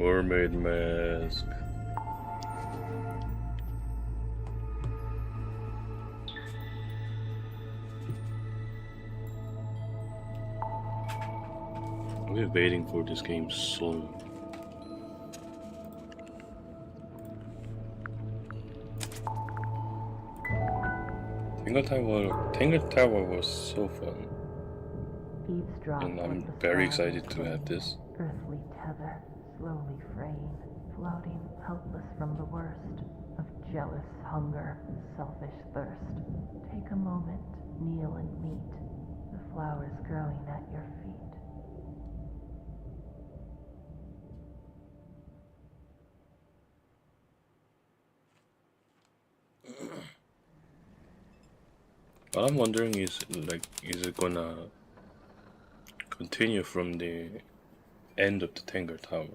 Murmaid Mask. I've been waiting for this game so long. Tangle Tower was so fun. And I'm very excited to have this. Earthly tether, slowly fraying, floating helpless from the worst of jealous hunger, selfish thirst. Take a moment, kneel and meet the flowers growing at your feet. What I'm wondering is, is it gonna continue from the end of the Tangle Tower?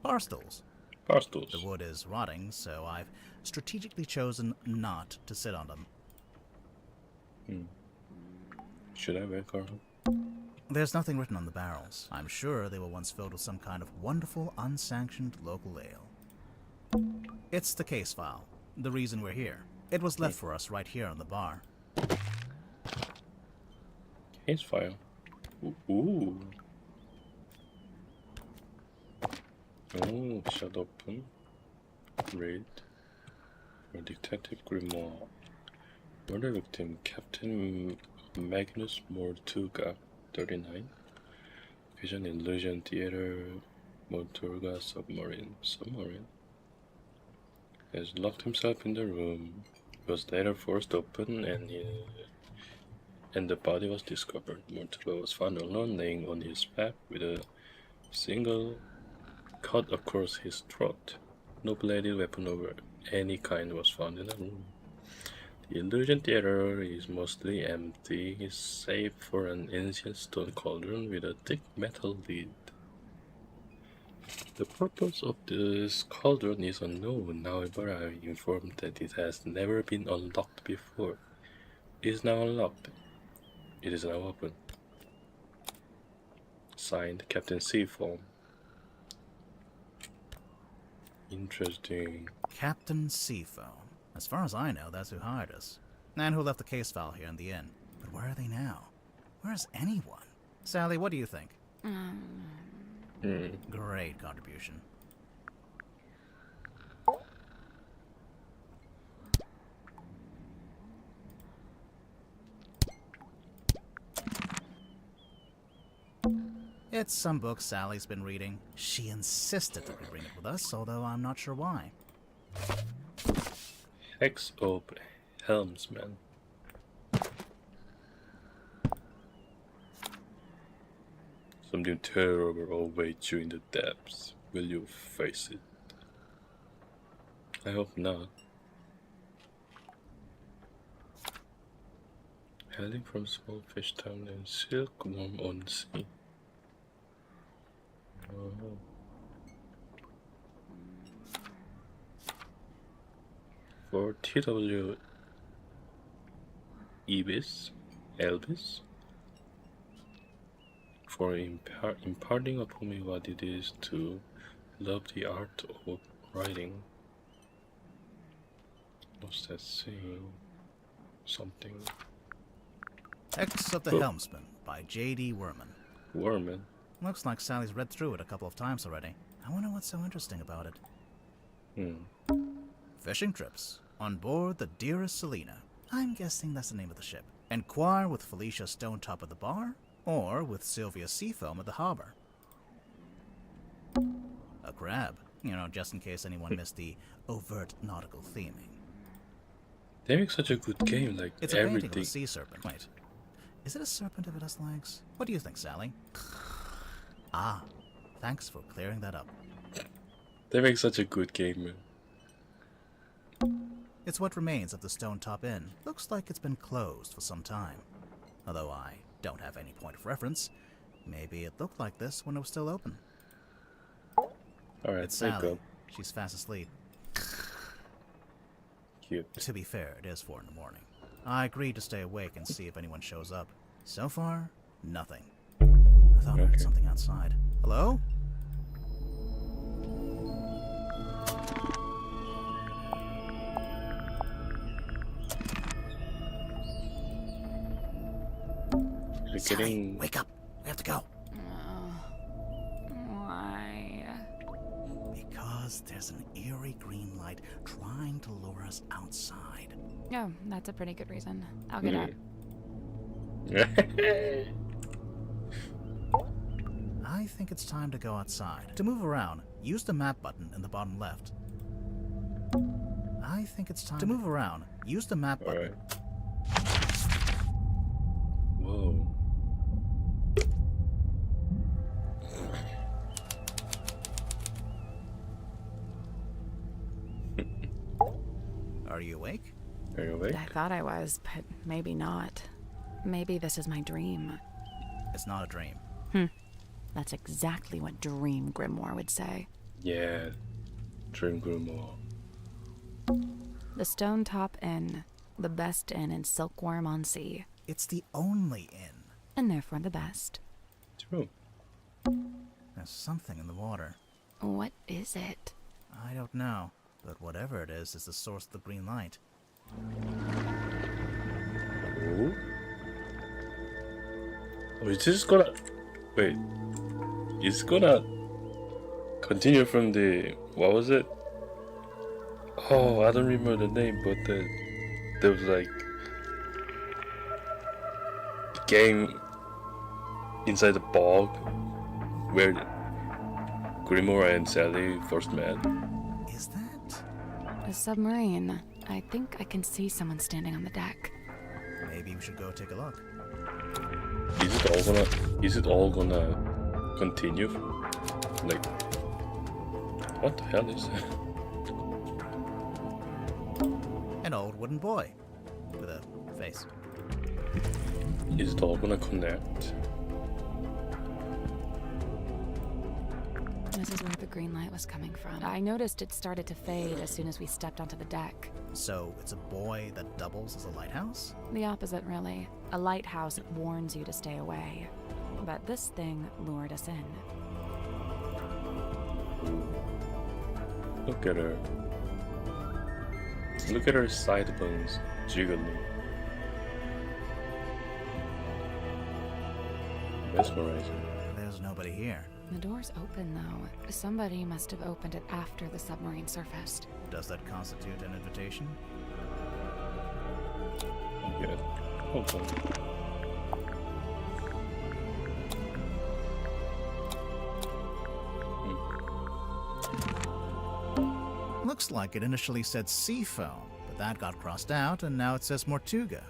Barstools. Barstools. The wood is rotting, so I've strategically chosen not to sit on them. Should I wake her up? There's nothing written on the barrels. I'm sure they were once filled with some kind of wonderful, unsanctioned local ale. It's the case file. The reason we're here. It was left for us right here on the bar. Case file. Ooh. Oh, shut open. Read. For Detective Grimoire. Murder victim Captain Magnus Mortuga, 39. Vision Illusion Theater. Mortuga Submarine. Has locked himself in the room. Was later forced open and the body was discovered. Mortuga was found alone, laying on his back with a single cut across his throat. No bladed weapon of any kind was found in the room. The Illusion Theater is mostly empty, save for an ancient stone cauldron with a thick metal lid. The purpose of this cauldron is unknown, however I am informed that it has never been unlocked before. It is now unlocked. It is now open. Signed, Captain Seafoam. Interesting. Captain Seafoam. As far as I know, that's who hired us. And who left the case file here in the inn. But where are they now? Where's anyone? Sally, what do you think? Great contribution. It's some book Sally's been reading. She insisted that we bring it with us, although I'm not sure why. Hex of Helmsman. Something terrible awaits you in the depths. Will you face it? I hope not. Hailing from small fish town and silkworm on sea. Oh. For T.W. Elvis, for imparting upon me what it is to love the art of writing. What's that saying? Something. Hex of the Helmsman by J.D. Worman. Looks like Sally's read through it a couple of times already. I wonder what's so interesting about it. Fishing trips. On board the Dearest Selena. I'm guessing that's the name of the ship. Enquire with Felicia Stonetop at the bar, or with Sylvia Seafoam at the harbor. A crab. You know, just in case anyone missed the overt nautical theming. They make such a good game, like it's a everything. Painting of a sea serpent. Wait. Is it a serpent if it has legs? What do you think, Sally? Ah, thanks for clearing that up. They make such a good game, man. It's what remains of the Stonetop Inn. Looks like it's been closed for some time. Although I don't have any point of reference. Maybe it looked like this when it was still open. Alright, it's Sally. go. She's fast asleep. Cute. To be fair, it is 4 in the morning. I agreed to stay awake and see if anyone shows up. So far, nothing. I thought I heard something outside. Hello? You're Sally, getting... wake up. We have to go. Why? Because there's an eerie green light trying to lure us outside. Oh, that's a pretty good reason. I'll get up. I think it's time to go outside. To move around, use the map button in the bottom left. I think it's time to move around. Use the map button. Alright. Whoa. Are you awake? Are you awake? I thought I was, but maybe not. Maybe this is my dream. It's not a dream. That's exactly what Dream Grimoire would say. Yeah. Dream Grimoire. The Stone Top Inn, the best inn in Silkworm on Sea, It's the only inn. and therefore the best. True. There's something in the water. What is it? I don't know, but whatever it is the source of the green light. Oh? Oh, is this gonna... Wait. It's gonna... continue from the... What was it? Oh, I don't remember the name, but there was like... the game inside the bog where Grimoire and Sally first met. Is that? A submarine. I think I can see someone standing on the deck. Maybe we should go take a look. Is it all gonna continue? Like, what the hell is that? An old wooden boy with a face. Is it all gonna connect? This is where the green light was coming from. I noticed it started to fade as soon as we stepped onto the deck. So it's a buoy that doubles as a lighthouse? The opposite, really. A lighthouse warns you to stay away. But this thing lured us in. Look at her. Look at her sideburns jiggling. Mesmerizing. There's nobody here. The door's open, though. Somebody must have opened it after the submarine surfaced. Does that constitute an invitation? Yeah. Hold on. Looks like it initially said Seafoam, but that got crossed out and now it says Mortuga.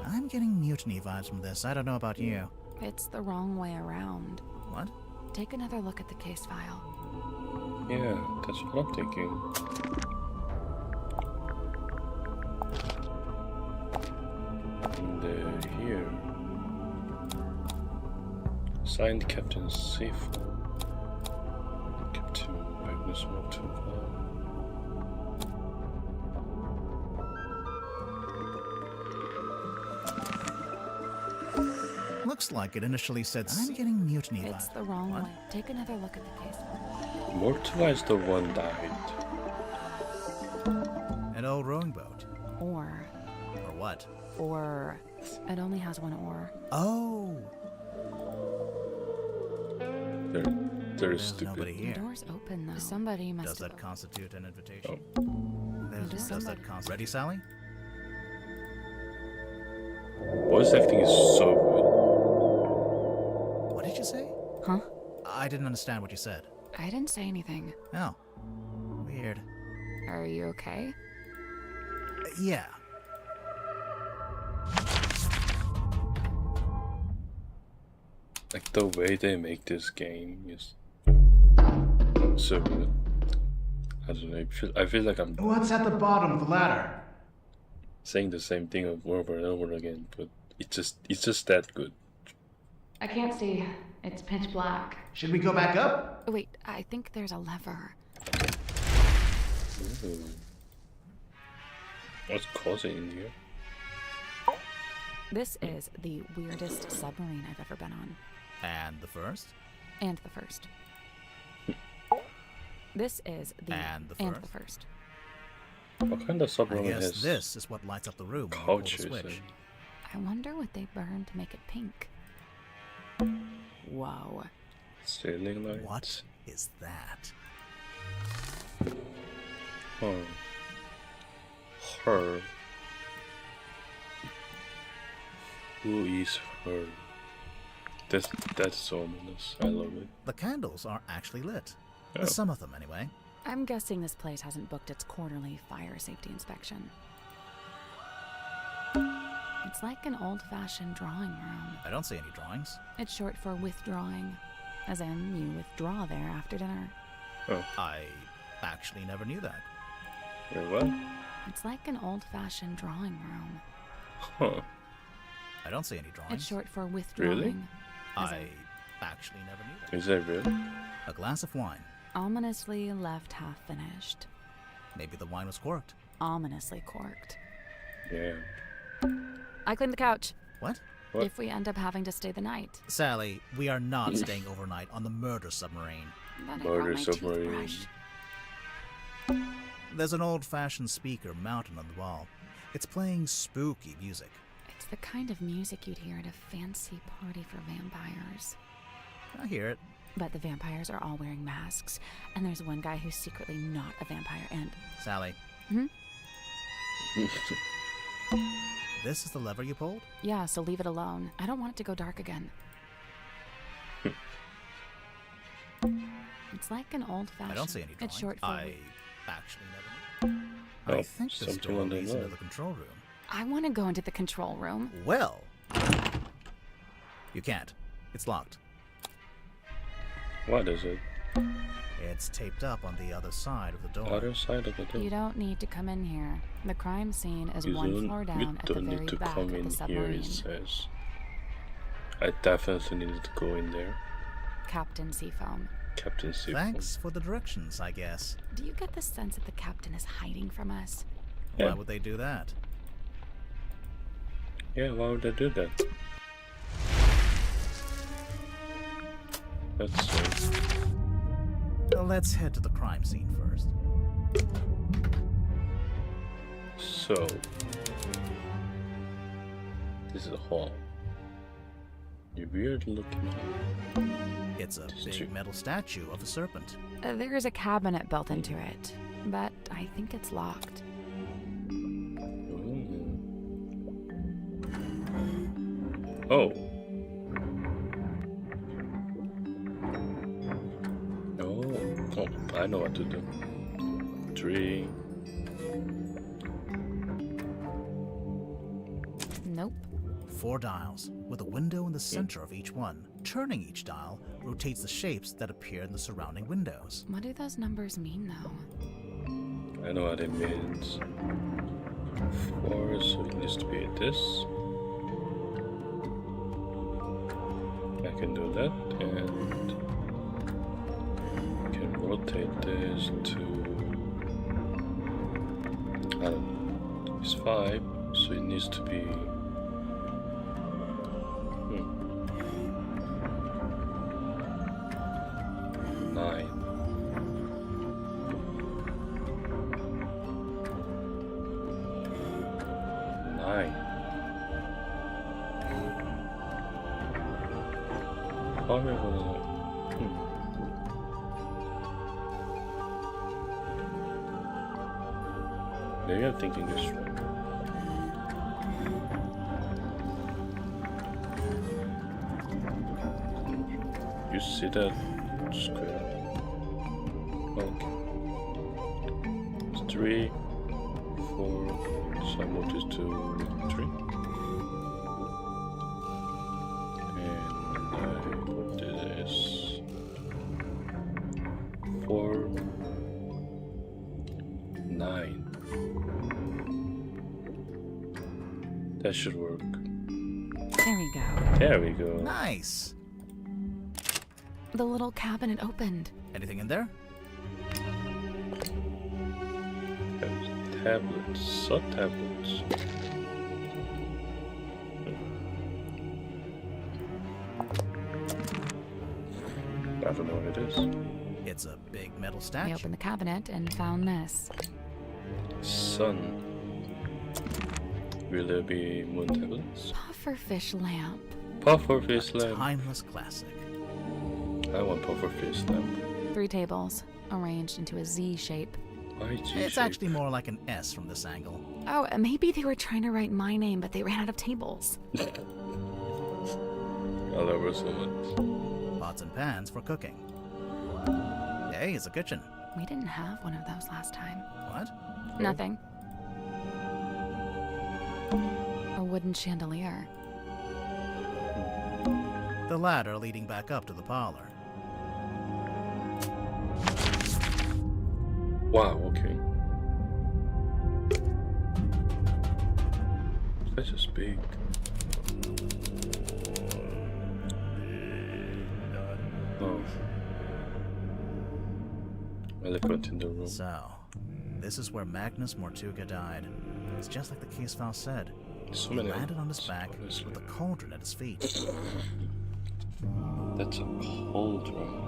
I'm getting mutiny vibes from this. I don't know about you. It's the wrong way around. What? Take another look at the case file. Yeah, that's what I'm thinking. And here. Signed Captain Safe. Captain Magnus Mortuga. Looks like it initially said I'm getting mutiny vibes. It's the wrong What? way. Take another look at the case file. Mortuga is the one died. An old rowing boat. Or what? Or it only has one oar. Oh, They're there's stupid. nobody The here. door's open though. Somebody must Does have. that constitute an invitation? Does Does somebody- that constitute? Ready, Sally? Voice acting is so What did you say? Huh? I didn't understand what you said. I didn't say anything. Oh, weird. Are you okay? Yeah. good. Like the way they make this game is so good. I don't know. I feel like I'm What's at the bottom of the ladder? saying the same thing over and over again, but it's just that good. I can't see. It's pitch black. Should we go back up? Wait, I think there's a lever. Ooh. What's causing in here? This is the weirdest submarine I've ever been on. And the first? And the first. This is the And the first. What kind of I submarine guess has this is what lights up the room when you pull the couches switch. and I wonder what they burned to make it pink. Whoa. ceiling lights? What is that? Oh. Her. Who is her? That's ominous. I love it. The candles are actually lit. Oh. Some of them, anyway. I'm guessing this place hasn't booked its quarterly fire safety inspection. It's like an old-fashioned drawing room. I don't see any drawings. It's short for withdrawing, as in you withdraw there after dinner. Oh. I actually never knew that. Wait, what? It's like an old-fashioned drawing room. Huh. I don't see any drawings. It's short for withdrawing. Really? I actually never knew that. Is that real? A glass of wine. Ominously left half finished. Maybe the wine was corked. Ominously corked. Yeah. I cleaned the couch. What? What? If we end up having to stay the night. Sally, we are not staying overnight on the murder submarine. But I Murder brought my submarine. toothbrush. There's an old-fashioned speaker mounted on the wall. It's playing spooky music. It's the kind of music you'd hear at a fancy party for vampires. I hear it. But the vampires are all wearing masks, and there's one guy who's secretly not a vampire, and... Sally, this is the lever you pulled? Yeah, so leave it alone. I don't want it to go dark again. It's like an old-fashioned... I don't see any drawings. It's short for... I actually never knew. Oh, I think this something door on the leads into wall. the control room. I want to go into the control room. Well, you can't. It's locked. What is it? It's taped up on the other side of the door. Other side of the door. You don't need to come in here. The crime scene is one floor you down at the don't very need to back come of in the here, submarine. it says. I definitely needed to go in there. Captain Seafoam. Captain Seafoam. Thanks for the directions, I guess. Do you get the sense that the captain is hiding from us? Yeah. Why would they do that? Yeah, why would I do that? Let's see. Well, let's head to the crime scene first. So, this is a hall. A weird looking hall. It's a This is big true. metal statue of a serpent. There is a cabinet built into it, but I think it's locked. Oh. Oh, I know what to do. 3. Nope. 4 dials, with a window in the center of each one. Turning each dial rotates the shapes that appear in the surrounding windows. What do those numbers mean, though? I know what it means. 4, so it needs to be this. I can do that, and I can rotate this to, I don't know, it's 5, so it needs to be, nine. However, maybe I'm thinking this wrong. You see that square? Okay. It's 3, 4, so I move this to 3. And I put this 4, 9. That should work. There we go. There we go. Nice! The little cabinet opened. Anything in there? There's tablets, sub-tablets. I don't know what it is. It's a big metal I statue. opened the cabinet and found this. Sun. Will there be moon tablets? Pufferfish lamp. Pufferfish A lamp. timeless classic. I want pufferfish lamp. 3 tables, arranged into a Z shape. Why G It's shape? actually more like an S from this angle. Oh, maybe they were trying to write my name, but they ran out of tables. I love her so much. Pots and pans for cooking. Hey, it's a kitchen. We didn't have one of those last time. What? Nothing. A wooden chandelier. The ladder leading back up to the parlor. Wow, okay. This is big. Oh. Elephant in the room. So, this is where Magnus Mortuga died. It's just like the case file said. So He many landed on his elements, back honestly. with a cauldron at his feet. That's a cauldron.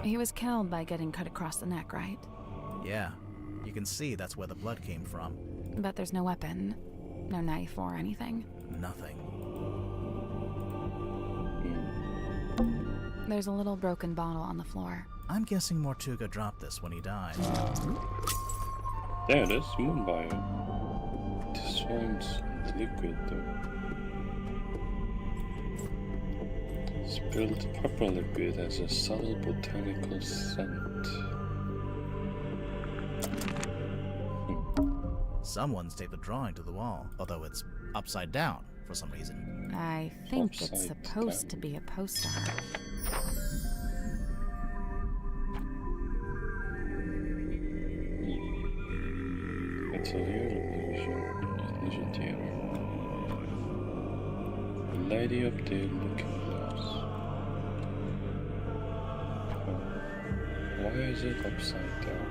He was killed by getting cut across the neck, right? Yeah, you can see that's where the blood came from. But there's no weapon, no knife or anything. Nothing. There's a little broken bottle on the floor. I'm guessing Mortuga dropped this when he died. There it is, moon bio. This one's liquid though. Spilled purple liquid has a subtle botanical scent. Someone's taped a drawing to the wall, although it's upside down for some reason. I think it's Upside supposed to down. be a poster. It's a real illusion theater. A lady up there looking glass. Why is it upside down?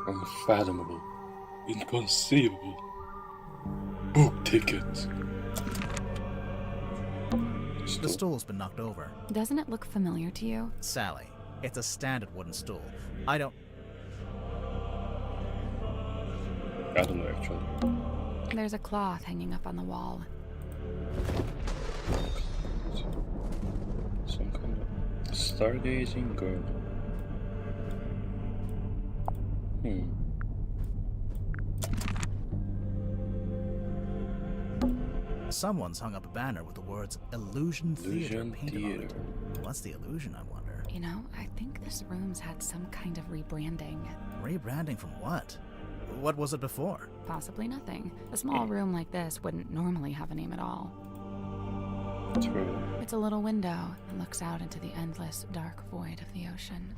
Unfathomable. Inconceivable. Book ticket. The stool's been knocked over. Doesn't it look familiar to you? Sally, it's a standard wooden stool. I don't... I don't know actually. There's a cloth hanging up on the wall. Some kind of stargazing girl. Someone's hung up a banner with the words Illusion Theater Illusion painted on it. Theater. What's the illusion, I wonder? You know, I think this room's had some kind of rebranding. Rebranding from what? What was it before? Possibly nothing. A small room like this wouldn't normally have a name at all. True. It's a little window that looks out into the endless, dark void of the ocean.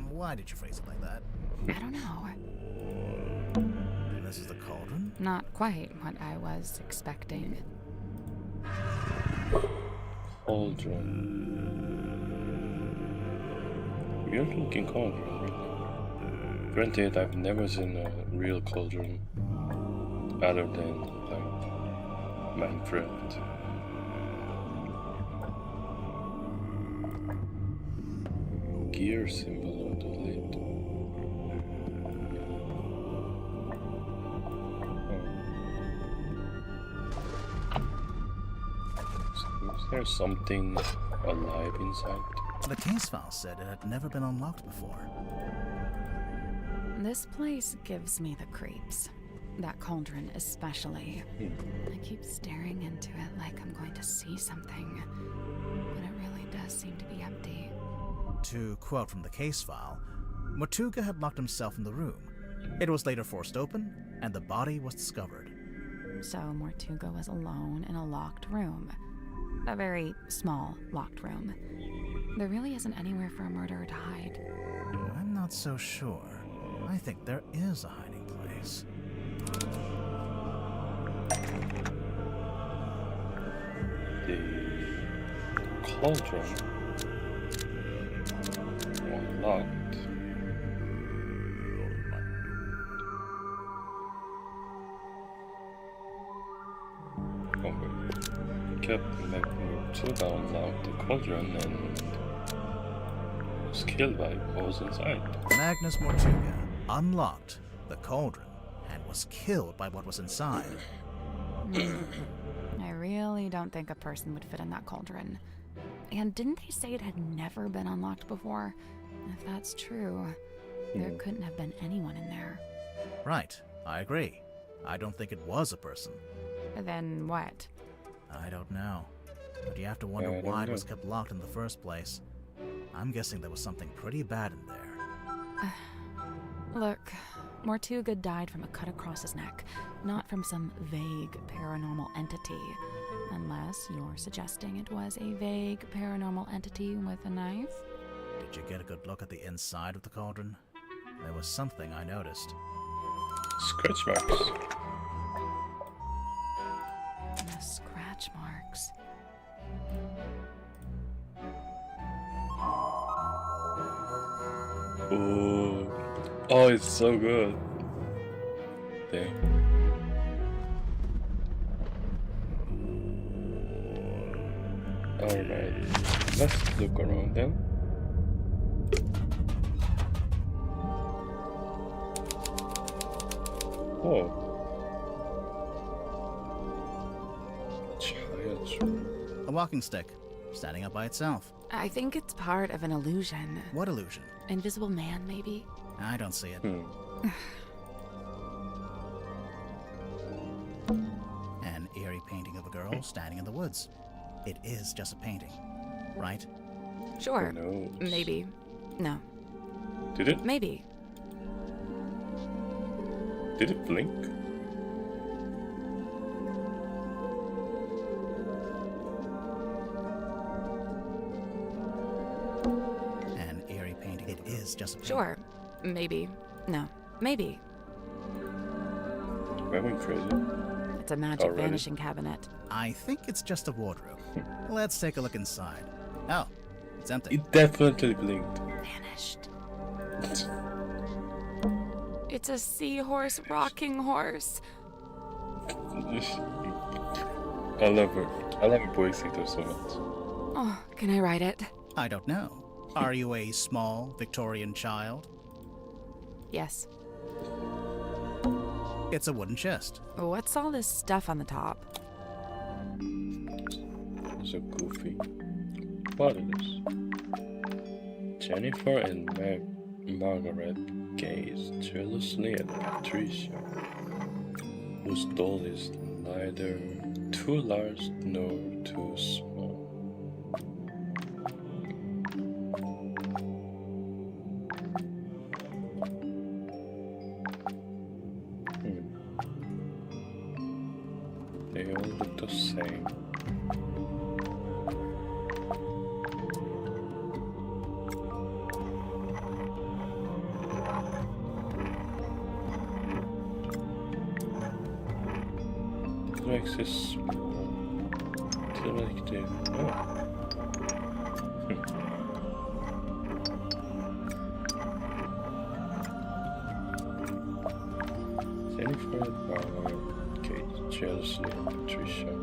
Why did you phrase it like that? I don't know. This is the cauldron? Not quite what I was expecting. Cauldron. Weird looking cauldron, really. Granted, I've never seen a real cauldron other than like Minecraft. Gear symbol on the lid. Is there something alive inside? The case file said it had never been unlocked before. This place gives me the creeps. That cauldron especially. I keep staring into it like I'm going to see something, but it really does seem to be empty. To quote from the case file, Mortuga had locked himself in the room. It was later forced open, and the body was discovered. So Mortuga was alone in a locked room. A very small locked room. There really isn't anywhere for a murderer to hide. I'm not so sure. I think there is a hiding place. The cauldron unlocked. longer. Captain Magnutuga unlocked the cauldron and was killed by what was inside. Magnus Mortuga unlocked the cauldron and was killed by what was inside. I really don't think a person would fit in that cauldron. And didn't they say it had never been unlocked before? If that's true, there couldn't have been anyone in there. Right, I agree. I don't think it was a person. Then what? I don't know. But you have to wonder why it was kept locked in the first place. I'm guessing there was something pretty bad in there. Look, Mortuga died from a cut across his neck, not from some vague paranormal entity. Unless you're suggesting it was a vague paranormal entity with a knife? Did you get a good look at the inside of the cauldron? There was something I noticed. Scratch marks. The scratch marks. Ooh. Oh, it's so good. Damn. Alright, let's look around then. Oh. Child's room. A walking stick, standing up by itself. I think it's part of an illusion. What illusion? Invisible man, maybe? I don't see it. An eerie painting of a girl standing in the woods. It is just a painting, right? Sure. Who knows? Maybe. No. Did it? Maybe. Did it blink? An eerie painting. It is just a painting. Sure. Maybe. No. Maybe. Am I going crazy? It's a magic Already? vanishing cabinet. I think it's just a wardrobe. Let's take a look inside. Oh, it's empty. It definitely blinked. Vanished. It's a seahorse rocking horse. I love her. I love her voice actor so much. Oh, can I ride it? I don't know. Are you a small Victorian child? Yes. It's a wooden chest. What's all this stuff on the top? So goofy. What is this? Jennifer and Margaret gaze jealously at Patricia, whose doll is neither too large nor too small. They all look the same. What makes this small? Does it make it? Oh. Jennifer Barlow Kate jealously of Patricia.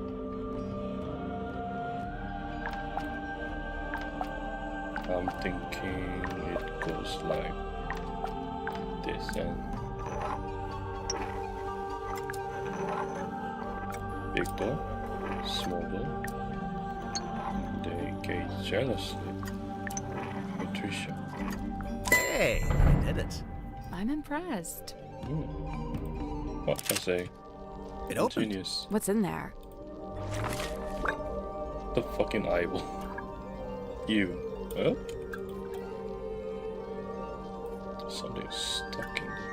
I'm thinking it goes like this and big doll, small doll. They gaze jealously. Patricia. Hey, I did it. I'm impressed. What I say? It opened. Genius. What's in there? The fucking eyeball. You. Huh? Something's stuck in there.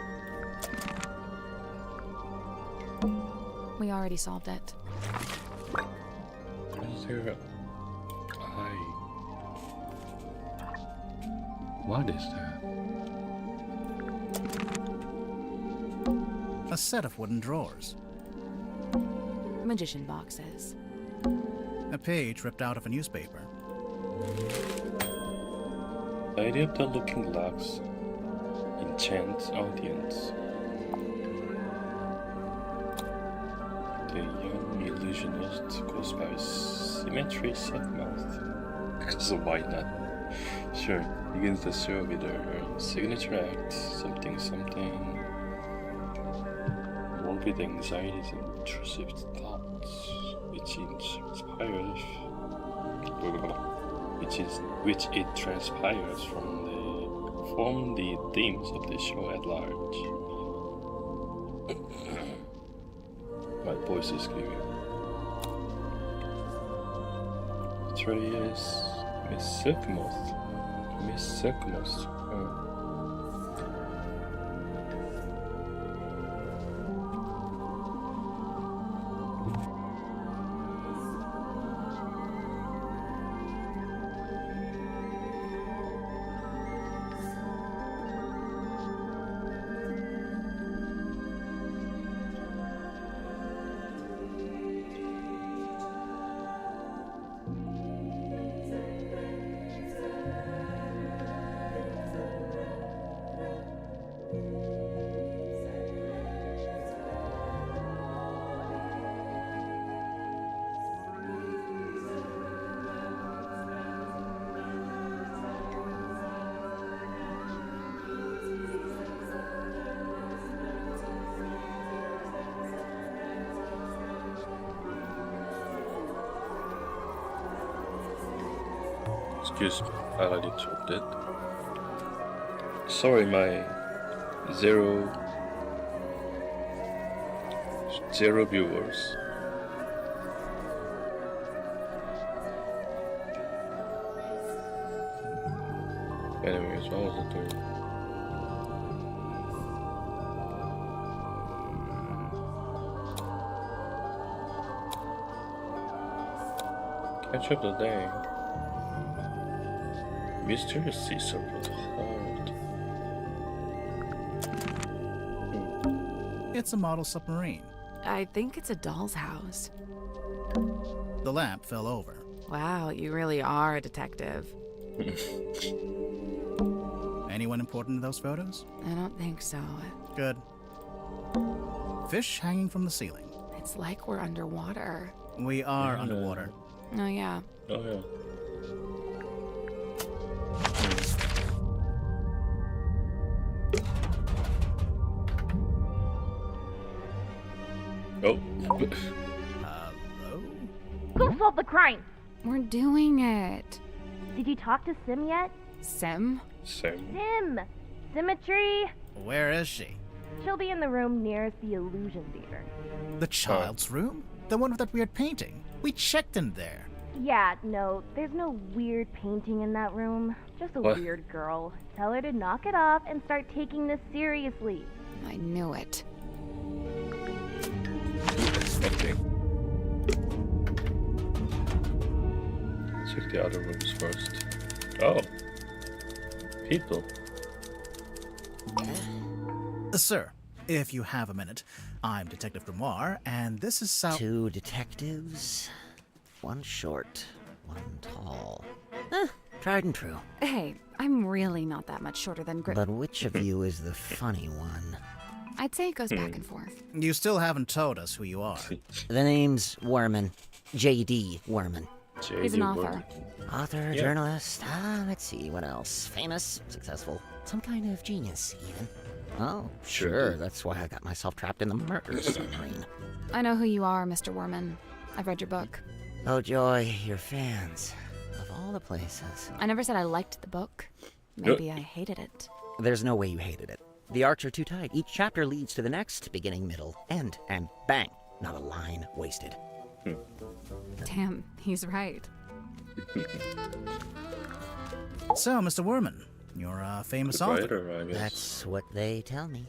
We already solved it. Is there an eye? What is that? A set of wooden drawers. Magician boxes. A page ripped out of a newspaper. The idea of the looking glass enchants audience. The young illusionist goes by Symmetry Setmouth. So why not? Sure, begins the show with her signature act, something something. Morbid anxieties and intrusive thoughts, which it transpires form the themes of the show at large. My voice is giving. Three is Miss Silkmoth. Miss Silkmoth. Excuse me, I'll interrupt it. Sorry, my zero viewers. Anyways, what was it doing? Catch up the day. Mysterious sea serpent hold. It's a model submarine. I think it's a doll's house. The lamp fell over. Wow, you really are a detective. Anyone important in those photos? I don't think so. Good. Fish hanging from the ceiling. It's like we're underwater. We are underwater. Oh, yeah. Oh yeah. Oh. Hello? Who solved the crime? We're doing it. Did you talk to Sim yet? Sim? Same. Sim! Symmetry! Where is she? She'll be in the room nearest the illusion theater. The child's room? The one with that weird painting. We checked in there. Yeah, no, there's no weird painting in that room. Just a What? weird girl. Tell her to knock it off and start taking this seriously. I knew it. Okay. Check the other rooms first. Oh. People. Sir, if you have a minute, I'm Detective Grimoire, and this is Sal. Two detectives, one short, one tall. Tried and true. Hey, I'm really not that much shorter than But which of you is the funny one? I'd say it goes back and forth. You still haven't told us who you are. The name's Werman. J.D. Werman. He's an author. Author, Yeah. journalist, let's see, what else? Famous, successful, some kind of genius, even. Oh, sure, that's why I got myself trapped in the murder submarine. I know who you are, Mr. Worman. I've read your book. Oh, joy, your fans. Of all the places. I never said I liked the book. Maybe I hated it. There's no way you hated it. The arcs are too tight. Each chapter leads to the next, beginning, middle, end, and bang, not a line wasted. Damn, he's right. So, Mr. Werman, you're a famous The author. writer, I guess. That's what they tell me.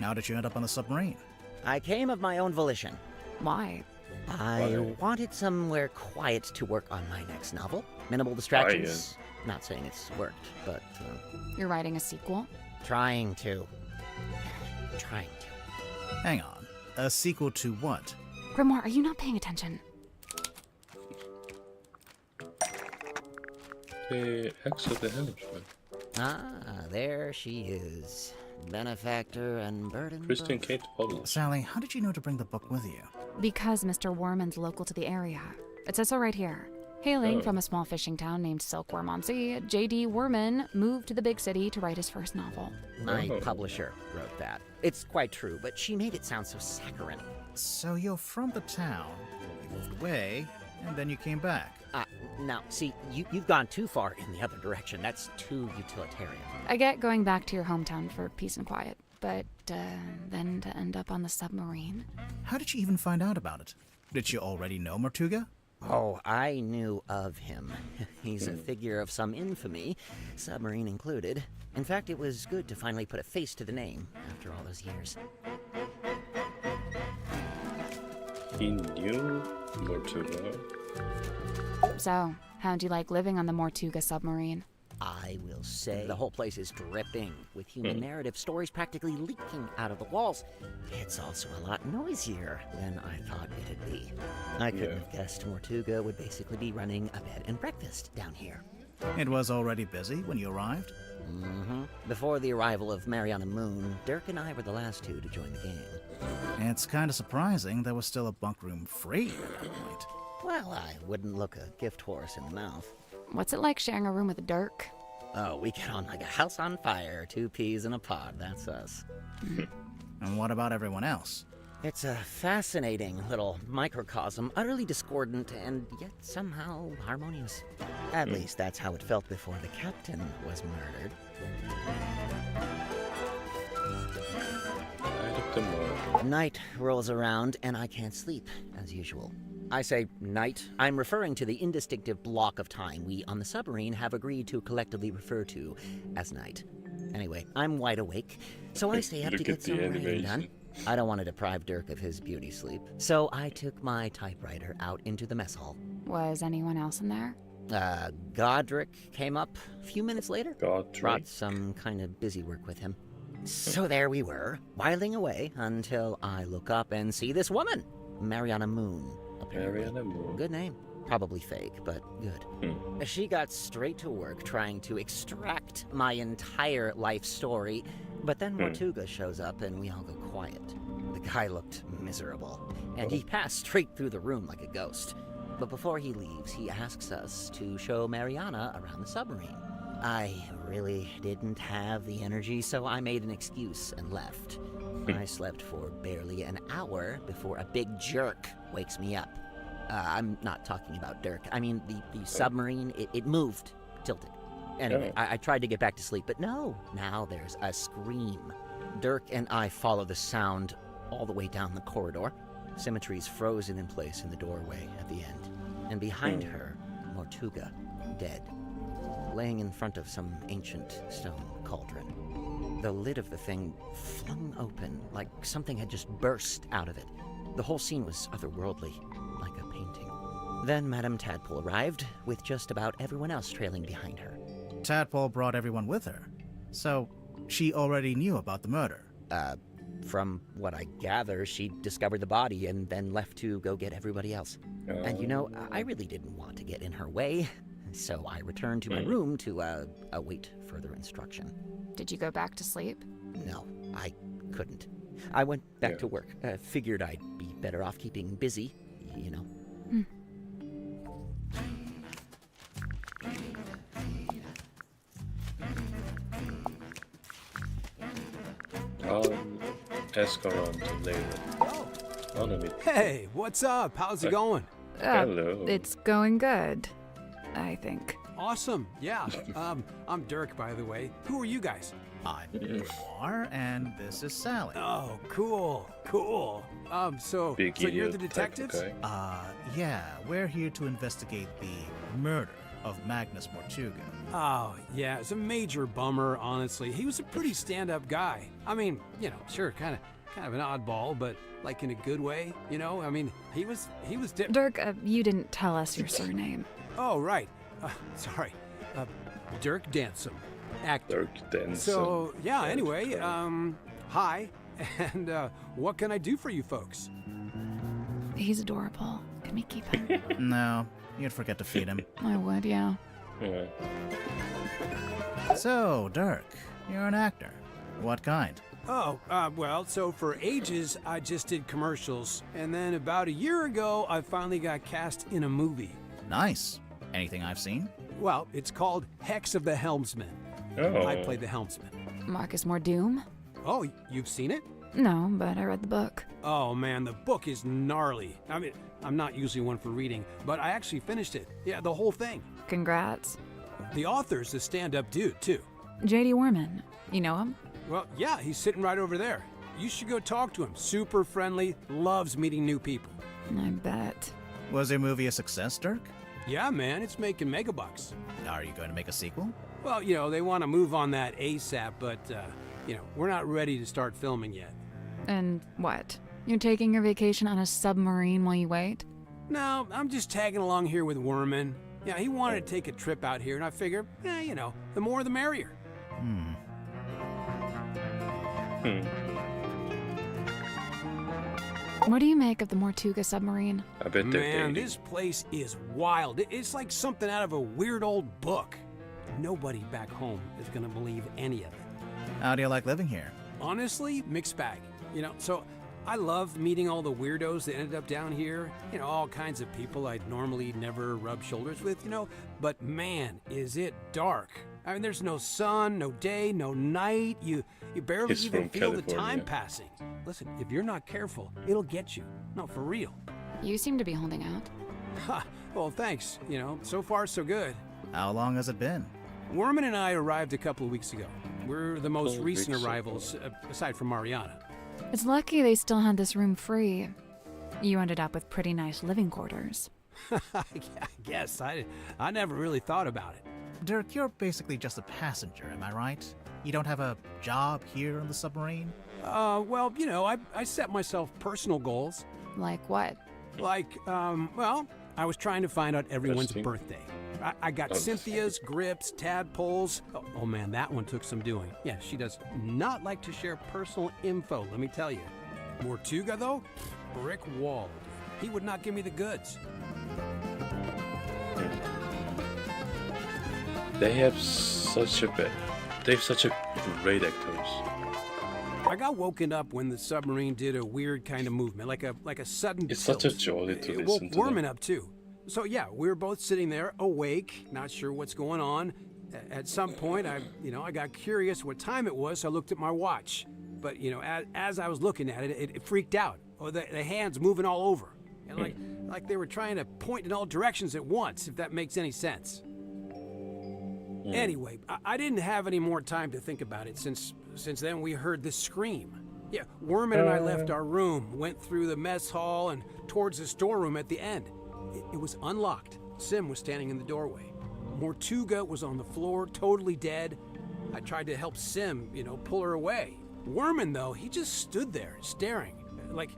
How did you end up on the submarine? I came of my own volition. Why? I wanted somewhere quiet to work on my next novel. Minimal distractions. Not saying it's worked, but You're writing a sequel? trying to. Trying to. Hang on. A sequel to what? Grimoire, are you not paying attention? The ex of the henchman. Ah, there she is. benefactor and burden. Christian Kate Publish. Sally, how did you know to bring the book with you? Because Mr. Worman's local to the area. It says so right here. Hailing Oh. from a small fishing town named Silkworm on Sea, J.D. Worman moved to the big city to write his first novel. My Oh. publisher wrote that. It's quite true, but she made it sound so saccharine. So you're from the town, you moved away, and then you came back. Now, see, you've gone too far in the other direction. That's too utilitarian. I get going back to your hometown for peace and quiet, but then to end up on the submarine. How did you even find out about it? Did you already know Mortuga? Oh, I knew of him. He's a figure of some infamy, submarine included. In fact, it was good to finally put a face to the name after all those years. He knew Mortuga. So, how'd you like living on the Mortuga submarine? I will say the whole place is dripping with human narrative stories practically leaking out of the walls. It's also a lot noisier than I thought it'd be. I couldn't have guessed Mortuga would basically be running a bed and breakfast down here. It was already busy when you arrived. Before the arrival of Mariana Moon, Dirk and I were the last two to join the gang. It's kind of surprising there was still a bunk room free at that point. Well, I wouldn't look a gift horse in the mouth. What's it like sharing a room with Dirk? Oh, we get on like a house on fire, 2 peas in a pod, that's us. And what about everyone else? It's a fascinating little microcosm, utterly discordant and yet somehow harmonious. At least that's how it felt before the captain was murdered. Night of the Morgue. Night rolls around and I can't sleep, as usual. I say night. I'm referring to the indistinctive block of time we on the submarine have agreed to collectively refer to as night. Anyway, I'm wide awake, so I stay up to Look get at the some writing done. animation. I don't want to deprive Dirk of his beauty sleep, so I took my typewriter out into the mess hall. Was anyone else in there? Godric came up a few minutes later. Godric. Brought some kind of busy work with him. So there we were, whiling away until I look up and see this woman, Mariana Moon. Apparently. Mariana Moon. Good name. Probably fake, but good. She got straight to work trying to extract my entire life story, but then Mortuga shows up and we all go quiet. The guy looked miserable, and he passed straight through the room like a ghost. But before he leaves, he asks us to show Mariana around the submarine. I really didn't have the energy, so I made an excuse and left. I slept for barely an hour before a big jerk wakes me up. I'm not talking about Dirk. I mean, the submarine, it moved, tilted. Anyway, I tried to get back to sleep, but no. Now there's a scream. Dirk and I follow the sound all the way down the corridor. Symmetry's frozen in place in the doorway at the end. And behind her, Mortuga, dead, laying in front of some ancient stone cauldron. The lid of the thing flung open, like something had just burst out of it. The whole scene was otherworldly, like a painting. Then Madame Tadpole arrived, with just about everyone else trailing behind her. Tadpole brought everyone with her. So, she already knew about the murder. From what I gather, she discovered the body and then left to go get everybody else. And you know, I really didn't want to get in her way, so I returned to my room to await further instruction. Did you go back to sleep? No, I couldn't. I went back to work. Figured I'd be better off keeping busy, you know. I'll ask around later. On a bit. Hey, what's up? How's it going? Hello. It's going good, I think. Awesome. Yeah. I'm Dirk, by the way. Who are you guys? I'm Lamar, and this is Sally. Oh, cool. So Big you're idiot the type detectives? of guy. Yeah, we're here to investigate the murder of Magnus Mortuga. Oh, yeah. It's a major bummer, honestly. He was a pretty stand-up guy. I mean, you know, sure, kind of an oddball, but like in a good way, you know? I mean, he was Dirk, you didn't tell us your surname. Oh, right. Sorry. Dirk Dansom, actor. Dirk Denson. So, yeah, anyway, hi, and what can I do for you folks? He's adorable. Can we keep him? No, you'd forget to feed him. I would, yeah. Yeah. So, Dirk, you're an actor. What kind? Oh, well, so for ages, I just did commercials. And then about a year ago, I finally got cast in a movie. Nice. Anything I've seen? Well, it's called Hex of the Helmsman. Oh. I played the helmsman. Marcus Mordoom? Oh, you've seen it? No, but I read the book. Oh man, the book is gnarly. I mean, I'm not usually one for reading, but I actually finished it. Yeah, the whole thing. Congrats. The author's a stand-up dude, too. J.D. Warman. You know him? Well, yeah, he's sitting right over there. You should go talk to him. Super friendly, loves meeting new people. I bet. Was your movie a success, Dirk? Yeah, man, it's making megabucks. Are you going to make a sequel? Well, you know, they want to move on that ASAP, but, we're not ready to start filming yet. And what? You're taking your vacation on a submarine while you wait? No, I'm just tagging along here with Worman. Yeah, he wanted to take a trip out here, and I figure, the more the merrier. What do you make of the Mortuga submarine? I bet they're Man, dating. this place is wild. It's like something out of a weird old book. Nobody back home is gonna believe any of it. How do you like living here? Honestly, mixed bag. So I love meeting all the weirdos that ended up down here. All kinds of people I'd normally never rub shoulders with, But man, is it dark. I mean, there's no sun, no day, no night. You barely He's even from feel the time California. passing. Listen, if you're not careful, it'll get you. No, for real. You seem to be holding out. Ha, well, thanks. So far so good. How long has it been? Worman and I arrived a couple of weeks ago. We're the most Couple of recent weeks ago. arrivals, aside from Mariana. It's lucky they still had this room free. You ended up with pretty nice living quarters. I guess. I never really thought about it. Dirk, you're basically just a passenger, am I right? You don't have a job here on the submarine? Well, I set myself personal goals. Like what? Like, I was trying to find out everyone's Interesting. birthday. I got Oh. Cynthia's, Grips, Tadpoles. Oh man, that one took some doing. Yeah, she does not like to share personal info, let me tell you. Mortuga, though, brick wall. He would not give me the goods. They have such a great actors. I got woken up when the submarine did a weird kind of movement, like a sudden It's tilt. such a joy to It woke listen to Worman them. up too. So yeah, we were both sitting there, awake, not sure what's going on. At some point, I got curious what time it was, so I looked at my watch. But as I was looking at it, it freaked out. Oh, the hands moving all over, and like they were trying to point in all directions at once. If that makes any sense. Anyway, I didn't have any more time to think about it since then we heard the scream. Yeah, Worman and I left our room, went through the mess hall and towards the storeroom at the end. It was unlocked. Sim was standing in the doorway. Mortuga was on the floor, totally dead. I tried to help Sim, pull her away. Worman, though, he just stood there, staring. Like,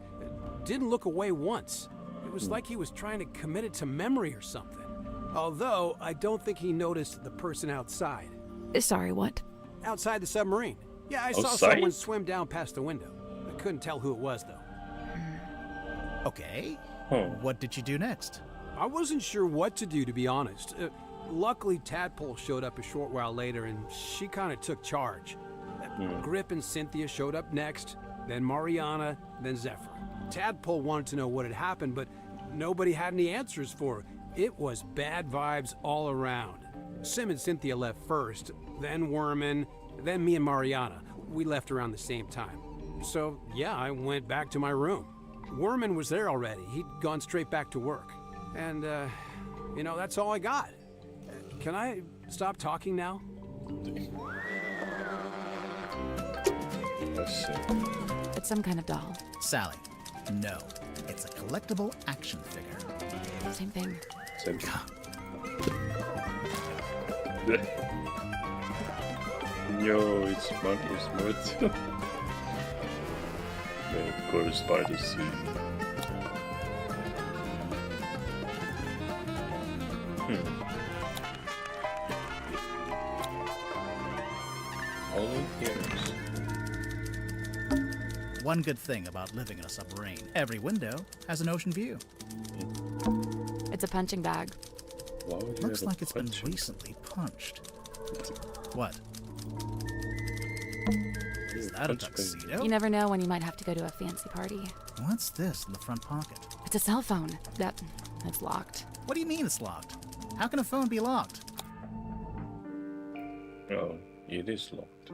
didn't look away once. It was like he was trying to commit it to memory or something. Although, I don't think he noticed the person outside. Sorry, what? Outside the submarine. Yeah, I saw Outside? someone swim down past the window. I couldn't tell who it was, though. Okay. Huh. What did you do next? I wasn't sure what to do, to be honest. Luckily, Tadpole showed up a short while later, and she kind of took charge. Grip and Cynthia showed up next, then Mariana, then Zephyr. Tadpole wanted to know what had happened, but nobody had any answers for her. It was bad vibes all around. Sim and Cynthia left first, then Worman, then me and Mariana. We left around the same time. So, yeah, I went back to my room. Worman was there already. He'd gone straight back to work. And, that's all I got. Can I stop talking now? Let's see. It's some kind of doll. Sally. No. It's a collectible action figure. Same thing. Same. No, it's Marcus Mordoom. Of course, by the sea. All heroes. One good thing about living in a submarine, every window has an ocean view. It's a punching bag. Why would you Looks have a like it's been punch? recently punched. What? Is that a tuxedo? You never know when you might have to go to a fancy party. What's this in the front pocket? It's a cell phone. It's locked. What do you mean it's locked? How can a phone be locked? Oh, it is locked.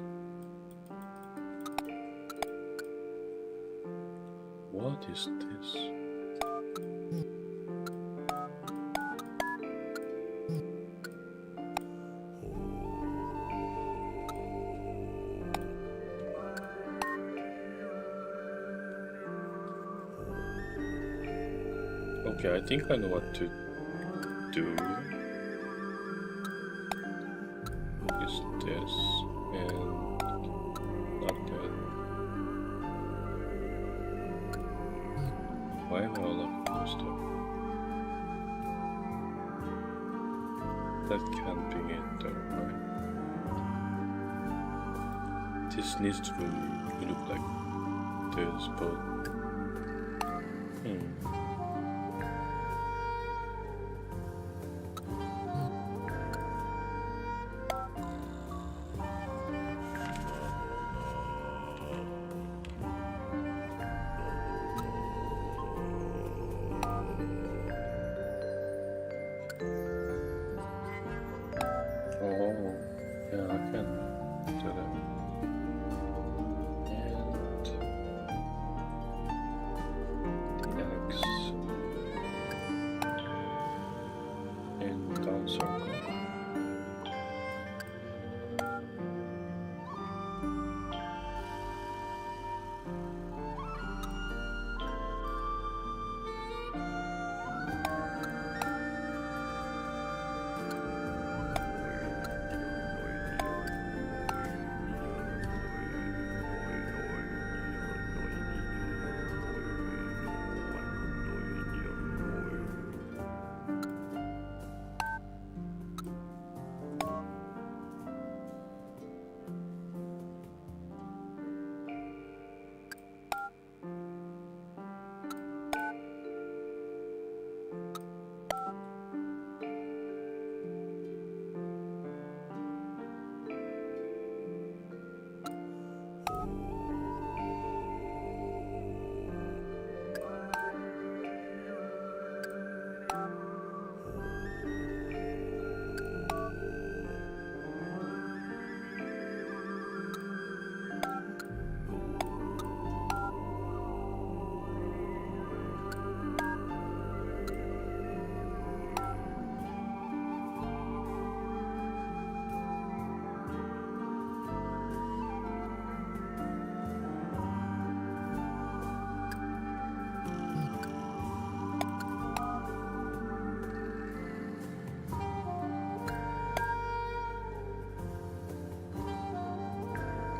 What is this? Okay, I think I know what to do. Is this and not that. Why am I all up on this stuff? That can't be it though, right? This needs to look like this, but oh, yeah, I can do that. And the X and down circle.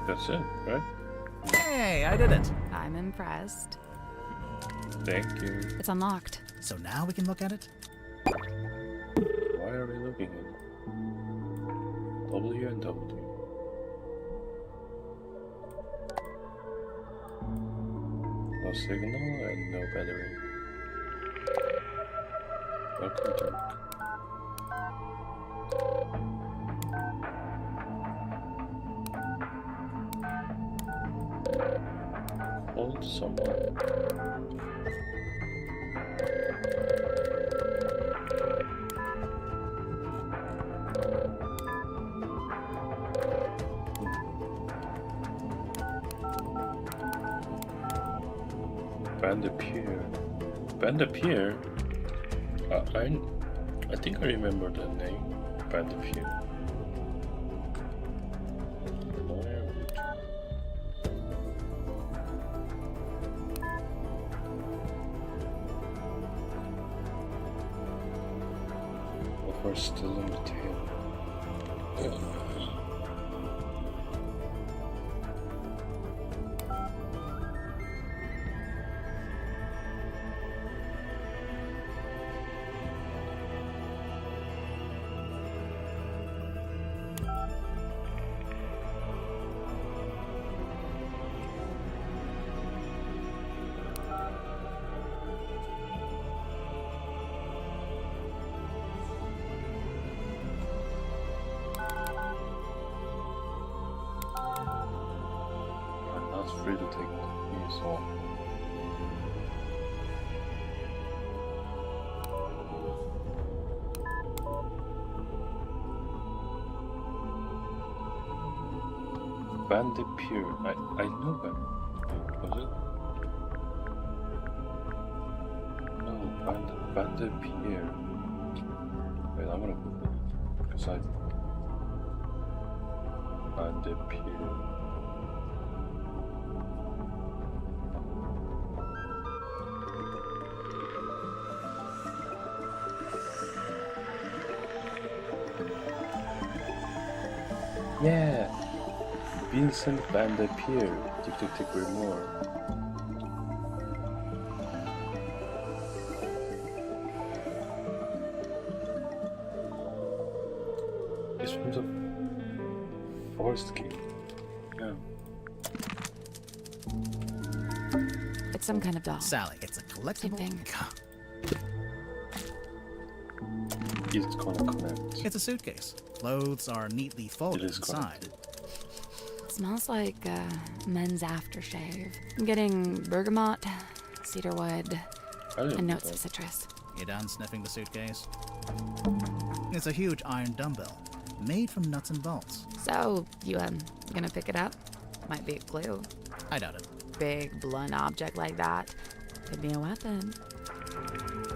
That's it, right? Hey, I did it. I'm impressed. Thank you. It's unlocked. So now we can look at it? Why are we looking at it? W and W. No signal and no battery. Welcome dark. Hold someone. Bandapir? I think I remember the name. Bandapir. Where would you? We're still on the tail. Bandit Pier. I know that. Was it? No, Bandit Pier. Wait, I'm gonna Google it. Because Bandit Pier. Yeah! Vincent van der Pier, Tick Tick Tick Grimoire. It's from the Forest game. Yeah. It's some kind of doll. Sally, it's a collectible. Same thing. It's gonna connect. It's a suitcase. Clothes are neatly folded inside. It smells like men's aftershave. I'm getting bergamot, cedarwood, and notes of citrus. You done sniffing the suitcase? It's a huge iron dumbbell, made from nuts and bolts. So, you gonna pick it up? Might be a clue. I doubt it. Big, blunt object like that could be a weapon.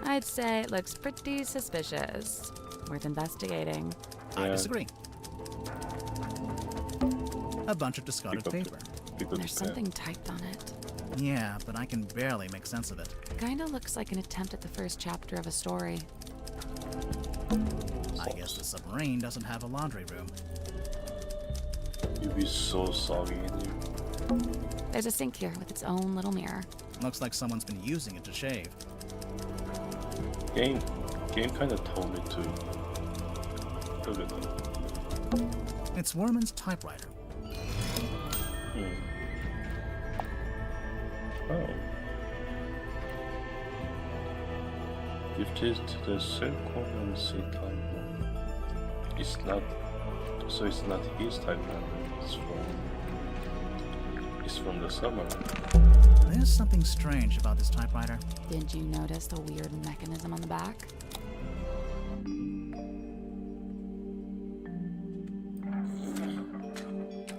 I'd say it looks pretty suspicious. Worth investigating. I disagree. A bunch of discarded paper. There's something typed on it. Yeah, but I can barely make sense of it. Kinda looks like an attempt at the first chapter of a story. I guess the submarine doesn't have a laundry room. You'd be so soggy in here. There's a sink here with its own little mirror. Looks like someone's been using it to shave. Game kind of told me to. Look at that. It's Worman's typewriter. Oh. Gifted to the circumvency type. It's not. So it's not his typewriter. It's from the summer. There's something strange about this typewriter. Did you notice the weird mechanism on the back?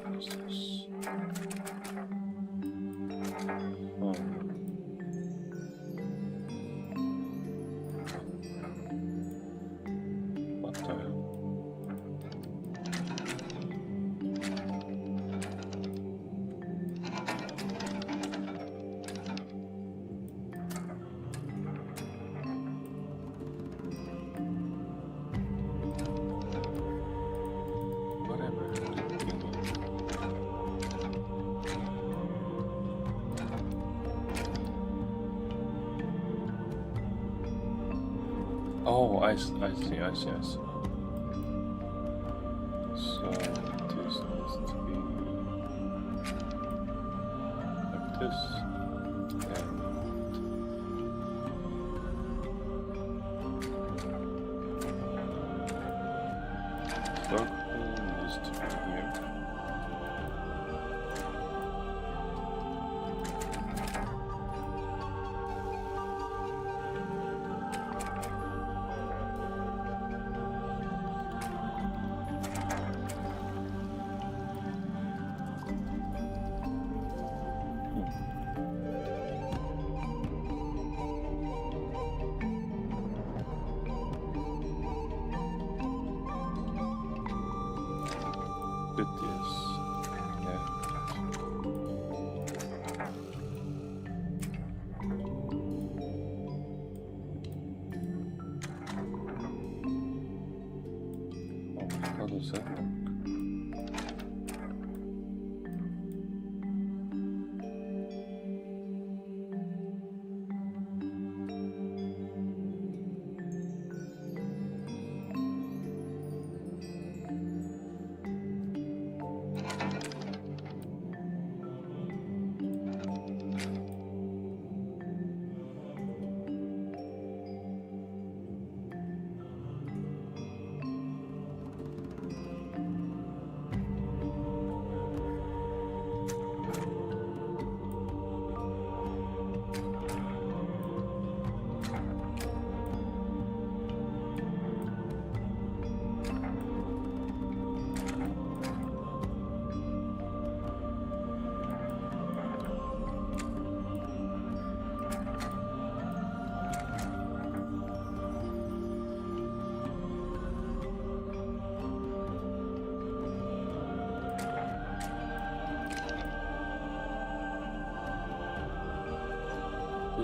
What is this? Oh. What the hell? Oh, I see. So this needs to be like this, and circle needs to be here. With this, how does that work?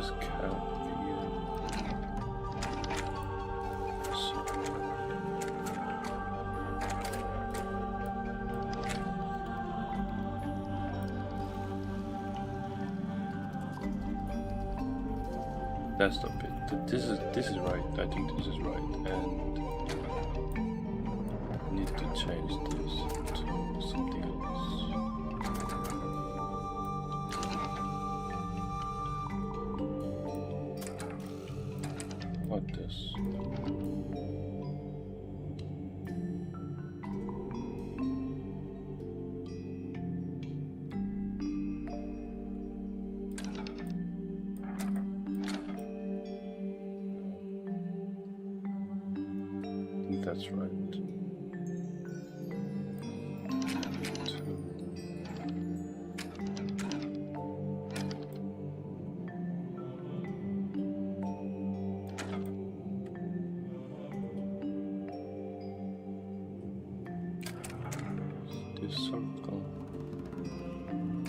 this count again. So, that's the bit. This is right. I think this is right, and I need to change this to something else. What this? I think that's right. This circle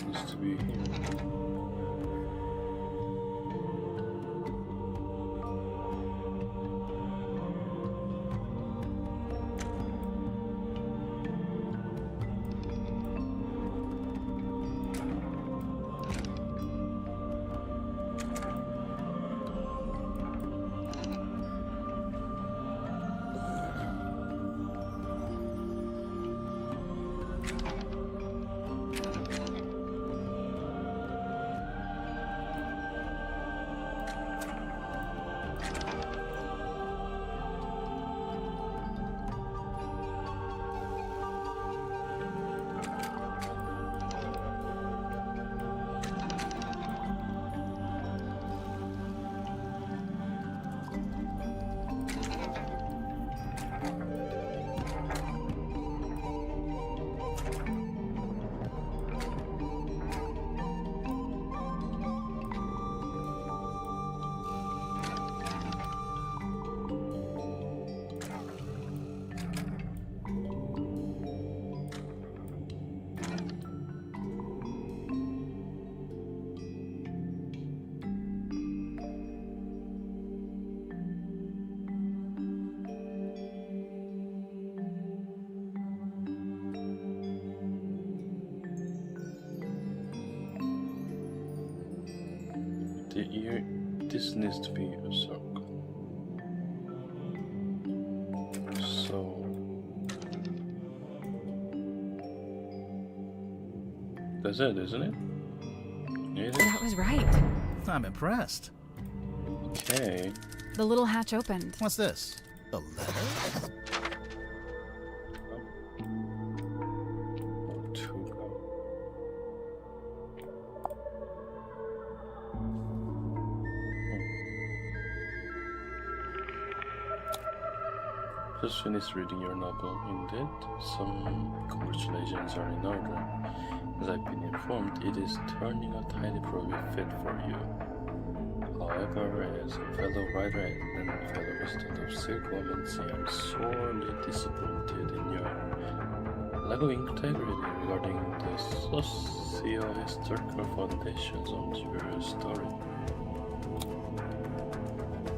needs to be here. The ear, this needs to be a circle. So that's it, isn't it? It is. That was right. I'm impressed. Okay. The little hatch opened. What's this? A letter? Or two go. Just finished reading your novel. Indeed, some congratulations are in order. As I've been informed, it is turning out highly probably fit for you. However, as a fellow writer and fellow resident of Silk Womancy, I'm sorely disappointed in your lack of integrity regarding the socio-historical foundations of your story.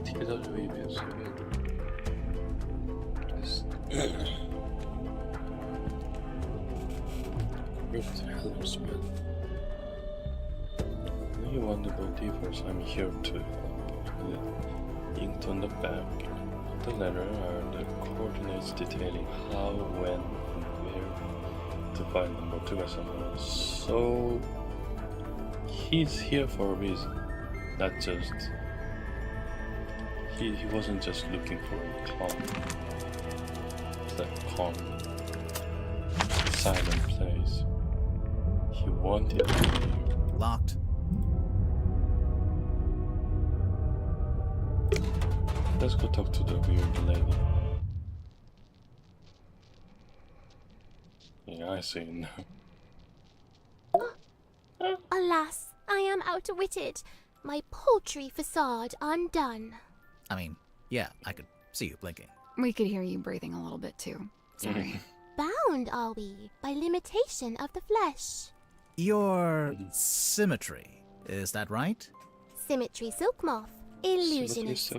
TWA 변수는 Rift Helmsman. Any wonderful divers, I'm here to help. Inked on the back of the letter are the coordinates detailing how, when, and where to find the Motuga-sama. So he's here for a reason, not just he wasn't just looking for a calm, that calm, silent place. He wanted to be here. Locked. Let's go talk to the weird lady. Yeah, I see now. Alas, I am outwitted. My paltry facade undone. I mean, yeah, I could see you blinking. We could hear you breathing a little bit too. Sorry. Bound are we by limitation of the flesh. Your symmetry, is that right? Symmetry Silk Moth, illusionist.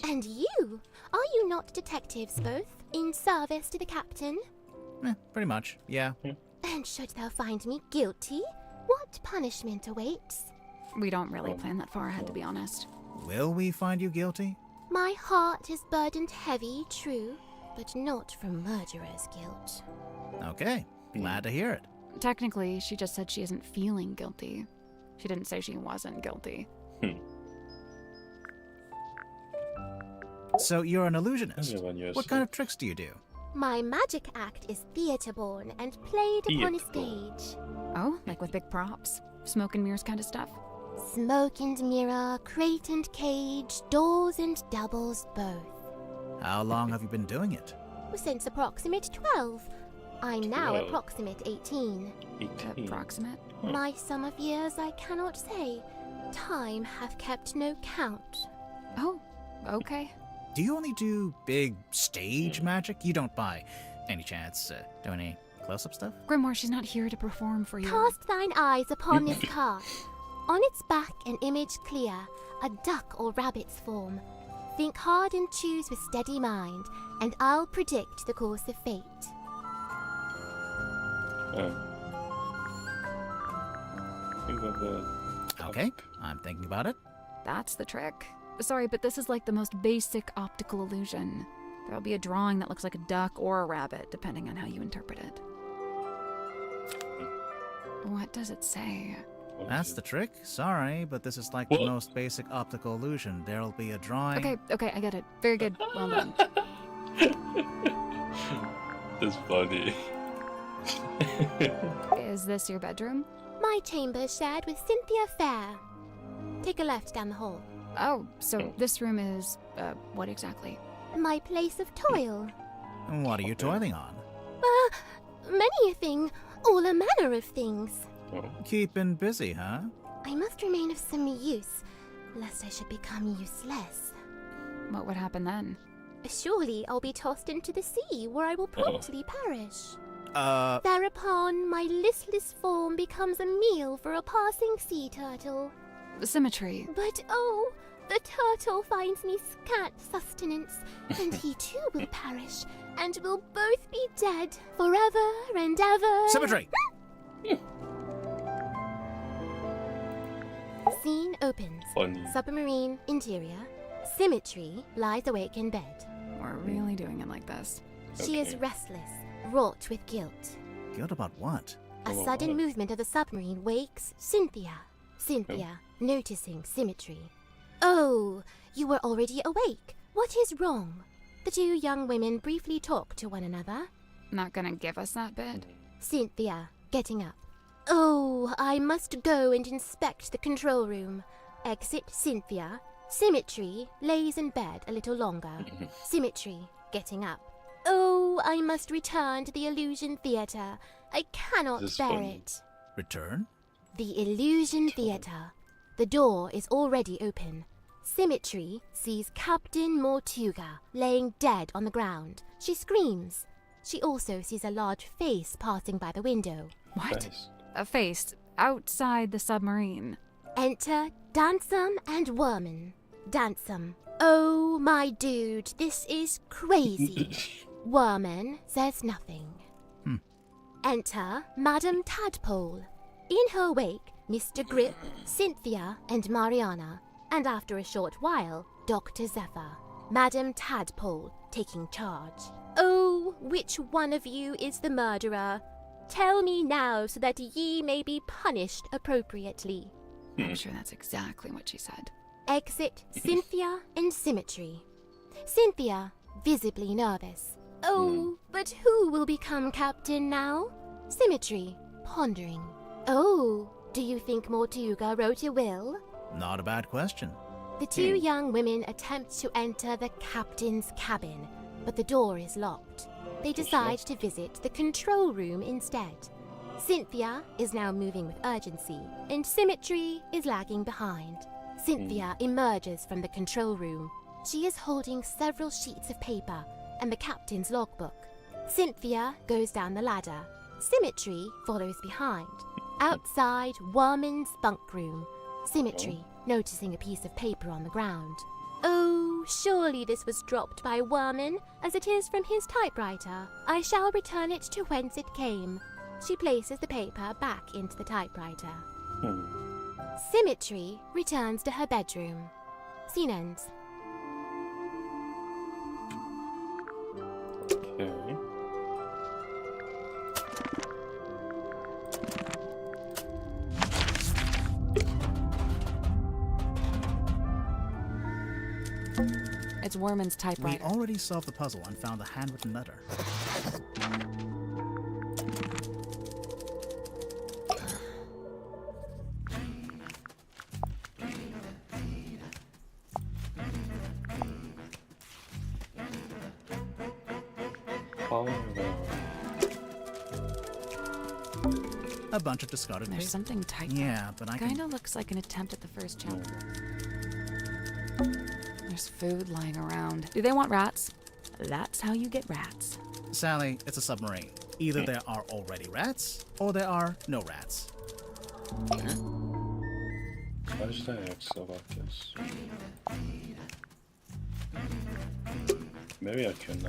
And you? Are you not detectives both, in service to the captain? Pretty much, yeah. And should thou find me guilty, what punishment awaits? We don't really plan that far ahead, to be honest. Will we find you guilty? My heart is burdened heavy, true, but not from murderer's guilt. Okay, glad to hear it. Technically, she just said she isn't feeling guilty. She didn't say she wasn't guilty. So you're an illusionist. What kind of tricks do you do? My magic act is theatre-born and played upon a stage. Oh, like with big props? Smoke and mirrors kind of stuff? Smoke and mirror, crate and cage, doors and doubles both. How long have you been doing it? Since approximate 12. I'm now approximate 18. Approximate? My sum of years I cannot say. Time hath kept no count. Oh, okay. Do you only do big stage magic? You don't, by any chance, do any close-up stuff? Grimoire, she's not here to perform for you. Cast thine eyes upon this card. On its back an image clear, a duck or rabbit's form. Think hard and choose with steady mind, and I'll predict the course of fate. Okay, I'm thinking about it. That's the trick. Sorry, but this is like the most basic optical illusion. There'll be a drawing that looks like a duck or a rabbit, depending on how you interpret it. What does it say? That's the trick. Sorry, but this is like the most basic optical illusion. There'll be a drawing. Okay, I get it. Very good. Well done. That's funny. Is this your bedroom? My chamber shared with Cynthia Fair. Take a left down the hall. Oh, so this room is, what exactly? My place of toil. What are you toiling on? Many a thing, all a manner of things. Keeping busy, huh? I must remain of some use, lest I should become useless. What would happen then? Surely I'll be tossed into the sea, where I will promptly perish. Uh... Thereupon, my listless form becomes a meal for a passing sea turtle. Symmetry. But oh, the turtle finds me scant sustenance, and he too will perish, and we'll both be dead forever and ever. Symmetry! Scene opens. Funny. Submarine interior. Symmetry lies awake in bed. We're really doing it like this. She is restless, wrought with guilt. Guilt about what? A sudden movement of the submarine wakes Cynthia. Cynthia, noticing Symmetry. Oh, you were already awake. What is wrong? The two young women briefly talk to one another. Not gonna give us that bit? Cynthia, getting up. Oh, I must go and inspect the control room. Exit Cynthia. Symmetry lays in bed a little longer. Symmetry, getting up. Oh, I must return to the Illusion Theatre. I cannot bear it. Return? The Illusion Theatre. The door is already open. Symmetry sees Captain Mortuga laying dead on the ground. She screams. She also sees a large face passing by the window. What? Nice. A face outside the submarine. Enter Dansum and Worman. Dansum. Oh, my dude, this is crazy. Worman says nothing. Enter Madame Tadpole. In her wake, Mr. Grip, Cynthia, and Mariana. And after a short while, Dr. Zephyr. Madame Tadpole taking charge. Oh, which one of you is the murderer? Tell me now so that ye may be punished appropriately. I'm sure that's exactly what she said. Exit Cynthia and Symmetry. Cynthia, visibly nervous. Oh, but who will become captain now? Symmetry, pondering. Oh, do you think Mortuga wrote a will? Not a bad question. The two young women attempt to enter the captain's cabin, but the door is locked. They decide to visit the control room instead. Cynthia is now moving with urgency, and Symmetry is lagging behind. Cynthia emerges from the control room. She is holding several sheets of paper and the captain's logbook. Cynthia goes down the ladder. Symmetry follows behind. Outside Worman's bunk room. Symmetry, noticing a piece of paper on the ground. Oh, surely this was dropped by Worman, as it is from his typewriter. I shall return it to whence it came. She places the paper back into the typewriter. Symmetry returns to her bedroom. Scene ends. Okay. It's Worman's typewriter. We already solved the puzzle and found the handwritten letter. A bunch of discarded There's paper. something typed. Yeah, but I Kinda looks like an attempt at the first chapter. There's food lying around. Do they want rats? That's how you get rats. Sally, it's a submarine. Either there are already rats, or there are no rats. Why should I ask about this? Maybe I can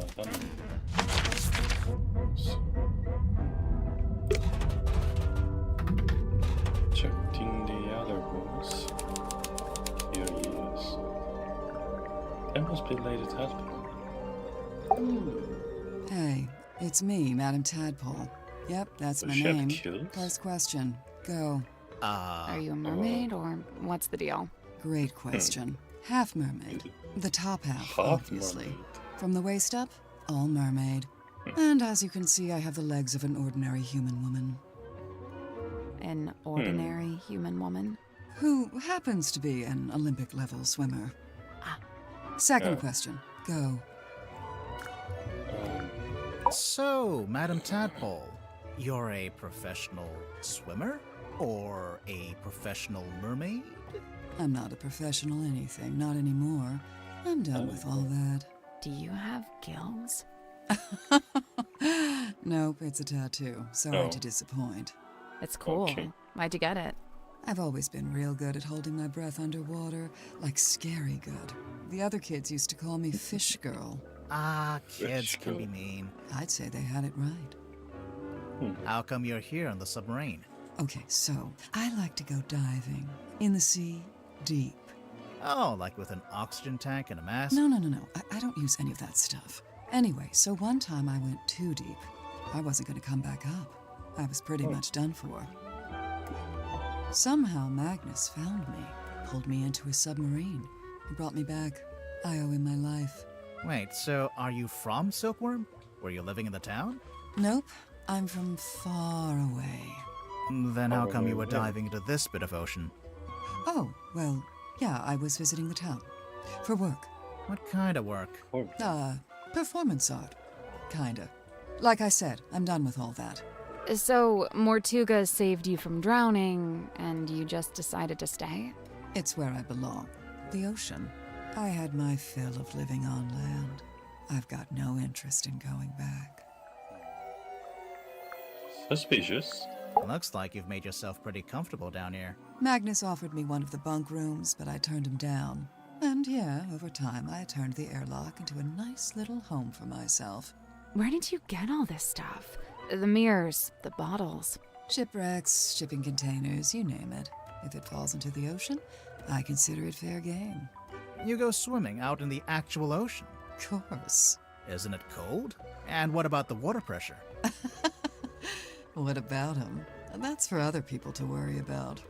checking the other rooms. Here he is. That must be Lady Tadpole. Hey, it's me, Madam Tadpole. Yep, that's my Was she name. killed? First question. Go. Are you a mermaid, or what's the deal? Great question. Half mermaid. The top half, Half obviously. mermaid. From the waist up, all mermaid. And as you can see, I have the legs of an ordinary human woman. An ordinary human woman? Who happens to be an Olympic-level swimmer. Second question. Go. So, Madam Tadpole, you're a professional swimmer? Or a professional mermaid? I'm not a professional anything, not anymore. I'm done with all that. Do you have gills? Nope, it's a tattoo. Sorry to disappoint. It's cool. Okay. Why'd you get it? I've always been real good at holding my breath underwater, like scary good. The other kids used to call me Fish Girl. Ah, kids Fish can be girl. mean. I'd say they had it right. How come you're here on the submarine? Okay, so I like to go diving. In the sea, deep. Oh, like with an oxygen tank and a mask? No. I don't use any of that stuff. Anyway, so one time I went too deep. I wasn't going to come back up. I was pretty much done for. Somehow Magnus found me, pulled me into a submarine, and brought me back. I owe him my life. Wait, so are you from Silkworm? Were you living in the town? Nope, I'm from far away. Then how come you were diving into this bit of ocean? Oh, well, yeah, I was visiting the town. For work. What kind of work? Performance art. Kinda. Like I said, I'm done with all that. So, Mortuga saved you from drowning, and you just decided to stay? It's where I belong. The ocean. I had my fill of living on land. I've got no interest in going back. Suspicious. Looks like you've made yourself pretty comfortable down here. Magnus offered me one of the bunk rooms, but I turned him down. And yeah, over time I turned the airlock into a nice little home for myself. Where did you get all this stuff? The mirrors, the bottles. Shipwrecks, shipping containers, you name it. If it falls into the ocean, I consider it fair game. You go swimming out in the actual ocean. Of course. Isn't it cold? And what about the water pressure? What about him? That's for other people to worry about.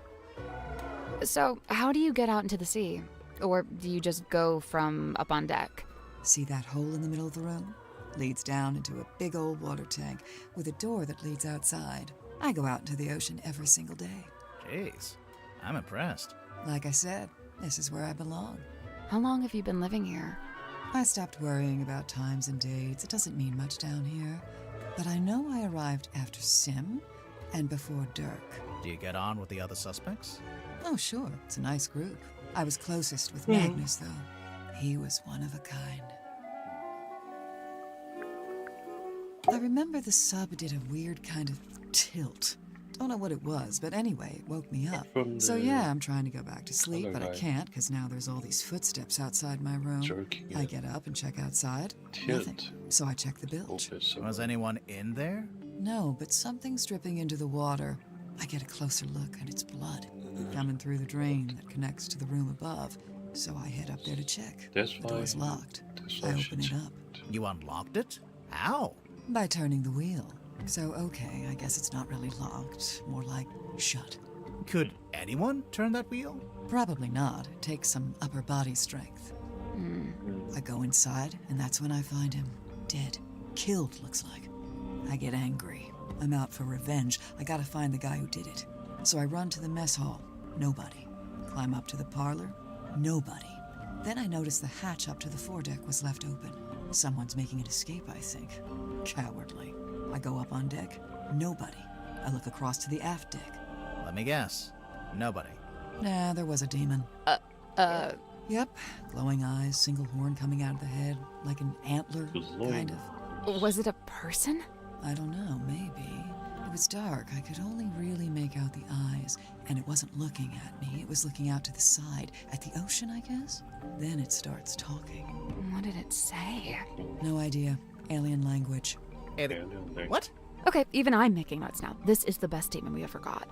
So, how do you get out into the sea? Or do you just go from up on deck? See that hole in the middle of the room? Leads down into a big old water tank with a door that leads outside. I go out into the ocean every single day. Jeez, I'm impressed. Like I said, this is where I belong. How long have you been living here? I stopped worrying about times and dates. It doesn't mean much down here. But I know I arrived after Sim and before Dirk. Do you get on with the other suspects? Oh, sure. It's a nice group. I was closest with Magnus, though. He was one of a kind. I remember the sub did a weird kind of tilt. Don't know what it was, but anyway, it woke me up. So yeah, I'm trying to go back to sleep, but I can't because now there's all these footsteps outside my room. I get up and check outside. Nothing. So I check the bilge. Was anyone in there? No, but something's dripping into the water. I get a closer look, and it's blood coming through the drain that connects to the room above. So I head up there to check. The door's locked. I open it up. You unlocked it? How? By turning the wheel. So, okay, I guess it's not really locked. More like shut. Could anyone turn that wheel? Probably not. It takes some upper body strength. I go inside, and that's when I find him. Dead. Killed, looks like. I get angry. I'm out for revenge. I gotta find the guy who did it. So I run to the mess hall. Nobody. Climb up to the parlor. Nobody. Then I notice the hatch up to the foredeck was left open. Someone's making an escape, I think. Cowardly. I go up on deck. Nobody. I look across to the aft deck. Let me guess. Nobody. Nah, there was a demon. Yep. Glowing eyes, single horn coming out of the head, like an antler, kind of. Was it a person? I don't know, maybe. It was dark. I could only really make out the eyes, and it wasn't looking at me. It was looking out to the side, at the ocean, I guess. Then it starts talking. What did it say? No idea. Alien language. What? Okay, even I'm making notes now. This is the best statement we ever got.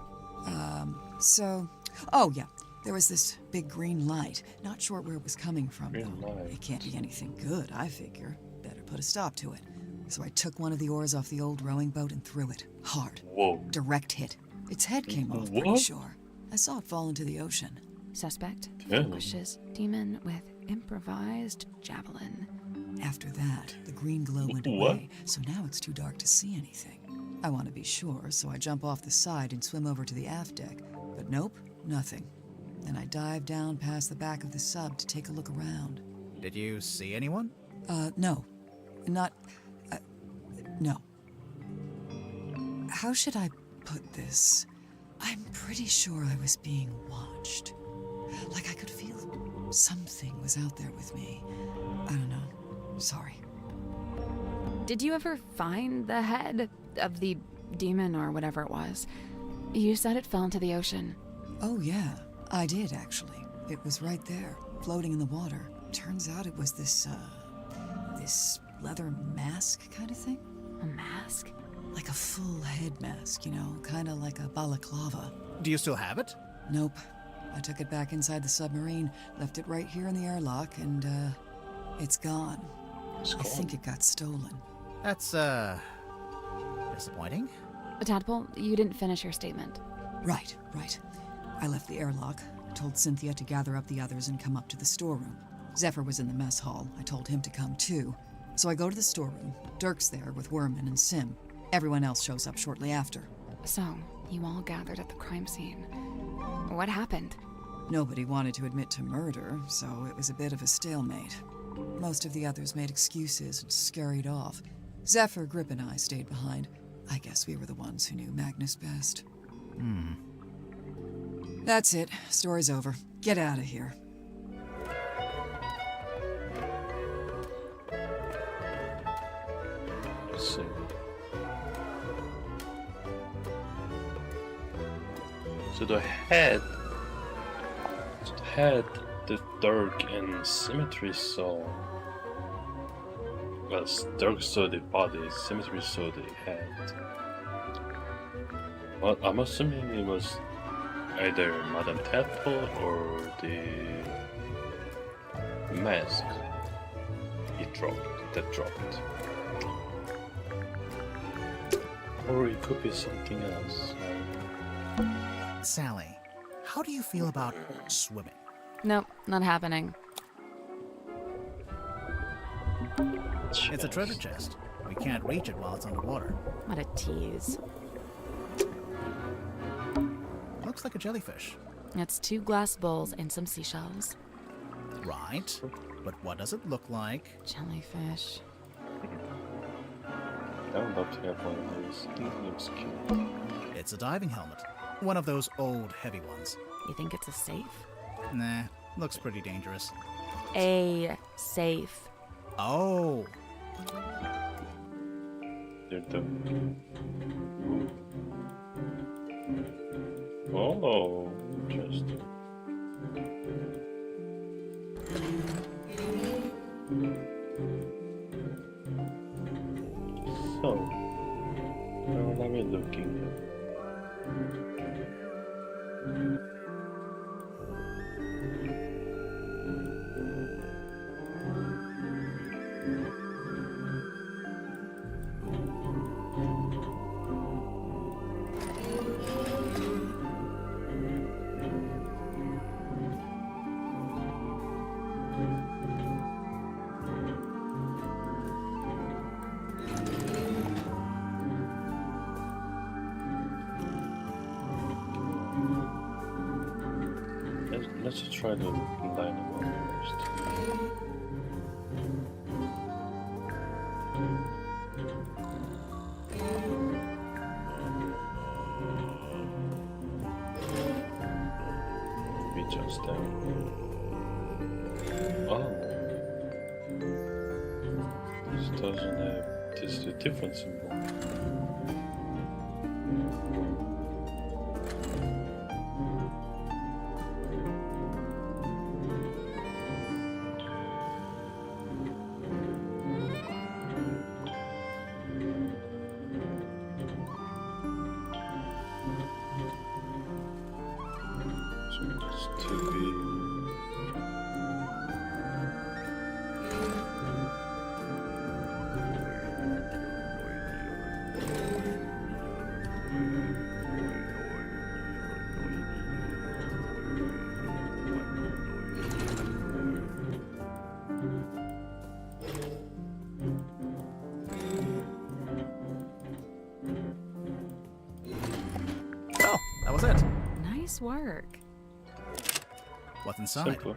Oh yeah, there was this big green light. Not sure where it was coming from, though. It can't be anything good, I figure. Better put a stop to it. So I took one of the oars off the old rowing boat and threw it. Hard. Whoa. Direct hit. Its head came off, pretty sure. I saw it fall into the ocean. Suspect vanquishes demon with improvised javelin. After that, the green glow went away, so now it's too dark to see anything. I want to be sure, so I jump off the side and swim over to the aft deck. But nope, nothing. Then I dive down past the back of the sub to take a look around. Did you see anyone? No. No. How should I put this? I'm pretty sure I was being watched. Like I could feel something was out there with me. I don't know. Sorry. Did you ever find the head of the demon or whatever it was? You said it fell into the ocean. Oh, yeah. I did, actually. It was right there, floating in the water. Turns out it was this leather mask kind of thing. A mask? Like a full head mask, you know, kind of like a balaclava. Do you still have it? Nope. I took it back inside the submarine, left it right here in the airlock, and, it's gone. I think it got stolen. That's, disappointing. Tadpole, you didn't finish your statement. Right. I left the airlock, told Cynthia to gather up the others and come up to the storeroom. Zephyr was in the mess hall. I told him to come too. So I go to the storeroom. Dirk's there with Worman and Sim. Everyone else shows up shortly after. So, you all gathered at the crime scene. What happened? Nobody wanted to admit to murder, so it was a bit of a stalemate. Most of the others made excuses and scurried off. Zephyr, Grip, and I stayed behind. I guess we were the ones who knew Magnus best. That's it. Story's over. Get out of here. So, the head, the Dirk and Symmetry saw. Well, Dirk saw the body, Symmetry saw the head. Well, I'm assuming it was either Madame Tadpole or the mask that dropped. Or it could be something else. Sally, how do you feel about swimming? Nope, not happening. It's a treasure chest. We can't reach it while it's underwater. What a tease. Looks like a jellyfish. It's 2 glass bowls and some seashells. Right. But what does it look like? Jellyfish. I would love to have one of those. It looks cute. It's a diving helmet. One of those old, heavy ones. You think it's a safe? Nah, looks pretty dangerous. A safe. Oh. They're the... Oh, interesting. So, what are we looking at? Let's just try to line them up first. We just down. Oh, this doesn't have. This is a different symbol. Oh, that was it. Nice work. What's inside? Simple.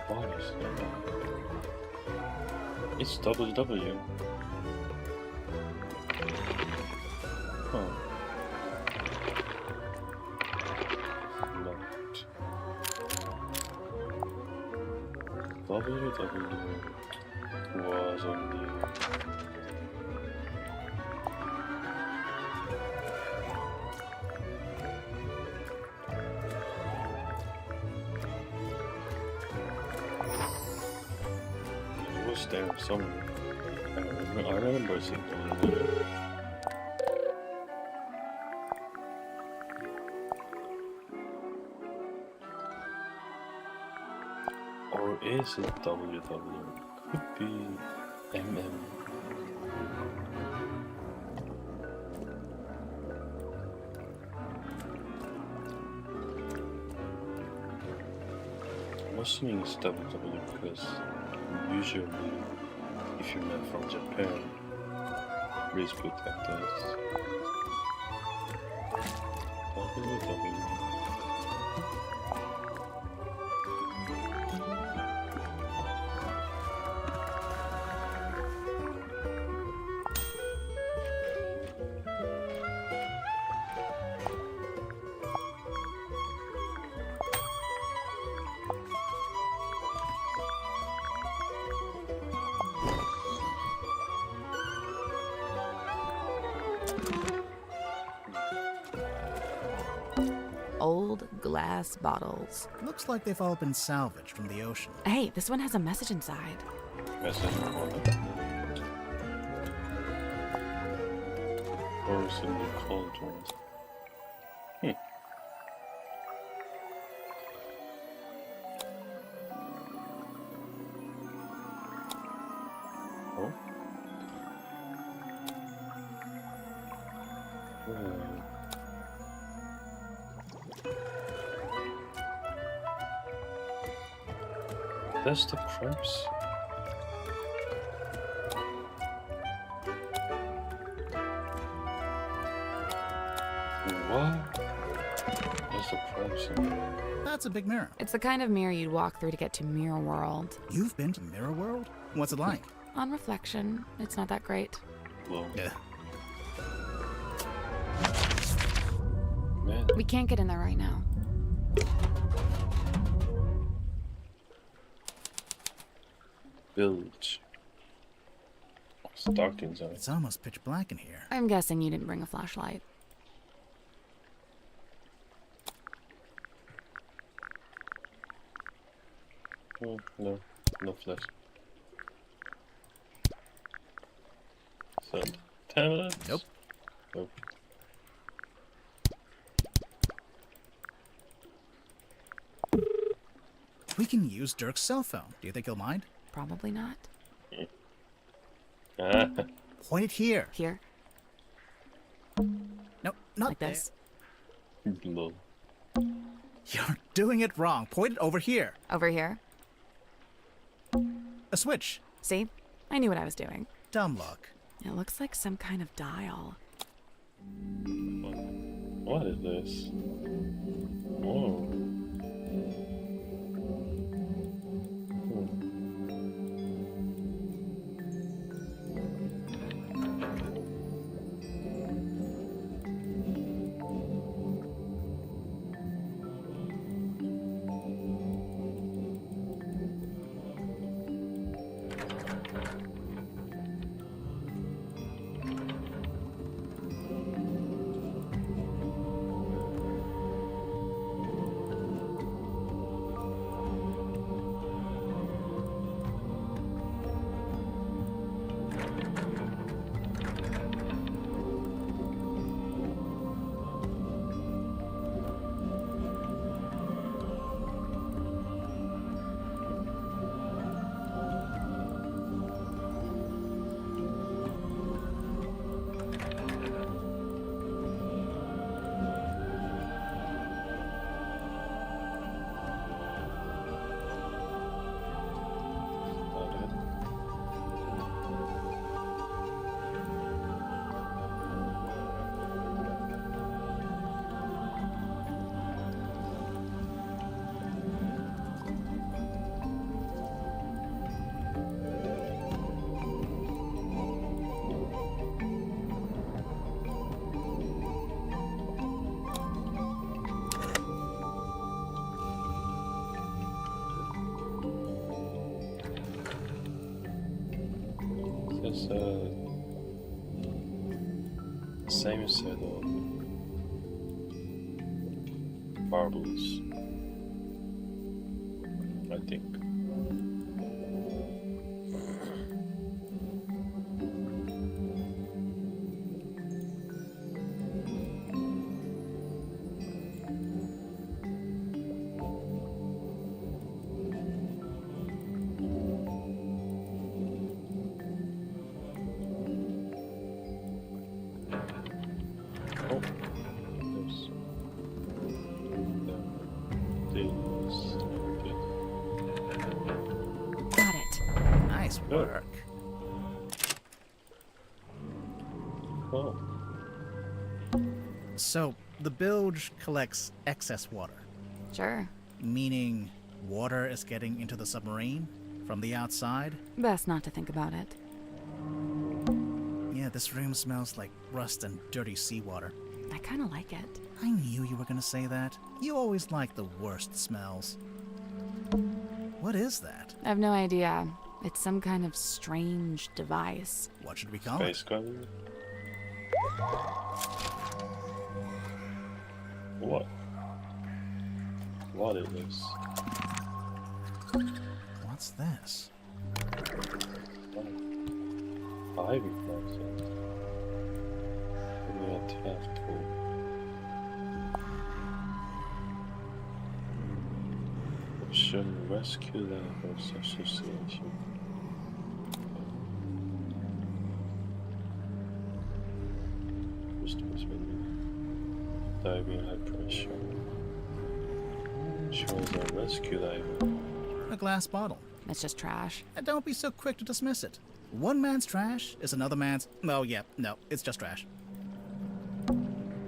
What is that? It's WW. Huh. Locked. WW was on the there somewhere. I remember seeing them. Or is it WW? Could be MM. I'm assuming it's WW because usually, if you're not from Japan, please put like this. WW. Old glass bottles. Looks like they've all been salvaged from the ocean. Hey, this one has a message inside. Message on Horse in the cauldrons. Oh. That's the crabs. What? That's the crabs. That's a big mirror. It's the kind of mirror you'd walk through to get to Mirror World. You've been to Mirror World? What's it like? On reflection, it's not that great. Well, Yeah. man. We can't get in there right now. Village. It's dark inside. It's almost pitch black in here. I'm guessing you didn't bring a flashlight. Oh, no, no flash. So, 10 minutes? Nope. Nope. We can use Dirk's cell phone. Do you think he'll mind? Probably not. Ah. Point it here. Here? No, not Like this? Lol. You're doing it wrong. Point it over here. Over here? A switch. See? I knew what I was doing. Dumb luck. It looks like some kind of dial. What is this? Oh. This same set of marbles, I think. Got it. Nice work. Oh. So, the bilge collects excess water, Sure. meaning water is getting into the submarine from the outside? Best not to think about it. Yeah, this room smells like rust and dirty seawater. I kind of like it. I knew you were gonna say that. You always like the worst smells. What is that? I have no idea. It's some kind of strange device. What should we call Space it? gun? What? What is this? What's this? Ivy plants. We are theft tool. Ocean Rescue Lovers Association. Diving high pressure. Shows a rescue diver. A glass bottle. It's just trash. And don't be so quick to dismiss it. One man's trash is another man's... Oh, yeah, no, it's just trash.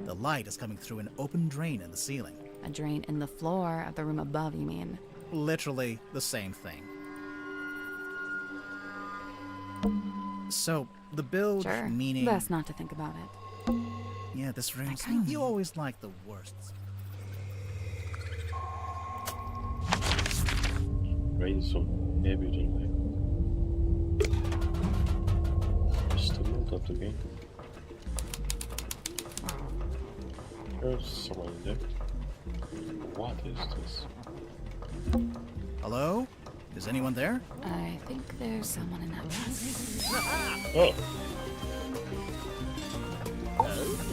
The light is coming through an open drain in the ceiling. A drain in the floor of the room above, you mean? Literally the same thing. So, the bilge, Sure. meaning... Best not to think about it. Yeah, this room... kinda You always like the worst. Rain so maybe tonight. Just a minute of the game. There's someone in there. What is this? Hello? Is anyone there? I think there's someone in that bus. Oh.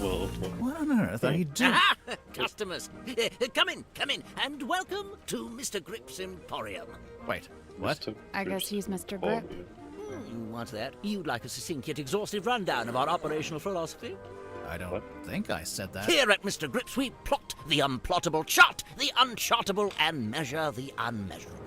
Well, What on earth are you doing? Customers, come in, and welcome to Mr. Grip's Emporium. Wait, what? Mr. I guess he's Mr. Grip. What's that? You'd like a succinct yet exhaustive rundown of our operational philosophy? I don't think I said that. Here at Mr. Grips, we plot the unplottable, chart the unchartable, and measure the unmeasurable.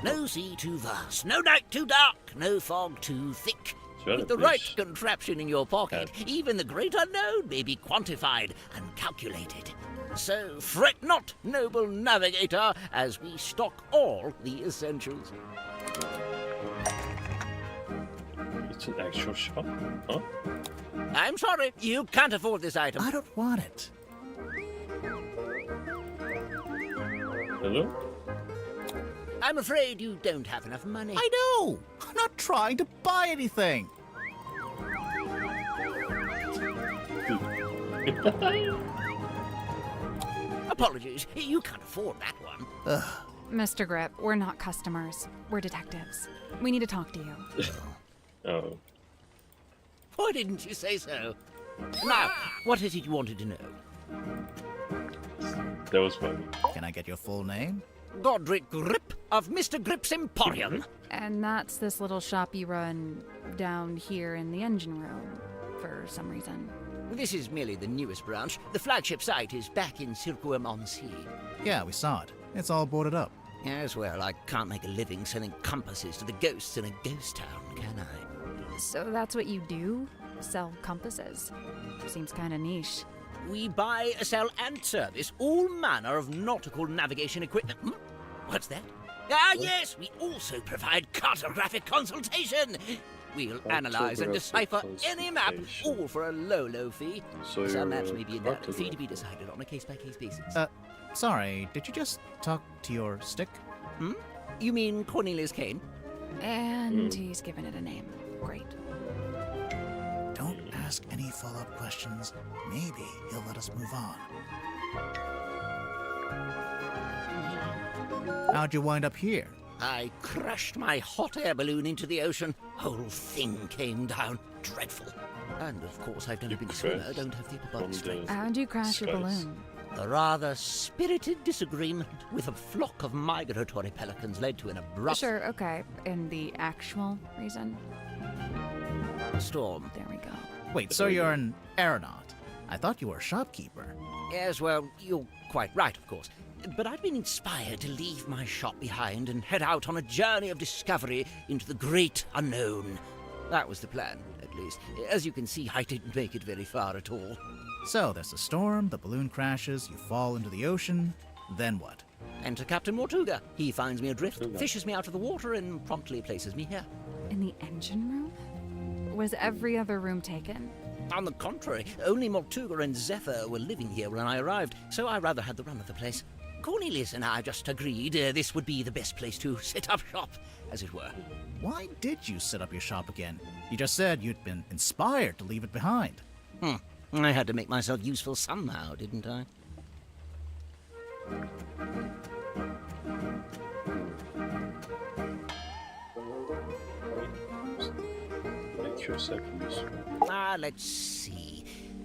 No sea too vast, no night too dark, no fog too thick. With the right contraption in your pocket, even the great unknown may be quantified and calculated. So fret not, noble navigator, as we stock all the essentials. It's an actual shop? Huh? I'm sorry, you can't afford this item. I don't want it. Hello? I'm afraid you don't have enough money. I know! I'm not trying to buy anything! Apologies, you can't afford that one. Mr. Grip, we're not customers. We're detectives. We need to talk to you. Oh. Why didn't you say so? Now, what is it you wanted to know? That was funny. Can I get your full name? Godric Grip of Mr. Grip's Emporium. And that's this little shop you run down here in the engine room, for some reason. This is merely the newest branch. The flagship site is back in Circuum-on-Sea. Yeah, we saw it. It's all boarded up. As well, I can't make a living selling compasses to the ghosts in a ghost town, can I? So that's what you do? Sell compasses? Seems kind of niche. We buy, sell, and service all manner of nautical navigation equipment. What's that? Ah, yes, we also provide cartographic consultation. We'll analyze and decipher any map, all for a low, low fee. So some maps may be in that fee to be decided on a case-by-case basis. Sorry, did you just talk to your stick? You mean Cornelius Kane? And he's given it a name. Great. Don't ask any follow-up questions. Maybe he'll let us move on. How'd you wind up here? I crashed my hot air balloon into the ocean. Whole thing came down. Dreadful. And of course, I've never been a swimmer. Don't have the upper body strength. How'd you crash your balloon? A rather spirited disagreement with a flock of migratory pelicans led to an abrupt Sure, okay. And the actual reason? storm. There we go. Wait, so you're an aeronaut? I thought you were a shopkeeper. Yes, well, you're quite right, of course. But I'd been inspired to leave my shop behind and head out on a journey of discovery into the great unknown. That was the plan, at least. As you can see, I didn't make it very far at all. So there's a storm, the balloon crashes, you fall into the ocean, then what? Enter Captain Mortuga. He finds me adrift, fishes me out of the water, and promptly places me here. In the engine room? Was every other room taken? On the contrary, only Mortuga and Zephyr were living here when I arrived, so I rather had the run of the place. Cornelius and I just agreed this would be the best place to set up shop, as it were. Why did you set up your shop again? You just said you'd been inspired to leave it behind. I had to make myself useful somehow, didn't I? Let's see.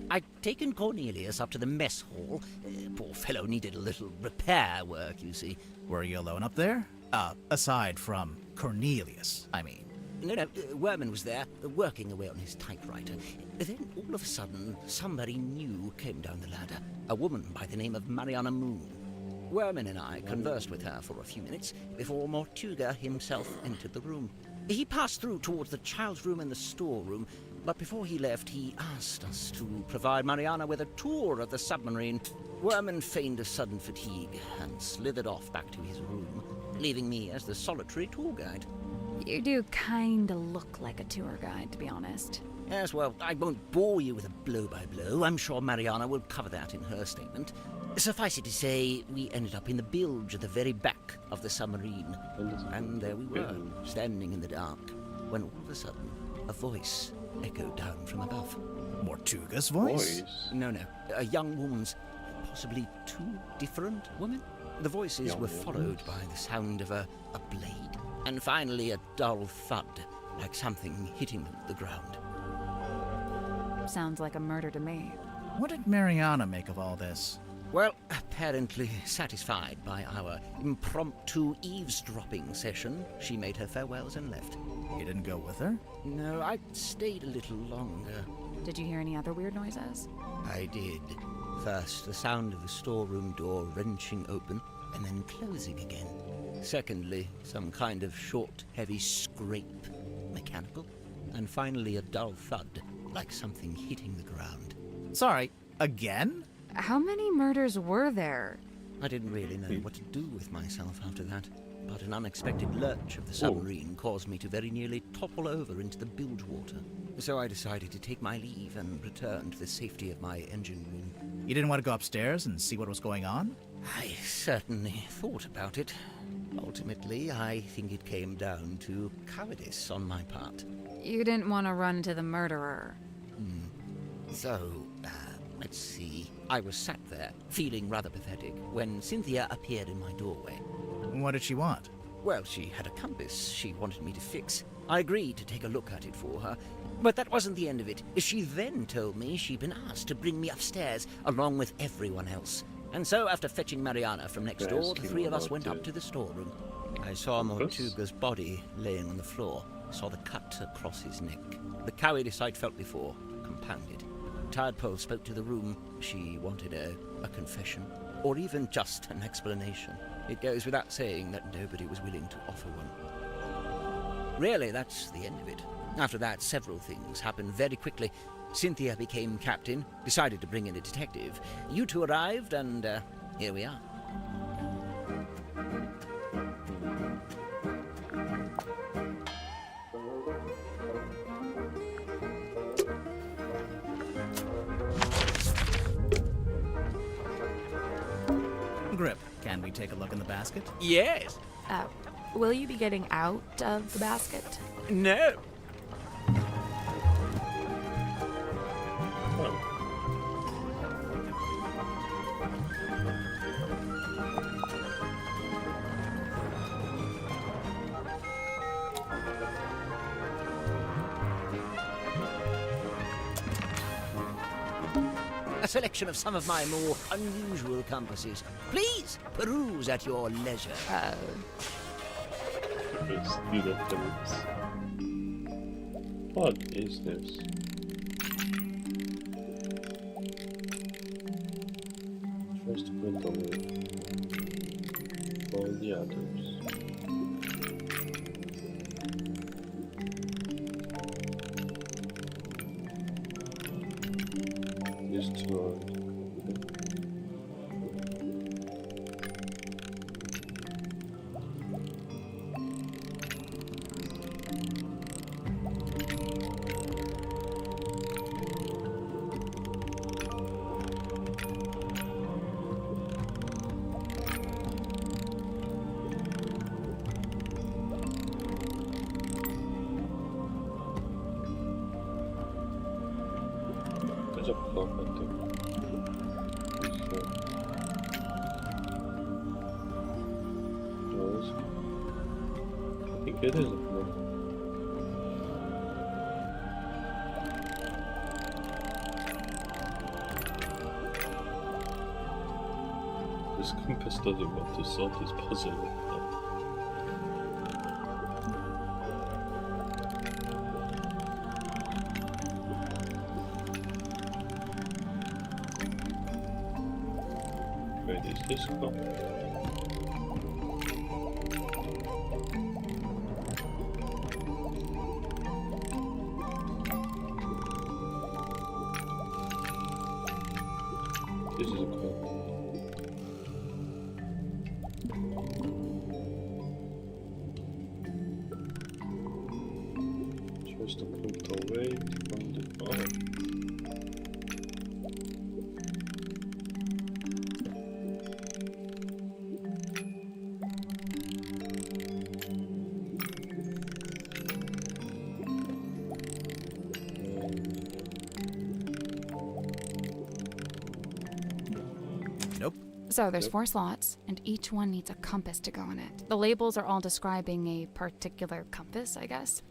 I'd taken Cornelius up to the mess hall. Poor fellow needed a little repair work, you see. Were you alone up there? Aside from Cornelius, I mean. No, Worman was there, working away on his typewriter. Then, all of a sudden, somebody new came down the ladder. A woman by the name of Mariana Moon. Worman and I conversed with her for a few minutes before Mortuga himself entered the room. He passed through towards the child's room and the storeroom, but before he left, he asked us to provide Mariana with a tour of the submarine. Worman feigned a sudden fatigue and slithered off back to his room, leaving me as the solitary tour guide. You do kinda look like a tour guide, to be honest. Yes, well, I won't bore you with a blow-by-blow. I'm sure Mariana will cover that in her statement. Suffice it to say, we ended up in the bilge at the very back of the submarine. And there we were, standing in the dark, when all of a sudden, a voice echoed down from above. Mortuga's voice? No, a young woman's, possibly two different women. The voices were followed by the sound of a blade. and finally a dull thud, like something hitting the ground. Sounds like a murder to me. What did Mariana make of all this? Well, apparently satisfied by our impromptu eavesdropping session, she made her farewells and left. You didn't go with her? No, I stayed a little longer. Did you hear any other weird noises? I did. First, the sound of the storeroom door wrenching open and then closing again. Secondly, some kind of short, heavy scrape, mechanical. And finally, a dull thud, like something hitting the ground. Sorry, again? How many murders were there? I didn't really know what to do with myself after that, but an unexpected lurch of the submarine caused me to very nearly topple over into the bilge water. So I decided to take my leave and return to the safety of my engine room. You didn't want to go upstairs and see what was going on? I certainly thought about it. Ultimately, I think it came down to cowardice on my part. You didn't want to run to the murderer. So, let's see. I was sat there, feeling rather pathetic, when Cynthia appeared in my doorway. What did she want? Well, she had a compass she wanted me to fix. I agreed to take a look at it for her, but that wasn't the end of it. She then told me she'd been asked to bring me upstairs, along with everyone else. And so, after fetching Mariana from next door, the three of us went up to the storeroom. I saw Mortuga's body laying on the floor, saw the cut across his neck. The cowardice I'd felt before, compounded. Tadpole spoke to the room. She wanted a confession, or even just an explanation. It goes without saying that nobody was willing to offer one. Really, that's the end of it. After that, several things happened very quickly. Cynthia became captain, decided to bring in a detective. You two arrived, and here we are. Grip, can we take a look in the basket? Yes. Will you be getting out of the basket? No. A selection of some of my more unusual compasses. Please peruse at your leisure. Let's do that first. What is this? First print away all the others. Destroyed. There's a clock, I think. I think it is a clock. This compass doesn't want to solve this puzzle right now. Where does this go? This is a clock. Just to put away from the phone. Nope. So there's 4 slots, and each one needs a compass to go in it. The labels are all describing a particular compass, I guess.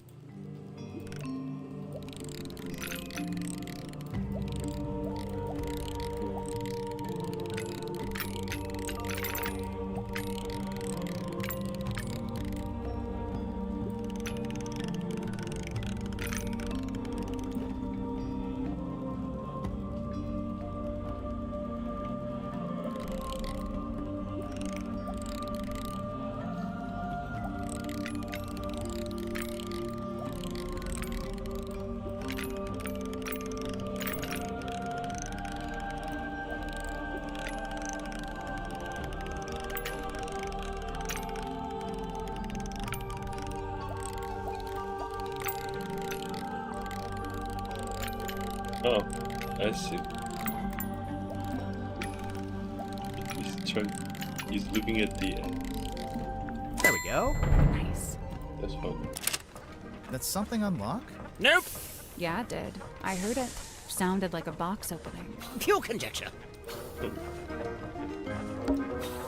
Oh, I see. He's looking at the end. There we go. Nice. That's fun. Did something unlock? Nope. Yeah, it did. I heard it. Sounded like a box opening. Pure conjecture.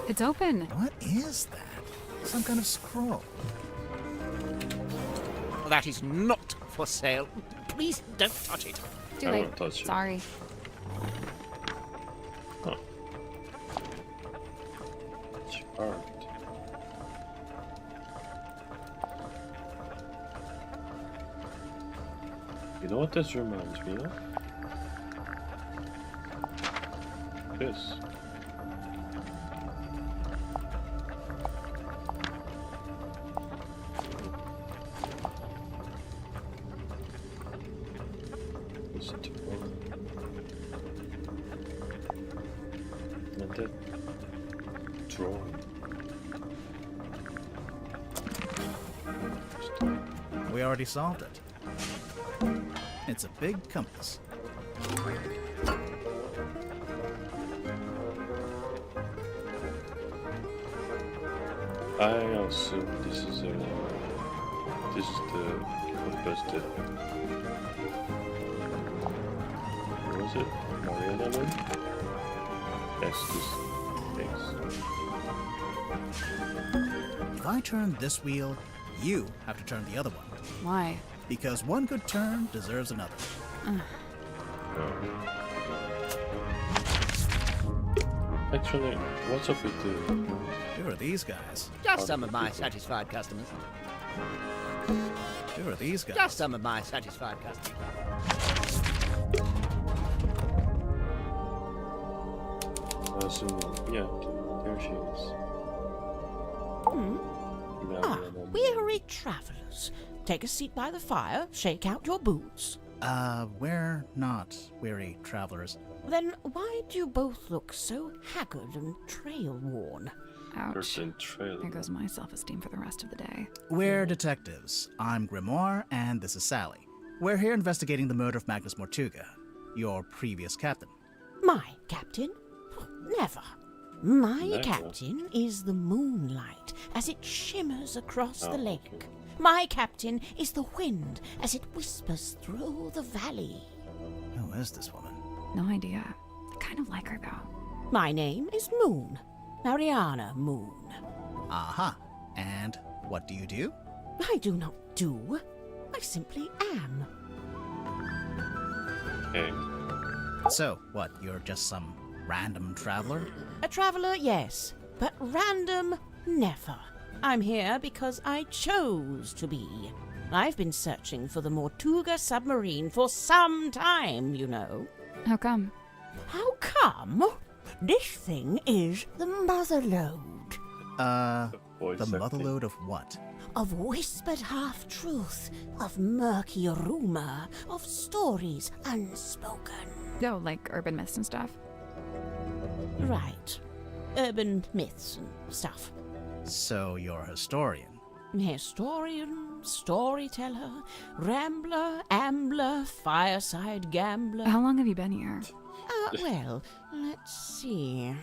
It's open. What is that? Some kind of scroll. That is not for sale. Please don't touch it. Too I late. won't touch it. Sorry. Huh. Chart. You know what this reminds me of? This. This drawing. And that drawing. We already solved it. It's a big compass. I assume this is the compass that what was it? Mariana one? Yes, this thanks. If I turn this wheel, you have to turn the other one. Why? Because one good turn deserves another. Actually, what's up with the Who are these guys? Just some of my satisfied customers. Who are these guys? Just some of my satisfied customers. yeah, there she is. Weary travelers. Take a seat by the fire, shake out your boots. We're not weary travelers. Then why do you both look so haggard and trail-worn? Ouch. Trail. There goes my self-esteem for the rest of the day. We're detectives. I'm Grimoire, and this is Sally. We're here investigating the murder of Magnus Mortuga, your previous captain. My captain? Never. My Never. captain is the moonlight as it shimmers across the lake. Okay. My captain is the wind as it whispers through the valley. Who is this woman? No idea. I kind of like her, though. My name is Moon. Mariana Moon. Aha. And what do you do? I do not do. I simply am. Okay. So, what, you're just some random traveler? A traveler, yes. But random, never. I'm here because I chose to be. I've been searching for the Mortuga submarine for some time, you know. How come? How come? This thing is the motherlode. The motherlode of what? Of whispered half-truth, of murky rumor, of stories unspoken. Oh, like urban myths and stuff? Right. Urban myths and stuff. So you're a historian? Historian, storyteller, rambler, ambler, fireside gambler. How long have you been here? Well, let's see.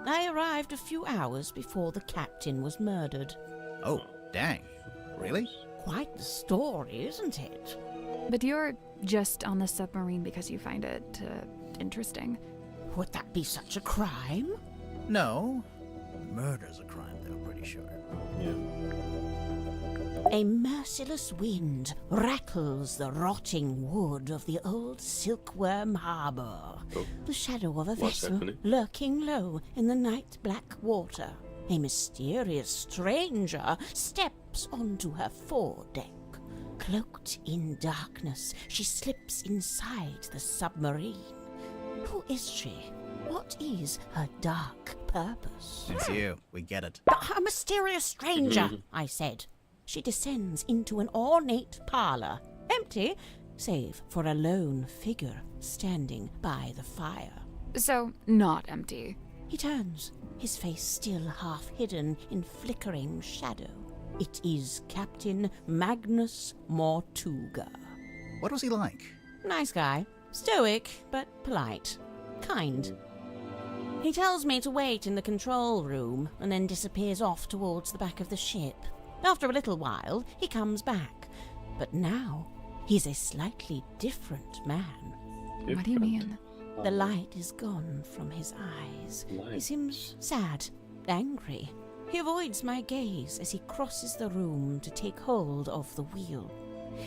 I arrived a few hours before the captain was murdered. Oh, dang. Really? Quite the story, isn't it? But you're just on the submarine because you find it interesting. Would that be such a crime? No. Murder's a crime, though, pretty sure. Yeah. A merciless wind rattles the rotting wood of the old silkworm harbor. Oh. The shadow of a What's vessel happening? lurking low in the night black water. A mysterious stranger steps onto her foredeck. Cloaked in darkness, she slips inside the submarine. Who is she? What is her dark purpose? It's you. We get it. A mysterious stranger, I said. She descends into an ornate parlor, empty, save for a lone figure standing by the fire. So, not empty. He turns, his face still half hidden in flickering shadow. It is Captain Magnus Mortuga. What was he like? Nice guy. Stoic, but polite. Kind. He tells me to wait in the control room and then disappears off towards the back of the ship. After a little while, he comes back. But now, he's a slightly different man. What do you mean? The light is gone from his eyes. He seems sad, angry. He avoids my gaze as he crosses the room to take hold of the wheel.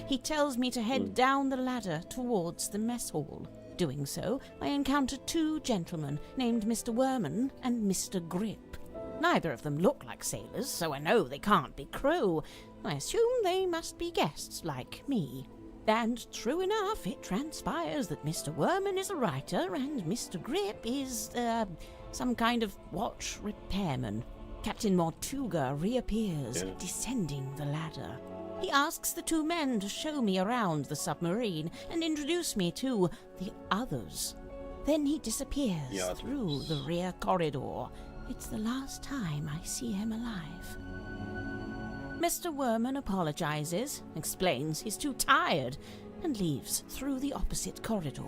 He tells me to head down the ladder towards the mess hall. Doing so, I encounter two gentlemen named Mr. Werman and Mr. Grip. Neither of them look like sailors, so I know they can't be crew. I assume they must be guests like me. And true enough, it transpires that Mr. Werman is a writer and Mr. Grip is, some kind of watch repairman. Captain Mortuga reappears, descending the ladder. He asks the two men to show me around the submarine and introduce me to the others. Then he disappears through the rear corridor. It's the last time I see him alive. Mr. Werman apologizes, explains he's too tired, and leaves through the opposite corridor.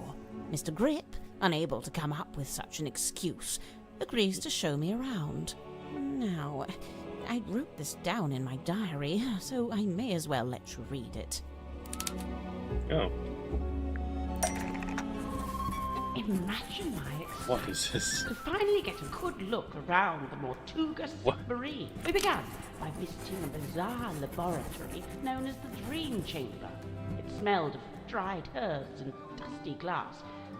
Mr. Grip, unable to come up with such an excuse, agrees to show me around. Now, I wrote this down in my diary, so I may as well let you read it. Oh. Imagine my What is this? to finally get a good look around the Mortuga submarine. We began by visiting a bizarre laboratory known as the Dream Chamber. It smelled of dried herbs and dusty glass,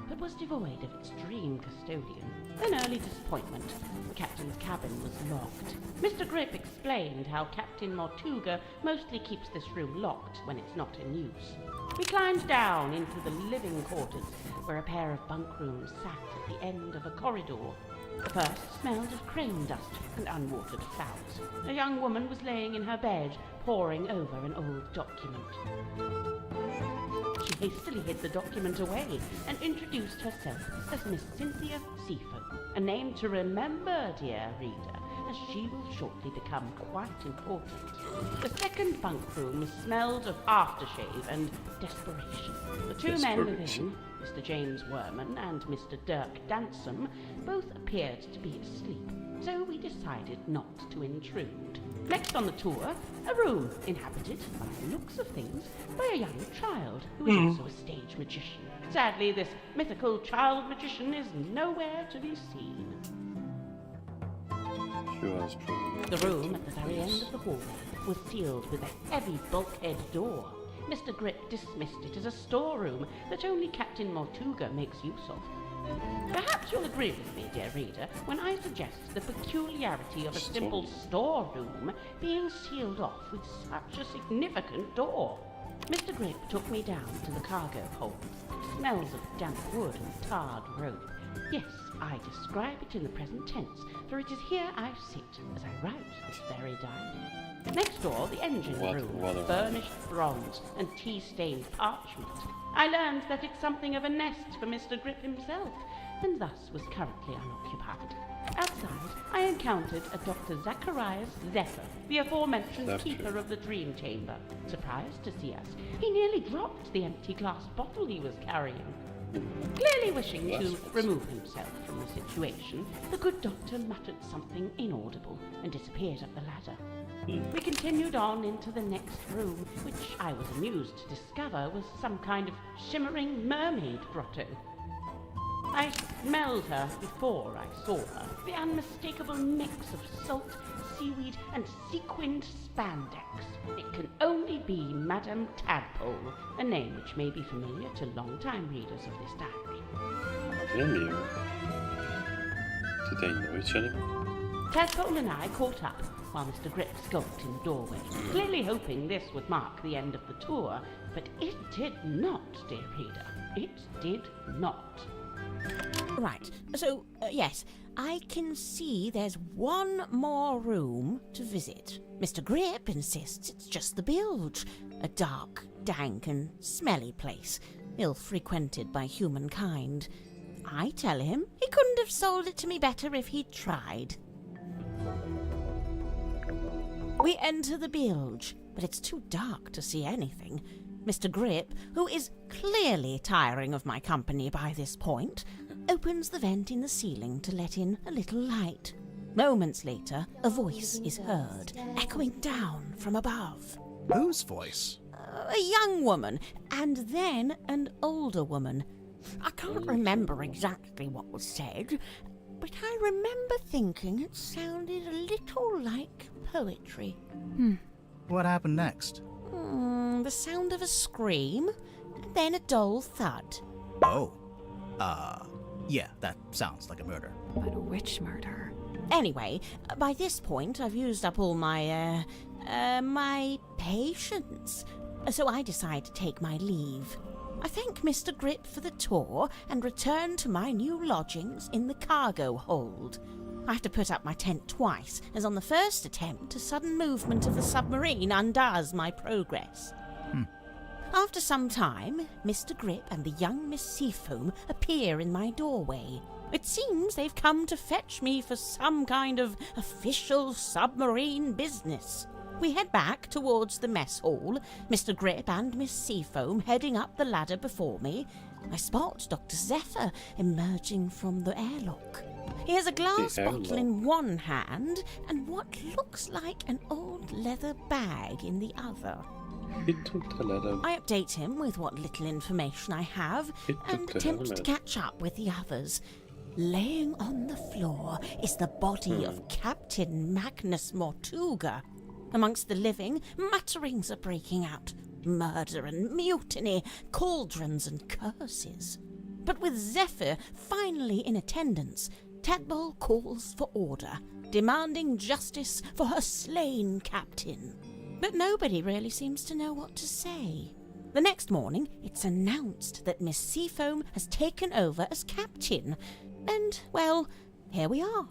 but was devoid of its dream custodian. An early disappointment. The captain's cabin was locked. Mr. Grip explained how Captain Mortuga mostly keeps this room locked when it's not in use. We climbed down into the living quarters, where a pair of bunk rooms sat at the end of a corridor. The first smelled of crane dust and unwatered fowls. A young woman was laying in her bed, poring over an old document. She hastily hid the document away and introduced herself as Miss Cynthia Seaford, a name to remember, dear reader, as she will shortly become quite important. The second bunk room smelled of aftershave and desperation. The two men within, Mr. James Werman and Mr. Dirk Dansom, both appeared to be asleep, so we decided not to intrude. Next on the tour, a room inhabited, by the looks of things, by a young child who is also a stage magician. Sadly, this mythical child magician is nowhere to be seen. The room at the very end of the hallway was sealed with a heavy bulkhead door. Mr. Grip dismissed it as a storeroom that only Captain Mortuga makes use of. Perhaps you'll agree with me, dear reader, when I suggest the peculiarity of a simple storeroom being sealed off with such a significant door. Mr. Grip took me down to the cargo hold. It smells of damp wood and tarred rope. Yes, I describe it in the present tense, for it is here I sit as I write this very diary. Next door, the engine room, burnished bronze and tea-stained parchment. I learned that it's something of a nest for Mr. Grip himself, and thus was currently unoccupied. Outside, I encountered a Dr. Zacharias Zephyr, the aforementioned keeper of the Dream Chamber. Surprised to see us, he nearly dropped the empty glass bottle he was carrying. Clearly wishing to remove himself from the situation, the good doctor muttered something inaudible and disappeared up the ladder. We continued on into the next room, which I was amused to discover was some kind of shimmering mermaid grotto. I smelled her before I saw her. The unmistakable mix of salt, seaweed, and sequined spandex. It can only be Madame Tadpole, a name which may be familiar to long-time readers of this diary. Familiar? Do they know each other? Tadpole and I caught up while Mr. Grip skulked in the doorway, clearly hoping this would mark the end of the tour, but it did not, dear reader. It did not. Right, so, yes, I can see there's one more room to visit. Mr. Grip insists it's just the bilge, a dark, dank and smelly place, ill-frequented by humankind. I tell him he couldn't have sold it to me better if he'd tried. We enter the bilge, but it's too dark to see anything. Mr. Grip, who is clearly tiring of my company by this point, opens the vent in the ceiling to let in a little light. Moments later, a voice is heard, echoing down from above. Whose voice? A young woman, and then an older woman. I can't remember exactly what was said, but I remember thinking it sounded a little like poetry. What happened next? The sound of a scream, and then a dull thud. Oh. Yeah, that sounds like a murder. But which murder? Anyway, by this point I've used up all my, my patience. So I decide to take my leave. I thank Mr. Grip for the tour and return to my new lodgings in the cargo hold. I have to put up my tent twice, as on the first attempt, a sudden movement of the submarine undoes my progress. After some time, Mr. Grip and the young Miss Seafoam appear in my doorway. It seems they've come to fetch me for some kind of official submarine business. We head back towards the mess hall, Mr. Grip and Miss Seafoam heading up the ladder before me. I spot Dr. Zephyr emerging from the airlock. He has a glass bottle in one hand and what looks like an old leather bag in the other. He took the ladder. I update him with what little information I have and attempt to catch up with the others. Laying on the floor is the body of Captain Magnus Mortuga. Amongst the living, mutterings are breaking out. Murder and mutiny, cauldrons and curses. But with Zephyr finally in attendance, Tadpole calls for order, demanding justice for her slain captain. But nobody really seems to know what to say. The next morning, it's announced that Miss Seafoam has taken over as captain. And, well, here we are.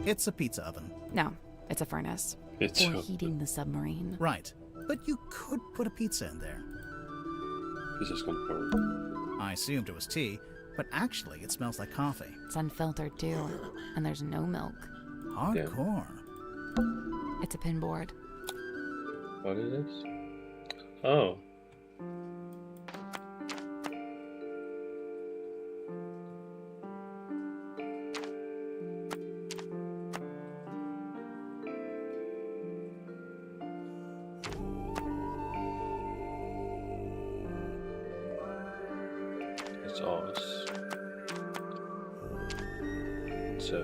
It's a pizza oven. No, it's a furnace. It's for heating the submarine. Right, but you could put a pizza in there. This is confirmed. I assumed it was tea, but actually it smells like coffee. It's unfiltered too, and there's no milk. Hardcore. It's a pinboard. What is this? Oh. It's us. It's up.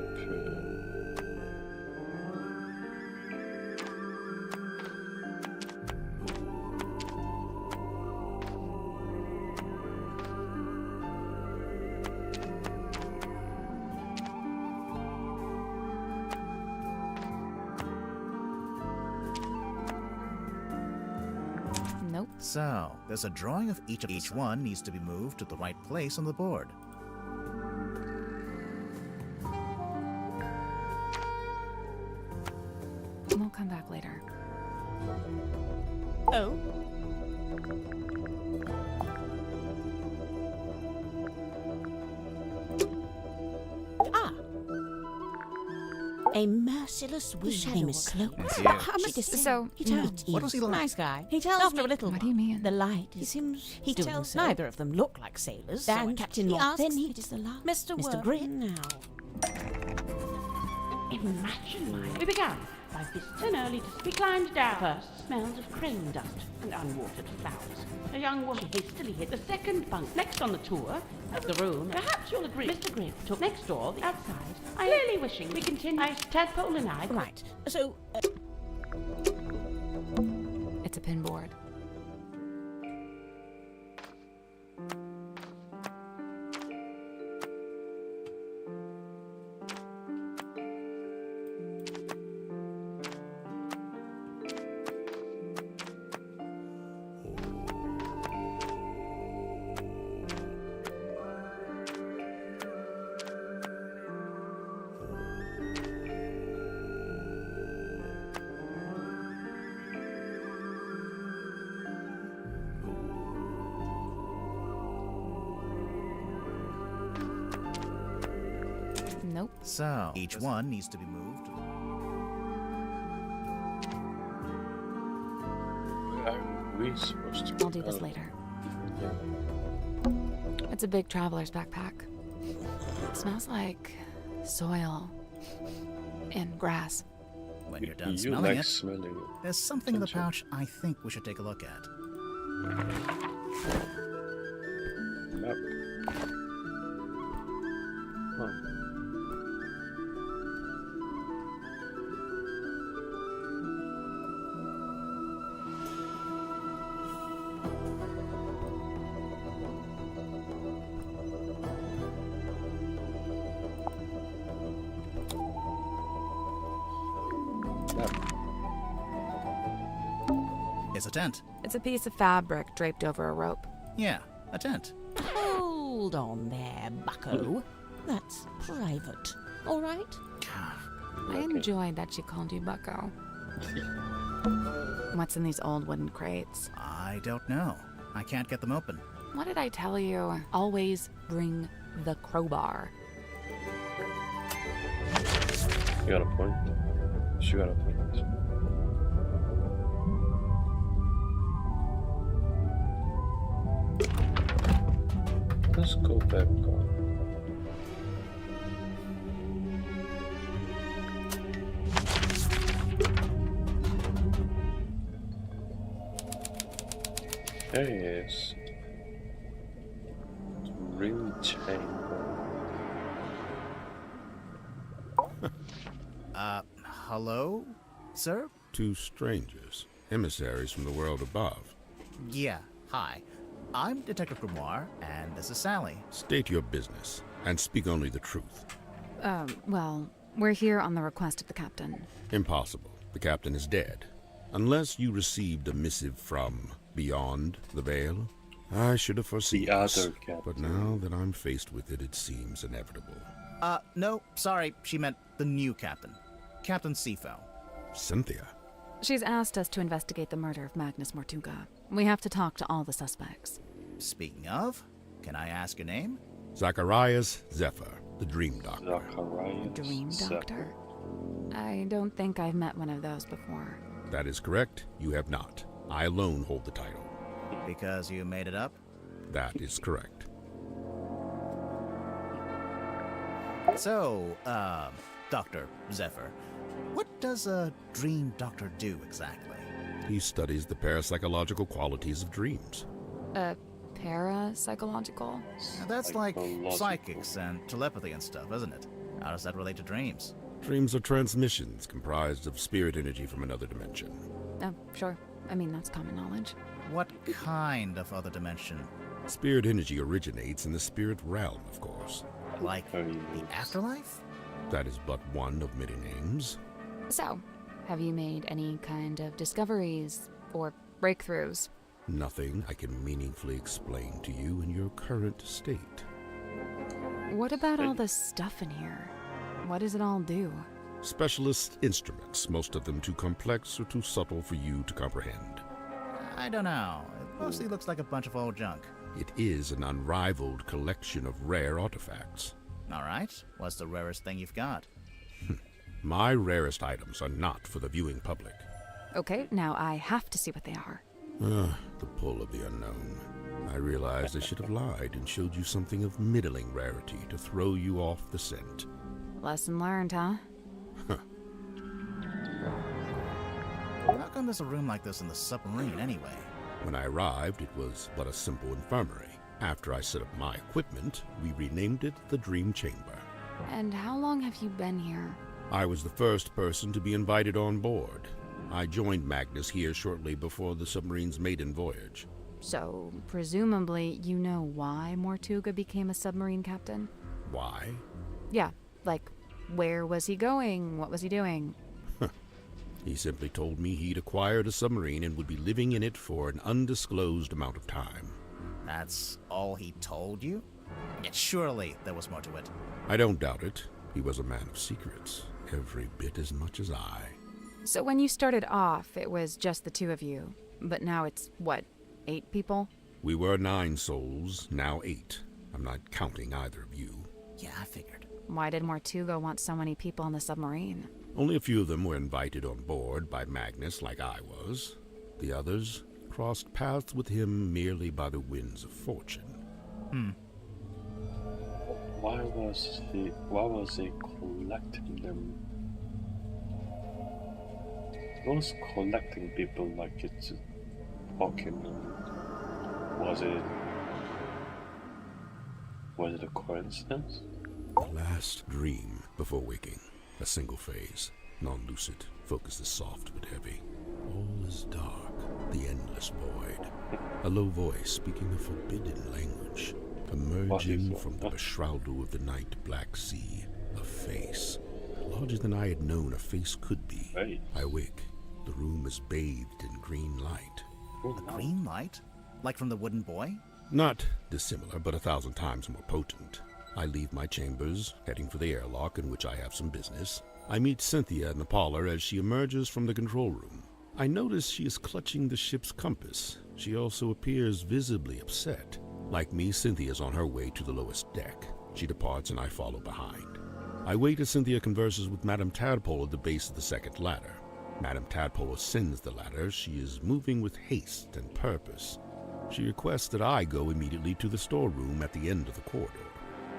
Nope. So, there's a drawing of each one needs to be moved to the right place on the board. We'll come back later. Oh? A merciless wind is cloaked. How much So, he tells what was he like? Nice guy. He tells after a little What do you mean? the light. He tells neither of them look like sailors. Then Captain Moss. Then he is the last. Mr. Grip now. Imagine, Maya. We began by fists and early to we climbed down. First, smells of crane dust and unwatered flowers. A young woman hastily hit the second bunk. Next on the tour of the room, perhaps you'll agree, Mr. Grip took next door, the outside. I'm clearly wishing we continued. Tadpole and I. Right. So, It's a pinboard. Nope. So, each one needs to be moved. Where are we supposed to I'll do this later. It's a big traveler's backpack. It smells like soil and grass. When you're done You smelling like it, smelling there's something in the Essential. pouch I think we should take a look at. map. Huh. It's a tent. It's a piece of fabric draped over a rope. Yeah, a tent. hold on there, bucko. That's private, all right? I enjoyed that she called you Bucko. What's in these old wooden crates? I don't know. I can't get them open. What did I tell you? Always bring the crowbar. You got a point. She got a point. Let's go back on. There he is. Really chamber. Hello, sir? Two strangers, emissaries from the world above. Yeah, hi. I'm Detective Grimoire, and this is Sally. State your business, and speak only the truth. Well, we're here on the request of the captain. Impossible. The captain is dead. Unless you received a missive from beyond the veil. I should have foreseen The this, other captain. but now that I'm faced with it, it seems inevitable. No, sorry, she meant the new captain. Captain Sifo. Cynthia? She's asked us to investigate the murder of Magnus Mortuga. We have to talk to all the suspects. Speaking of, can I ask your name? Zacharias Zephyr, the Dream Doctor. Zacharias Dream Doctor? I don't think I've met one of those before. That is correct. You have not. I alone hold the title. Because you made it up? That is correct. So, Dr. Zephyr, what does a dream doctor do exactly? He studies the parapsychological qualities of dreams. Parapsychological? Now, that's like psychics and telepathy and stuff, isn't it? How does that relate to dreams? Dreams are transmissions comprised of spirit energy from another dimension. Sure. I mean, that's common knowledge. What kind of other dimension? Spirit energy originates in the spirit realm, of course. Like the afterlife? That is but one of many names. So, have you made any kind of discoveries or breakthroughs? Nothing I can meaningfully explain to you in your current state. What about all this stuff in here? What does it all do? Specialist instruments, most of them too complex or too subtle for you to comprehend. I don't know. It mostly looks like a bunch of old junk. It is an unrivaled collection of rare artifacts. All right. What's the rarest thing you've got? My rarest items are not for the viewing public. Okay, now I have to see what they are. The pull of the unknown. I realized I should have lied and showed you something of middling rarity to throw you off the scent. Lesson learned, huh? How come there's a room like this in the submarine anyway? When I arrived, it was but a simple infirmary. After I set up my equipment, we renamed it the Dream Chamber. And how long have you been here? I was the first person to be invited on board. I joined Magnus here shortly before the submarine's maiden voyage. So, presumably, you know why Mortuga became a submarine captain? Why? Yeah, like, where was he going? What was he doing? He simply told me he'd acquired a submarine and would be living in it for an undisclosed amount of time. That's all he told you? Yet surely there was more to it. I don't doubt it. He was a man of secrets, every bit as much as I. So when you started off, it was just the two of you. But now it's, what, 8 people? We were 9 souls, now 8. I'm not counting either of you. Yeah, I figured. Why did Mortuga want so many people on the submarine? Only a few of them were invited on board by Magnus like I was. The others crossed paths with him merely by the winds of fortune. Why was he collecting them? He was collecting people like it's a Pokemon. Was it a coincidence? Last dream before waking. A single phase, non-lucid, focus is soft but heavy. All is dark, the endless void. A low voice speaking a forbidden language, emerging from the beshroudal of the night black sea. A face, larger than I had known a face could be. Right. I wake. The room is bathed in green light. A green light? Like from the wooden boy? Not dissimilar, but 1,000 times more potent. I leave my chambers, heading for the airlock in which I have some business. I meet Cynthia in the parlor as she emerges from the control room. I notice she is clutching the ship's compass. She also appears visibly upset. Like me, Cynthia's on her way to the lowest deck. She departs and I follow behind. I wait as Cynthia converses with Madame Tadpole at the base of the second ladder. Madame Tadpole ascends the ladder. She is moving with haste and purpose. She requests that I go immediately to the storeroom at the end of the corridor.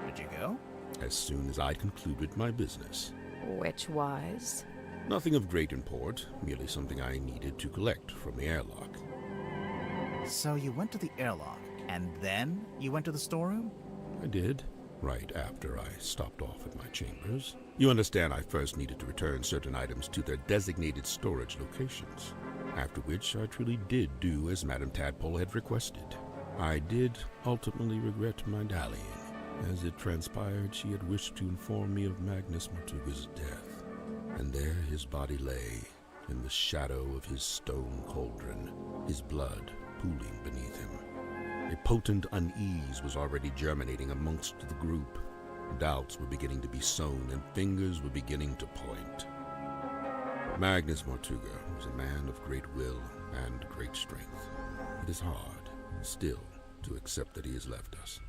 Did you go? As soon as I'd concluded my business. Which was? Nothing of great import, merely something I needed to collect from the airlock. So you went to the airlock, and then you went to the storeroom? I did, right after I stopped off at my chambers. You understand I first needed to return certain items to their designated storage locations, after which I truly did do as Madame Tadpole had requested. I did ultimately regret my dallying. As it transpired, she had wished to inform me of Magnus Mortuga's death, and there his body lay, in the shadow of his stone cauldron, his blood pooling beneath him. A potent unease was already germinating amongst the group. Doubts were beginning to be sown, and fingers were beginning to point. Magnus Mortuga was a man of great will and great strength. It is hard, still, to accept that he has left us.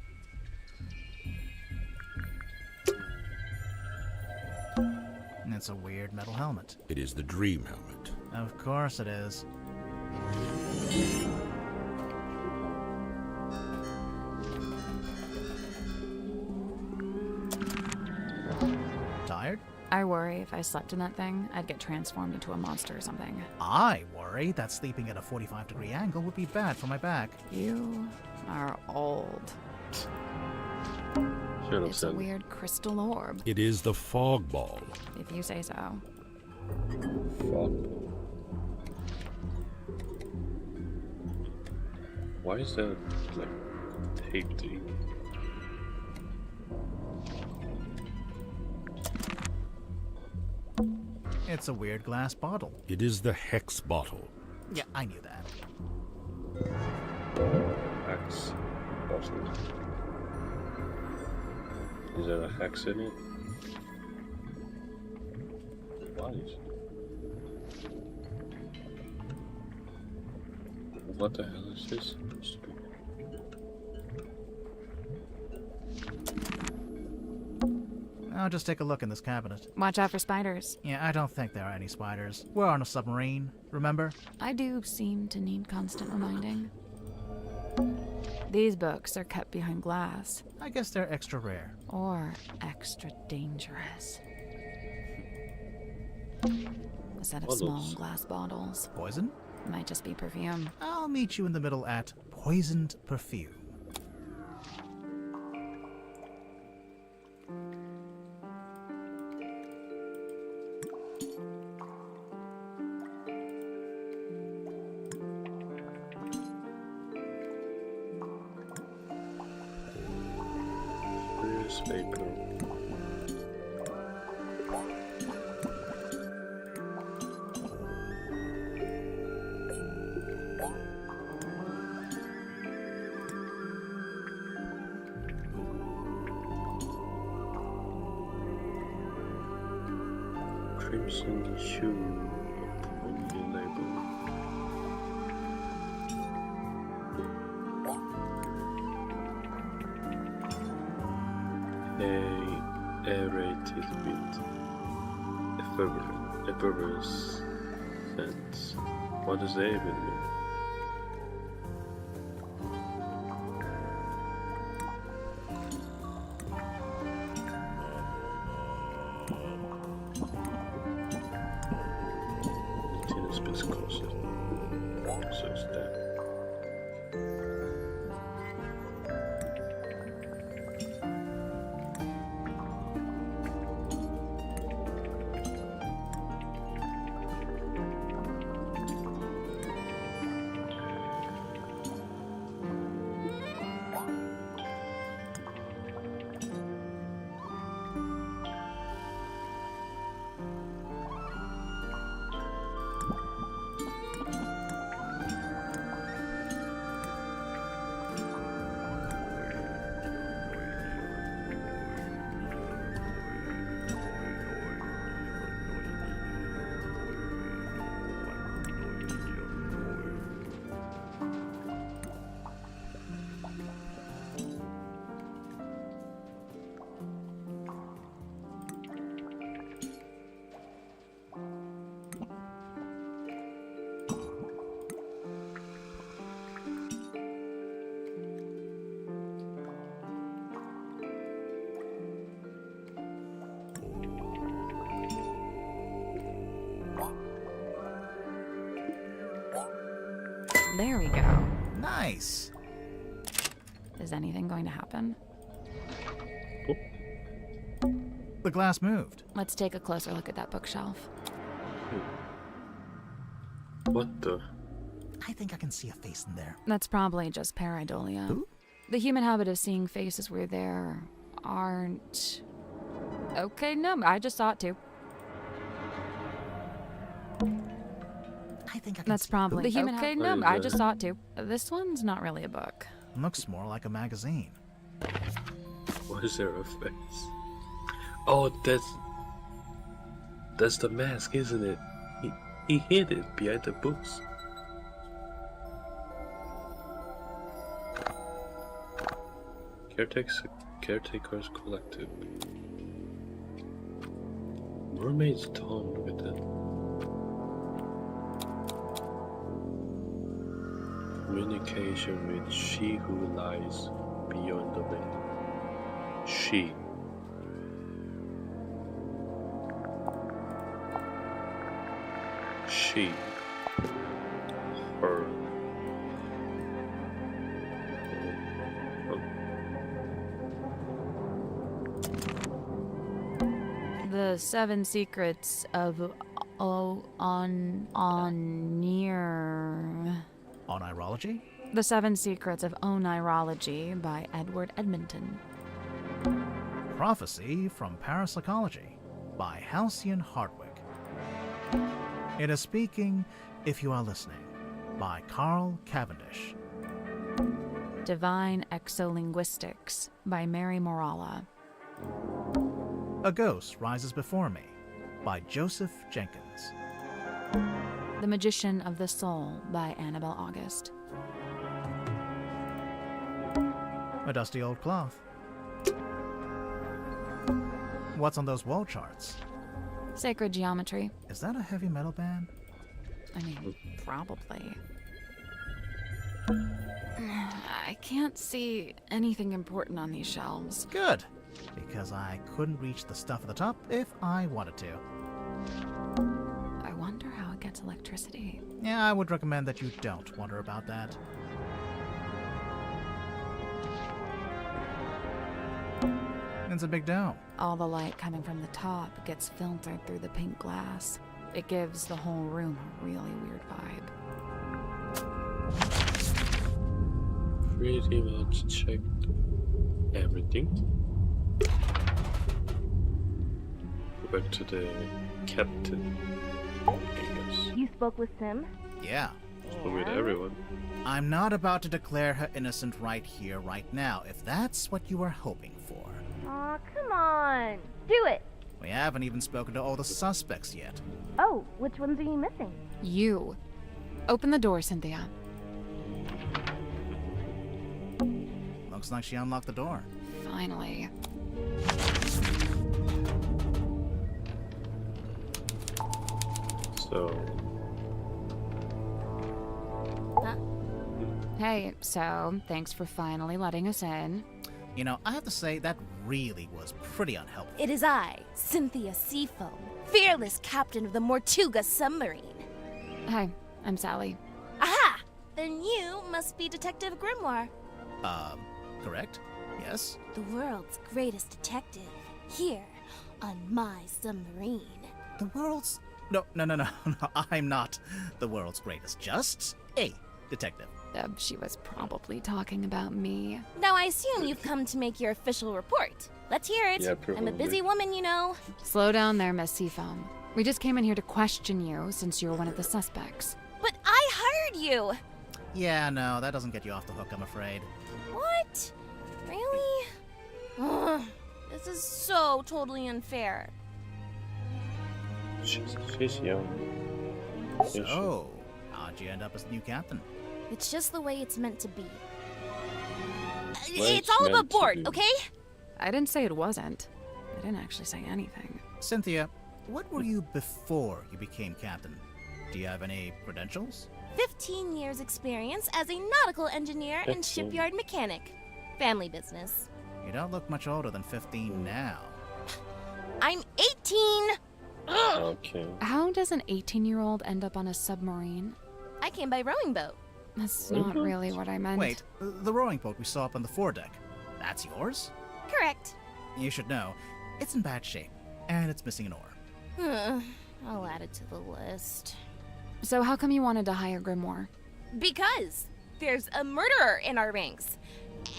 It's a weird metal helmet. It is the Dream Helmet. Of course it is. Tired? I worry if I slept in that thing, I'd get transformed into a monster or something. I worry that sleeping at a 45-degree angle would be bad for my back. You are old. It's a weird crystal orb. It is the Fog Ball. If you say so. Fog. Why is that, like, taped to you? It's a weird glass bottle. It is the Hex Bottle. Yeah, I knew that. Hex bottle. Is there a hex in it? What the hell is this supposed to be? I'll just take a look in this cabinet. Watch out for spiders. Yeah, I don't think there are any spiders. We're on a submarine, remember? I do seem to need constant reminding. These books are kept behind glass. I guess they're extra rare. Or extra dangerous. set of small glass bottles. Poison? Might just be perfume. I'll meet you in the middle at poisoned perfume. Newspaper. Crimson hue upon the label. Aerated with effervescence. What does that even mean? Continuous viscosity. So it's that. There we go. Nice. Is anything going to happen? The glass moved. Let's take a closer look at that bookshelf. What the? I think I can see a face in there. That's probably just pareidolia. Who? The human habit of seeing faces where there aren't... Okay, no, I just saw it too. I think I can That's see... probably... The human Okay, no, I just saw it too. This one's not really a book. Looks more like a magazine. Why is there a face? Oh, that's the mask, isn't it? He hid it behind the books. Caretaker's Collective. Mermaid's Tongue, look at that. Communication with she who lies beyond the veil. She. She. Her. The Seven Secrets of Onir. Onirology? The Seven Secrets of Onirology by Edward Edmonton. Prophecy from Parapsychology by Halcyon Hardwick. It is Speaking, If You Are Listening by Carl Cavendish. Divine Exolinguistics by Mary Moralla. A Ghost Rises Before Me by Joseph Jenkins. The Magician of the Soul by Annabel August. A Dusty Old Cloth. What's on those wall charts? Sacred Geometry. Is that a heavy metal band? I mean, probably. I can't see anything important on these shelves. Good, because I couldn't reach the stuff at the top if I wanted to. I wonder wants electricity. Yeah, I would recommend that you don't wonder about that. It's a big dome. All the light coming from the top gets filtered through the pink glass. It gives the whole room a really weird vibe. Pretty much checked everything. Go back to the captain, I guess. You spoke with Sim? Yeah. Spoke with everyone. I'm not about to declare her innocent right here, right now, if that's what you were hoping for. Aw, come on. Do it. We haven't even spoken to all the suspects yet. Oh, which ones are you missing? You. Open the door, Cynthia. Looks like she unlocked the door. Finally. So... Hey, so, thanks for finally letting us in. You know, I have to say, that really was pretty unhelpful. It is I, Cynthia Seafoam, fearless captain of the Mortuga submarine. Hi, I'm Sally. Aha! Then you must be Detective Grimoire. Correct? Yes? The world's greatest detective, here on my submarine. The world's... No, I'm not the world's greatest, just a detective. She was probably talking about me. Now I assume you've come to make your official report. Let's hear it. Yeah, I'm a busy woman, you know. Slow down there, Miss Seafoam. We just came in here to question you since you're one of the suspects. But I hired you! Yeah, no, that doesn't get you off the hook, I'm afraid. What? Really? Ugh, this is so totally unfair. She's young. So, how'd you end up as the new captain? It's just the way it's meant to be. Well, it's all above board, okay? I didn't say it wasn't. I didn't actually say anything. Cynthia, what were you before you became captain? Do you have any credentials? 15 years experience as a nautical engineer and shipyard mechanic. Family business. You don't look much older than 15 now. I'm 18! Ugh. Okay. How does an 18-year-old end up on a submarine? I came by rowing boat. That's not really what I meant. Wait, the rowing boat we saw up on the foredeck, that's yours? Correct. You should know, it's in bad shape, and it's missing an oar. I'll add it to the list. So how come you wanted to hire Grimoire? Because there's a murderer in our ranks,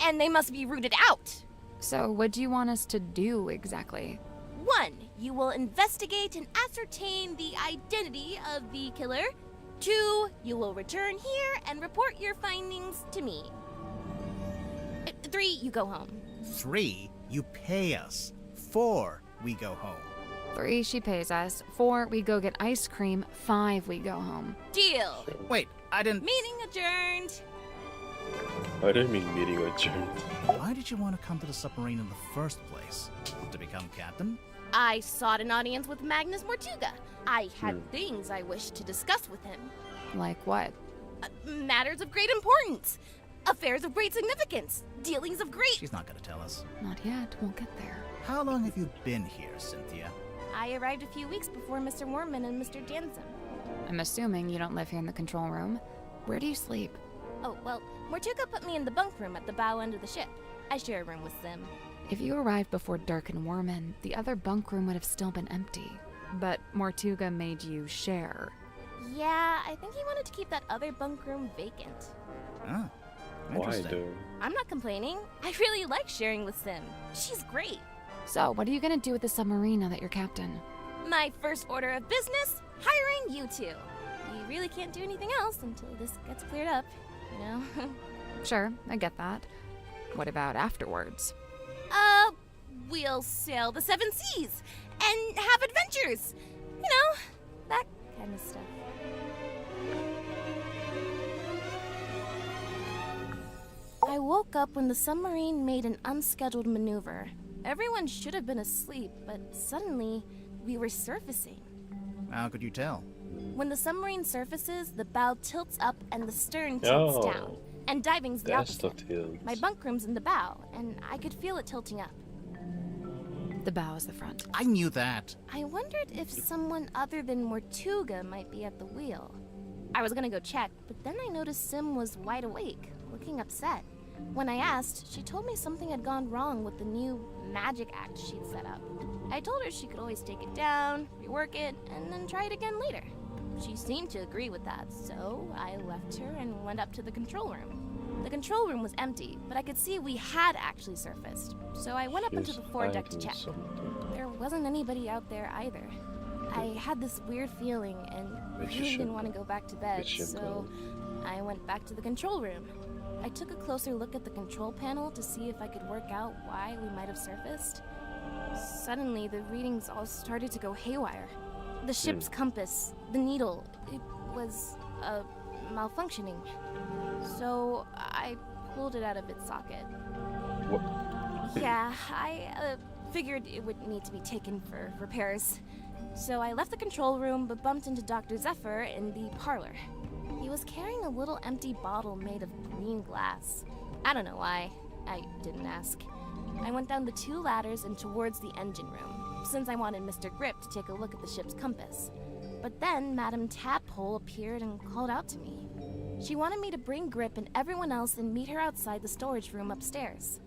and they must be rooted out. So what do you want us to do exactly? 1. You will investigate and ascertain the identity of the killer. 2. You will return here and report your findings to me. 3. You go home. 3. You pay us. 4. We go home. 3. She pays us. 4. We go get ice cream. 5. We go home. Deal. Wait, I didn't... Meeting adjourned. I didn't mean meeting adjourned. Why did you want to come to the submarine in the first place? To become captain? I sought an audience with Magnus Mortuga. I had things I wished to discuss with him. Like what? Matters of great importance. Affairs of great significance. Dealings of great... She's not going to tell us. Not yet. We'll get there. How long have you been here, Cynthia? I arrived a few weeks before Mr. Worman and Mr. Dansom. I'm assuming you don't live here in the control room. Where do you sleep? Oh, well, Mortuga put me in the bunk room at the bow end of the ship. I share a room with Sim. If you arrived before Dirk and Worman, the other bunk room would have still been empty. But Mortuga made you share. Yeah, I think he wanted to keep that other bunk room vacant. Oh, Why though? I'm not complaining. I really like sharing with Sim. She's great. So, what are you gonna do with the submarine now that you're captain? My first order of business, hiring you two. You really can't do anything else until this gets cleared up, you know? Sure, I get that. What about afterwards? We'll sail the 7 seas and have adventures. You know, that kind of stuff. I woke up when the submarine made an unscheduled maneuver. Everyone should have been asleep, but suddenly we were surfacing. How could you tell? When the submarine surfaces, the bow tilts up and the stern tilts down. And diving's the That's opposite. the tilt. My bunk room's in the bow, and I could feel it tilting up. The bow is the front. I knew that. I wondered if someone other than Mortuga might be at the wheel. I was gonna go check, but then I noticed Sim was wide awake, looking upset. When I asked, she told me something had gone wrong with the new magic act she'd set up. I told her she could always take it down, rework it, and then try it again later. She seemed to agree with that, so I left her and went up to the control room. The control room was empty, but I could see we had actually surfaced, so I went up into the foredeck to check. There wasn't anybody out there either. I had this weird feeling and really didn't want to go back to bed, so I went back to the control room. I took a closer look at the control panel to see if I could work out why we might have surfaced. Suddenly, the readings all started to go haywire. The ship's compass, the needle, it was malfunctioning. So I pulled it out of its socket. What? Yeah, I figured it would need to be taken for repairs. So I left the control room but bumped into Dr. Zephyr in the parlor. He was carrying a little empty bottle made of green glass. I don't know why. I didn't ask. I went down the 2 ladders and towards the engine room, since I wanted Mr. Grip to take a look at the ship's compass. But then Madame Tadpole appeared and called out to me. She wanted me to bring Grip and everyone else and meet her outside the storage room upstairs.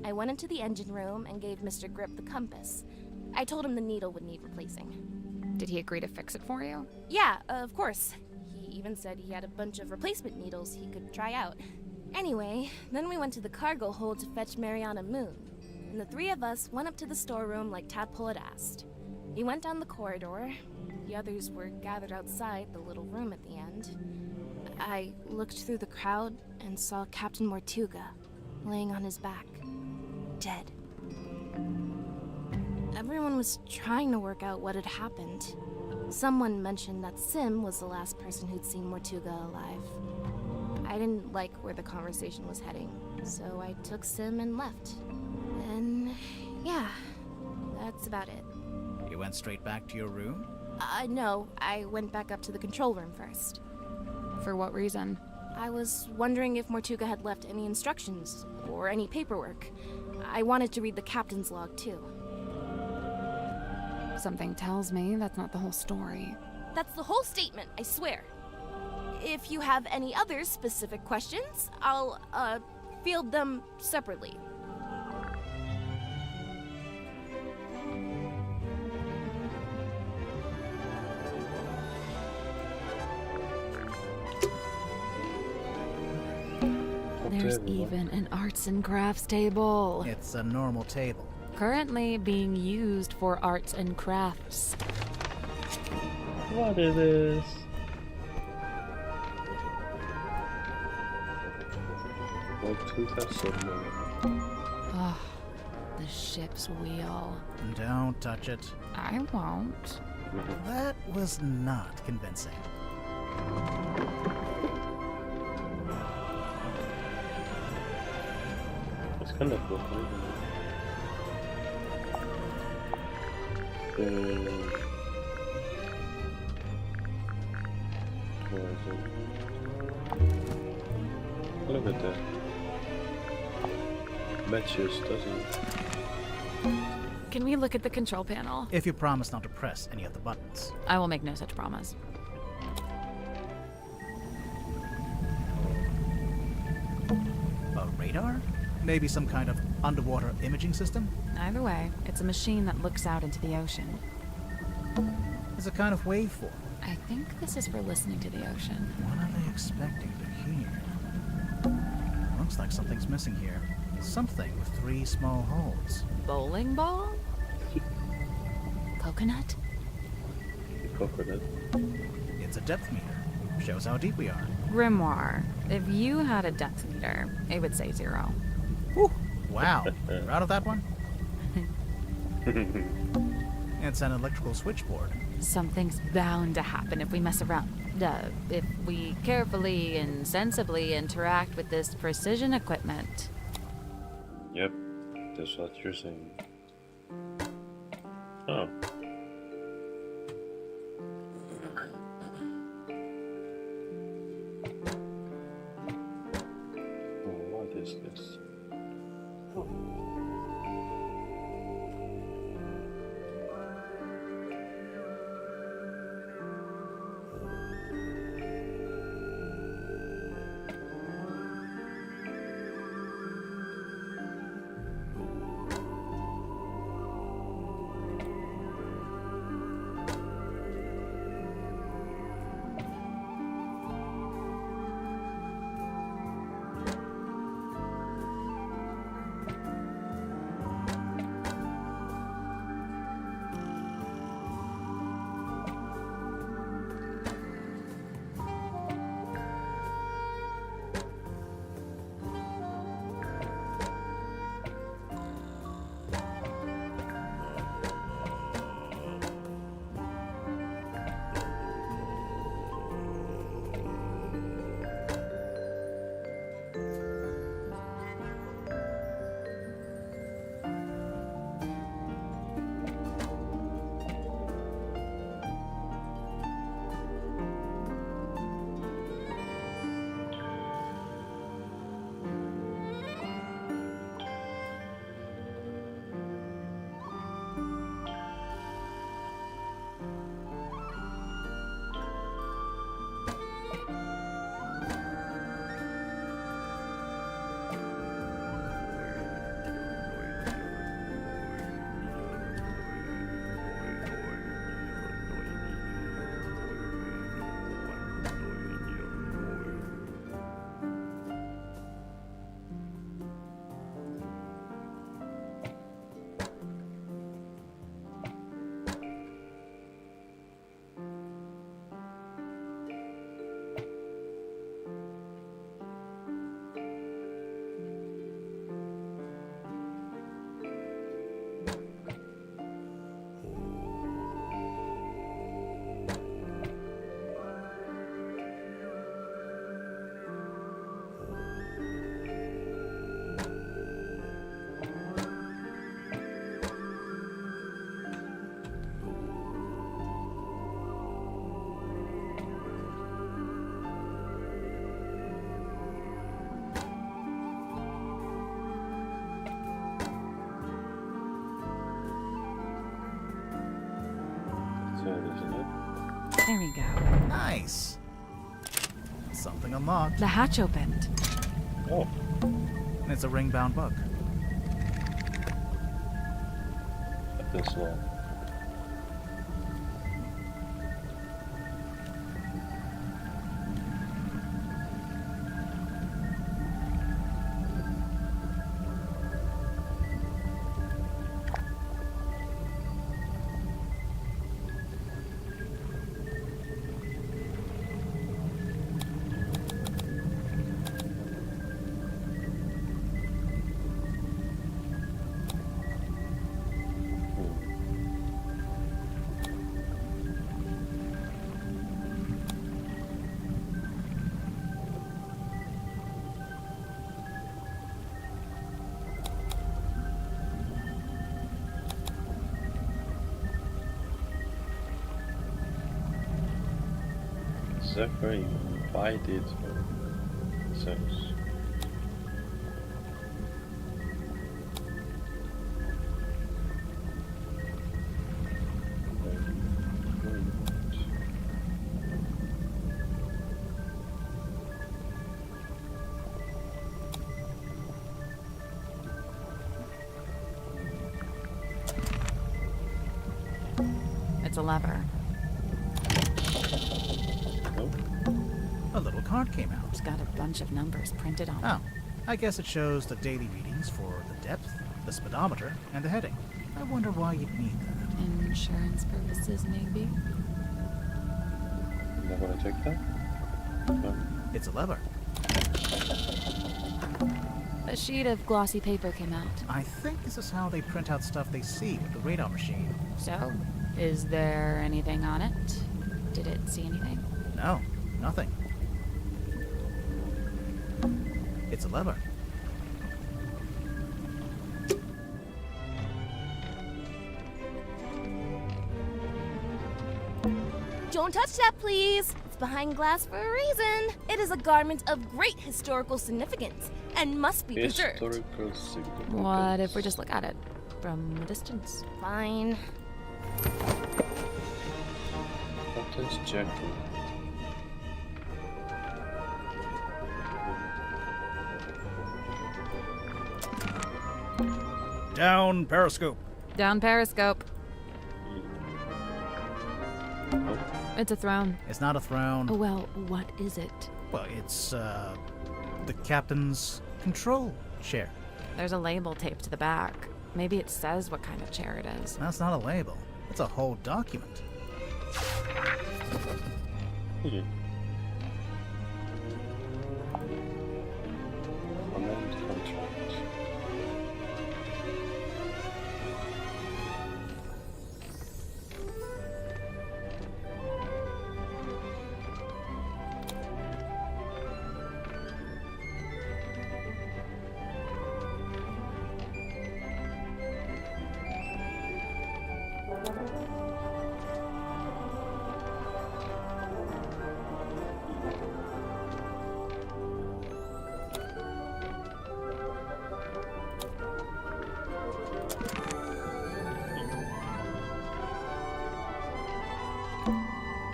I went into the engine room and gave Mr. Grip the compass. I told him the needle would need replacing. Did he agree to fix it for you? Yeah, of course. He even said he had a bunch of replacement needles he could try out. Anyway, then we went to the cargo hold to fetch Mariana Moon, and the 3 of us went up to the storeroom like Tadpole had asked. We went down the corridor. The others were gathered outside the little room at the end. I looked through the crowd and saw Captain Mortuga laying on his back, dead. Everyone was trying to work out what had happened. Someone mentioned that Sim was the last person who'd seen Mortuga alive. I didn't like where the conversation was heading, so I took Sim and left. And yeah, that's about it. You went straight back to your room? No, I went back up to the control room first. For what reason? I was wondering if Mortuga had left any instructions or any paperwork. I wanted to read the captain's log too. Something tells me that's not the whole story. That's the whole statement, I swear. If you have any other specific questions, I'll, field them separately. There's even an arts and crafts table. It's a normal table. Currently being used for arts and crafts. What is this? Oh, the ship's wheel. Don't touch it. I won't. That was not convincing. It's kind of cool. Look at that. Matches, doesn't it? Can we look at the control panel? If you promise not to press any of the buttons. I will make no such promise. A radar? Maybe some kind of underwater imaging system? Either way, it's a machine that looks out into the ocean. It's a kind of waveform. I think this is for listening to the ocean. What are they expecting to hear? Looks like something's missing here. Something with 3 small holes. Bowling ball? Coconut? Coconut. It's a depth meter. Shows how deep we are. Grimoire. If you had a depth meter, it would say 0. Whew. Wow. You're out of that one? It's an electrical switchboard. Something's bound to happen if we mess around. If we carefully and sensibly interact with this precision equipment. Yep, that's what you're saying. Oh. What is this? There we go. Nice. Something unlocked. The hatch opened. Oh. It's a ring-bound book. This long. Zephyr invited sense. It's a lever. A little card came out. It's got a bunch of numbers printed on it. Oh, I guess it shows the daily readings for the depth, the speedometer, and the heading. I wonder why you'd need that. Insurance purposes, maybe? You not gonna take that? No. It's a lever. A sheet of glossy paper came out. I think this is how they print out stuff they see with the radar machine. So, is there anything on it? Did it see anything? No, nothing. It's a lever. Don't touch that, please. It's behind glass for a reason. It is a garment of great historical significance and must be preserved. Historical significance. What if we just look at it from a distance? Fine. What is Jackie? Down periscope. Down periscope. Oh. It's a throne. It's not a throne. Oh, well, what is it? Well, it's, the captain's control chair. There's a label taped to the back. Maybe it says what kind of chair it is. That's not a label. It's a whole document. Command contract.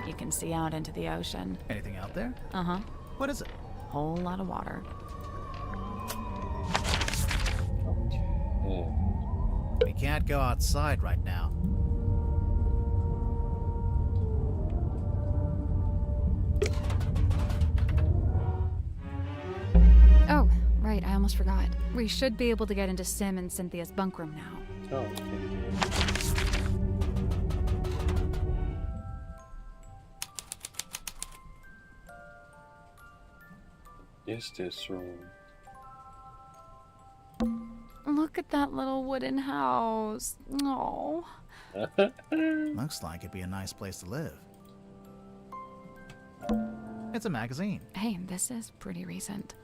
You can see out into the ocean. Anything out there? Uh-huh. What is it? Whole lot of water. Oh. We can't go outside right now. Oh, right, I almost forgot. We should be able to get into Sim and Cynthia's bunk room now. Oh. Is this room? Look at that little wooden house. Oh. Looks like it'd be a nice place to live. It's a magazine. Hey, this is pretty recent.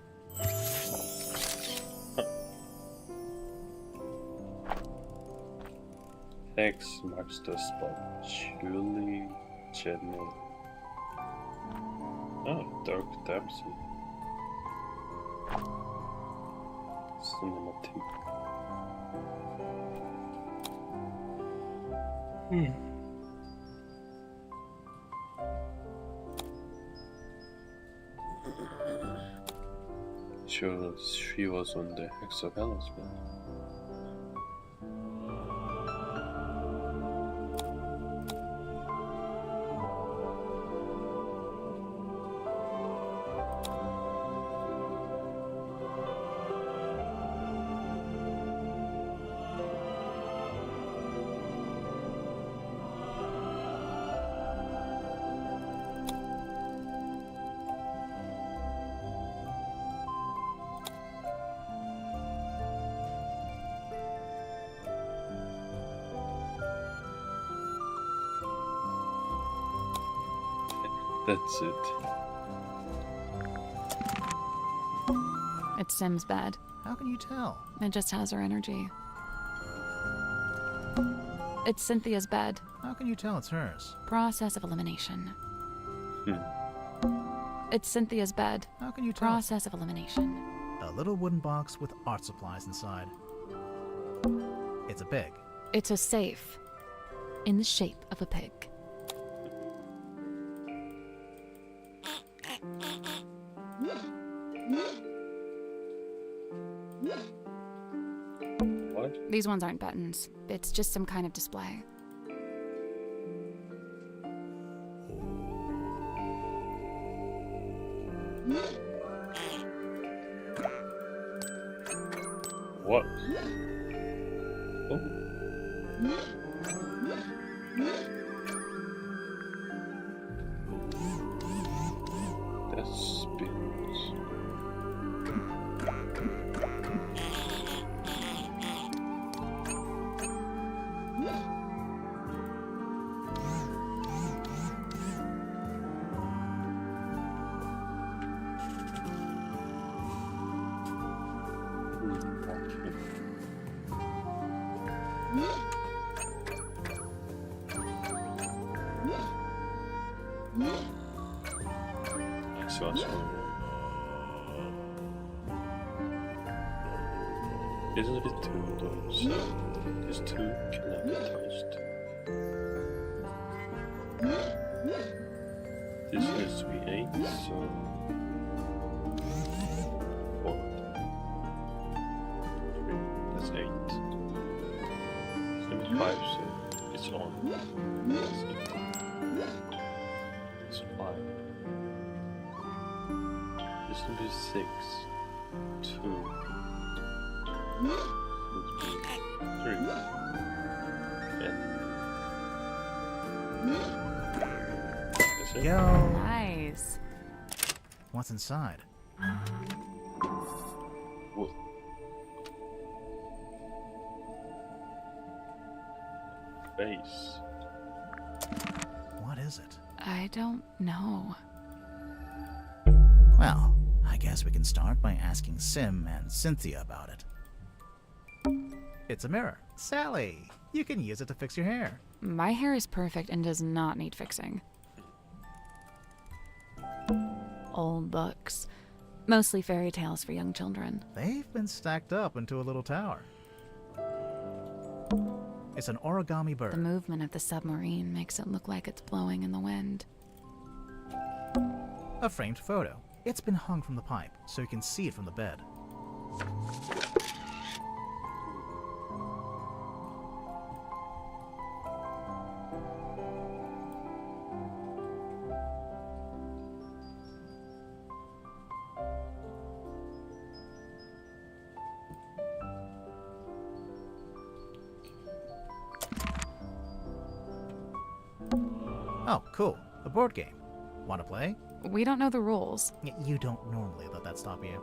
X marks the spot. Truly genuine. Oh, Dark Dempsey. Cinematic. sure she was on the hexagon as well. That's it. It's Sim's bed. How can you tell? It just has her energy. It's Cynthia's bed. How can you tell it's hers? Process of elimination. It's Cynthia's bed. How can you tell? Process of elimination. A little wooden box with art supplies inside. It's a pig. It's a safe. In the shape of a pig. What? These ones aren't buttons. It's just some kind of display. What? Oh. That spins. This is a bit too low, so this 2 cannot be touched. This needs to be 8, so 4. 3, that's 8. It's 5, so it's on. That's 8. It's 5. This will be 6, 2. 3. That's it. Yo! Nice. What's inside? Whoa. Face. What is it? I don't know. Well, I guess we can start by asking Sim and Cynthia about it. It's a mirror. Sally, you can use it to fix your hair. My hair is perfect and does not need fixing. Old books. Mostly fairy tales for young children. They've been stacked up into a little tower. It's an origami bird. The movement of the submarine makes it look like it's blowing in the wind. A framed photo. It's been hung from the pipe, so you can see it from the bed. Oh, cool. A board game. Want to play? We don't know the rules. You don't normally let that stop you.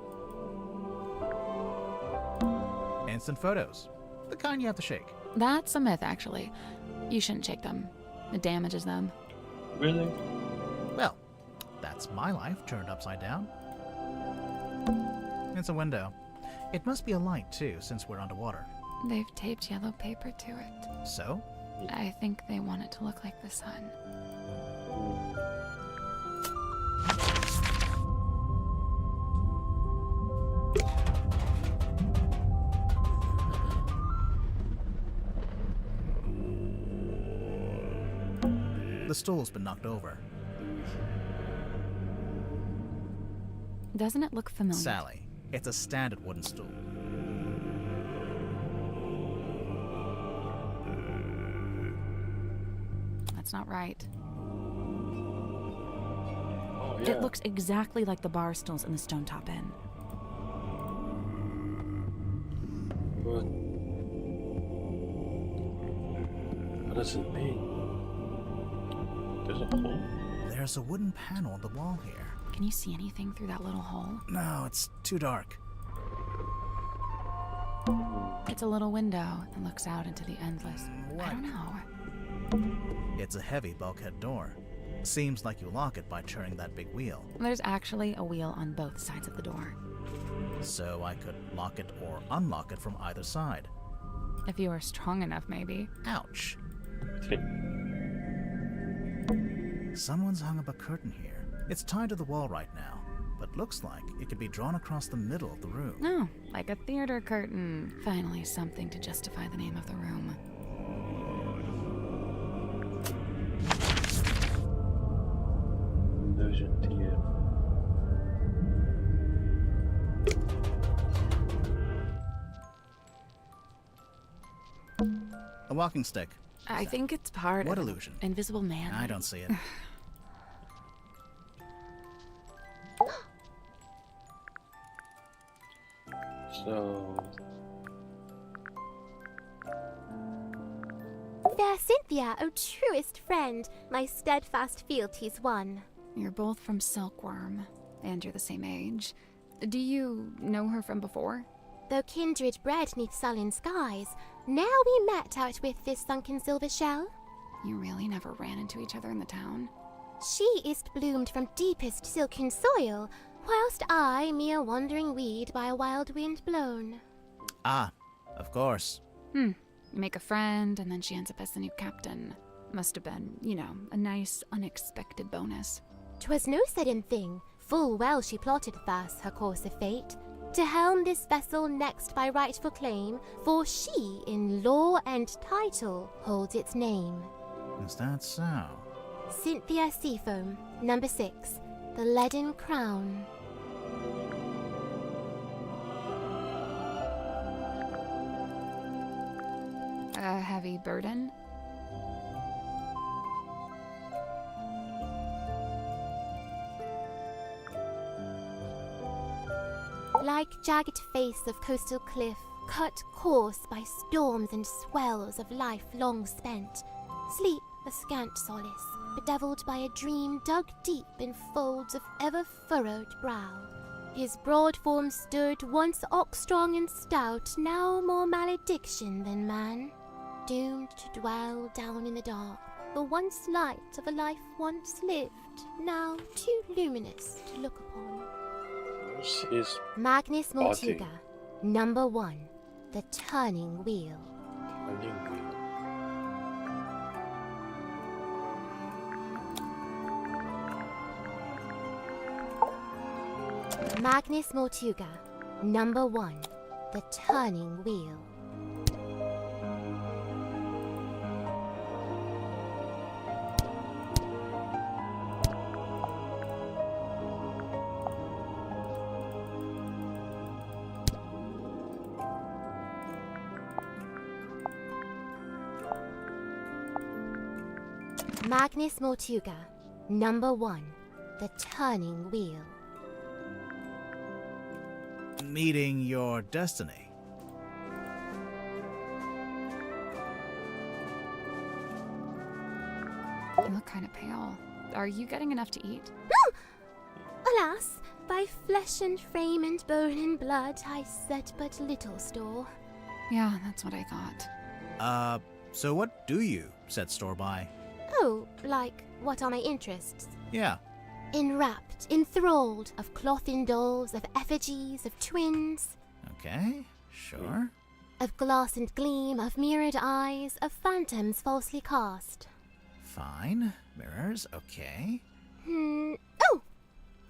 Instant photos. The kind you have to shake. That's a myth, actually. You shouldn't shake them. It damages them. Really? Well, that's my life turned upside down. It's a window. It must be a light, too, since we're underwater. They've taped yellow paper to it. So? I think they want it to look like the sun. The stool's been knocked over. Doesn't it look familiar? Sally, It's a standard wooden stool. That's not right. Oh, yeah. It looks exactly like the bar stools in the Stone Top Inn. What does it mean? There's a hole? There's a wooden panel on the wall here. Can you see anything through that little hole? No, it's too dark. It's a little window that looks out into the endless. What? I don't know. It's a heavy bulkhead door. Seems like you lock it by turning that big wheel. There's actually a wheel on both sides of the door. So I could lock it or unlock it from either side. If you were strong enough, maybe. Ouch. Someone's hung up a curtain here. It's tied to the wall right now, but looks like it could be drawn across the middle of the room. Oh, like a theater curtain. Finally, something to justify the name of the room. A walking stick. I think it's part What of illusion? Invisible Man. I don't see it. So... Fair Cynthia, O truest friend, my steadfast fealty's won. You're both from Silkworm, and you're the same age. Do you know her from before? Though kindred bred neath sullen skies, now we met out with this sunken silver shell. You really never ran into each other in the town? She is bloomed from deepest silken soil, whilst I, mere wandering weed by a wild wind blown. Ah, of course. You make a friend, and then she ends up as the new captain. Must have been, a nice, unexpected bonus. 'Twas no sudden thing. Full well she plotted thus her course of fate, to helm this vessel next by rightful claim, for she in law and title holds its name. Is that so? Cynthia Seafoam, number 6, the Leaden Crown. A heavy burden? Like jagged face of coastal cliff, cut coarse by storms and swells of life long spent, sleep a scant solace, bedeviled by a dream dug deep in folds of ever-furrowed brow. His broad form stood, once ox-strong and stout, now more malediction than man, doomed to dwell down in the dark, the once light of a life once lived, now too luminous to look upon. Is Magnus body. Mortuga, number 1, the Turning Wheel. Turning wheel. Magnus Mortuga, number 1, the Turning Wheel. Magnus Mortuga, number 1, the Turning Wheel. Meeting your destiny. You look kind of pale. Are you getting enough to eat? Alas, by flesh and frame and bone and blood I set but little store. Yeah, that's what I thought. So what do you set store by? Oh, like, what are my interests? Yeah. Enwrapped, enthralled, of cloth in dolls, of effigies, of twins. Okay, sure. Of glass and gleam, of mirrored eyes, of phantoms falsely cast. Fine. Mirrors, okay. Oh!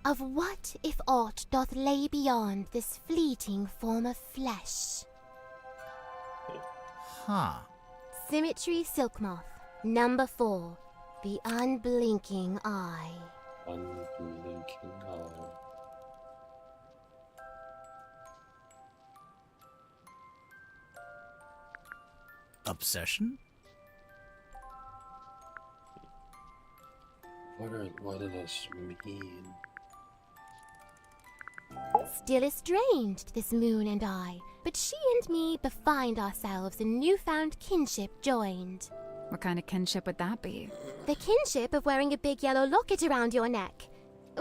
Of what if aught doth lay beyond this fleeting form of flesh? Huh. Symmetry Silk Moth, number 4, the Unblinking Eye. Unblinking eye. Obsession? What does this mean? Still estranged, this moon and I, but she and me befind ourselves in newfound kinship joined. What kind of kinship would that be? The kinship of wearing a big yellow locket around your neck.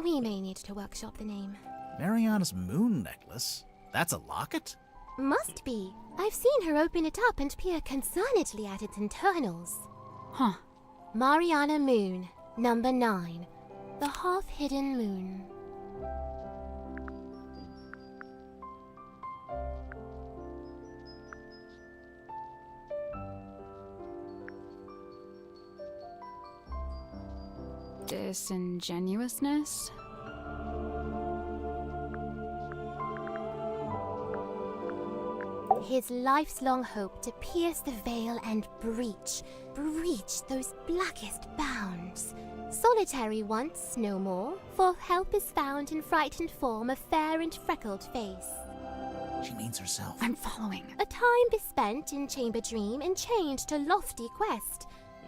We may need to workshop the name. Mariana's moon necklace? That's a locket? Must be. I've seen her open it up and peer concernedly at its internals. Huh. Mariana Moon, number 9. The half-hidden moon. Disingenuousness? His life's long hope to pierce the veil and breach those blackest bounds. Solitary once, no more, for help is found in frightened form of fair and freckled face. She means herself. I'm following. A time bespent in chamber dream and chained to lofty quest.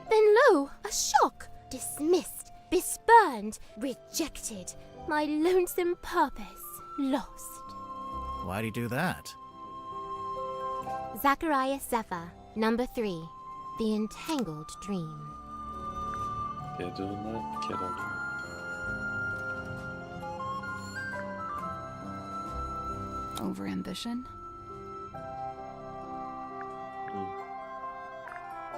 Then lo, a shock! Dismissed, bespurned, rejected. My lonesome purpose lost. Why'd he do that? Zachariah Zephyr, number 3. The Entangled Dream. Overambition?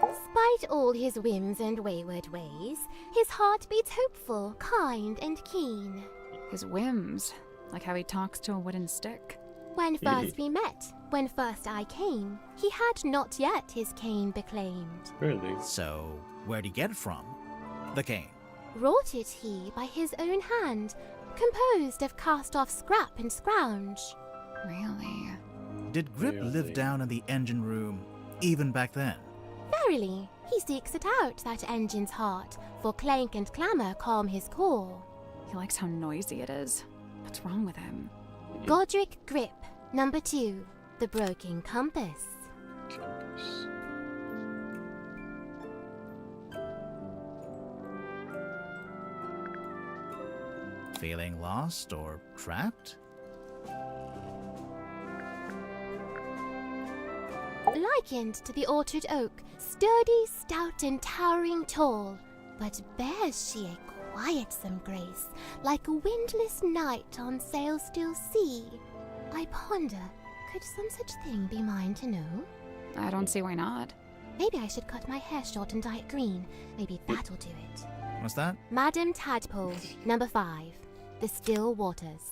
Despite all his whims and wayward ways, his heart beats hopeful, kind, and keen. His whims? Like how he talks to a wooden stick? When first we met, when first I came, he had not yet his cane beclaimed. Really? So, where'd he get it from? The cane. Wrought it he by his own hand, composed of cast-off scrap and scrounge. Really? Did Grip live down in the engine room, even back then? Verily, he seeks it out, that engine's heart, for clank and clamour calm his core. He likes how noisy it is. What's wrong with him? Godric Grip, number 2, The Broken Compass. Feeling lost or trapped? Likened to the orchard oak, sturdy, stout, and towering tall, but bears she a quietsome grace, like a windless night on sail-still sea. I ponder, could some such thing be mine to know? I don't see why not. Maybe I should cut my hair short and dye it green. Maybe that'll do it. What's that? Madam Tadpole, number 5. The Still Waters.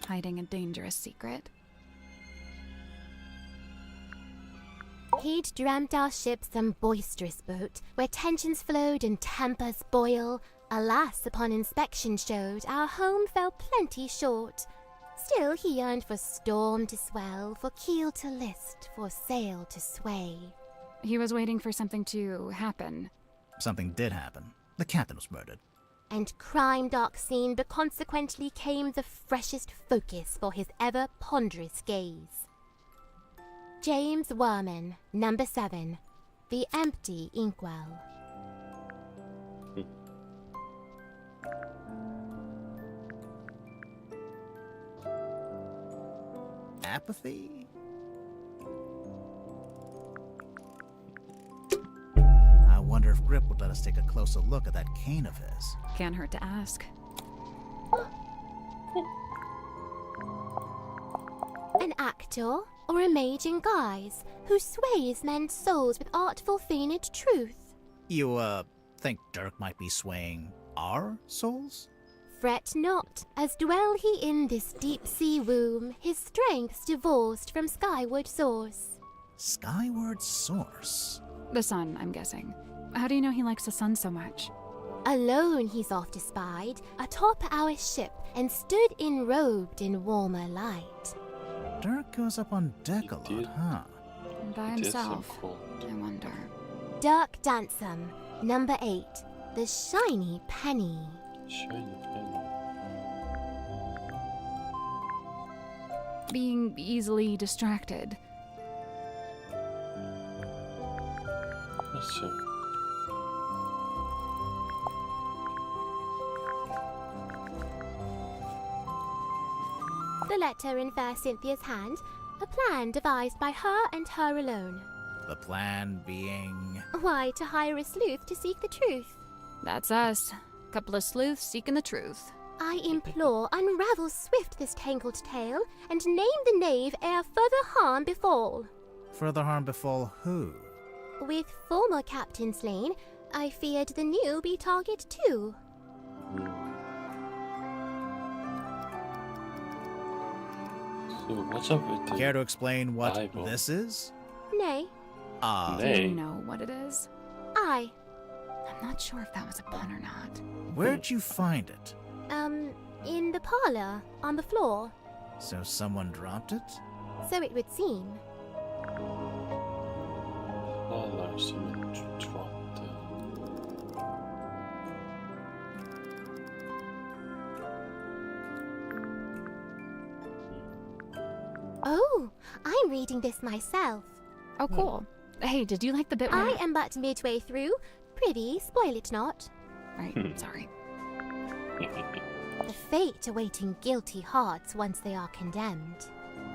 Hiding a dangerous secret. He'd dreamt our ship some boisterous boat, where tensions flowed and tempers boil. Alas, upon inspection showed, our home fell plenty short. Still he yearned for storm to swell, for keel to list, for sail to sway. He was waiting for something to happen. Something did happen. The captain was murdered. And crime dark scene, but consequently came the freshest focus for his ever ponderous gaze. James Werman, number 7, The Empty Inkwell. Apathy? I wonder if Grip would let us take a closer look at that cane of his. Can't hurt to ask. An actor or a mage in guise, who sways men's souls with artful feigned truth. You, think Dirk might be swaying our souls? Fret not, as dwell he in this deep-sea womb, his strength's divorced from skyward source. Skyward source? The sun, I'm guessing. How do you know he likes the sun so much? Alone he's oft espied, atop our ship, and stood enrobed in warmer light. Dirk goes up on deck a lot, huh? By himself, I wonder. Dirk Dansom, number 8, The Shiny Penny. Shiny penny. being easily distracted. Let's see. The letter in Fair Cynthia's hand, a plan devised by her and her alone. The plan being... Why, to hire a sleuth to seek the truth. That's us. Couple of sleuths seeking the truth. I implore, unravel swift this tangled tale, and name the knave ere further harm befall. Further harm befall who? With former captain slain, I feared the new be target too. So what's up with the Care to explain what Bible? this is? Nay, Do you know what it is? I. I'm not sure if that was a pun or not. Where'd you find it? In the parlor, on the floor. So someone dropped it? So it would seem. Oh, someone dropped it. Oh, I'm reading this myself. Oh, cool. Hey, did you like the bit where... I am but midway through. Prithee, spoil it not. Right, sorry. The fate awaiting guilty hearts once they are condemned.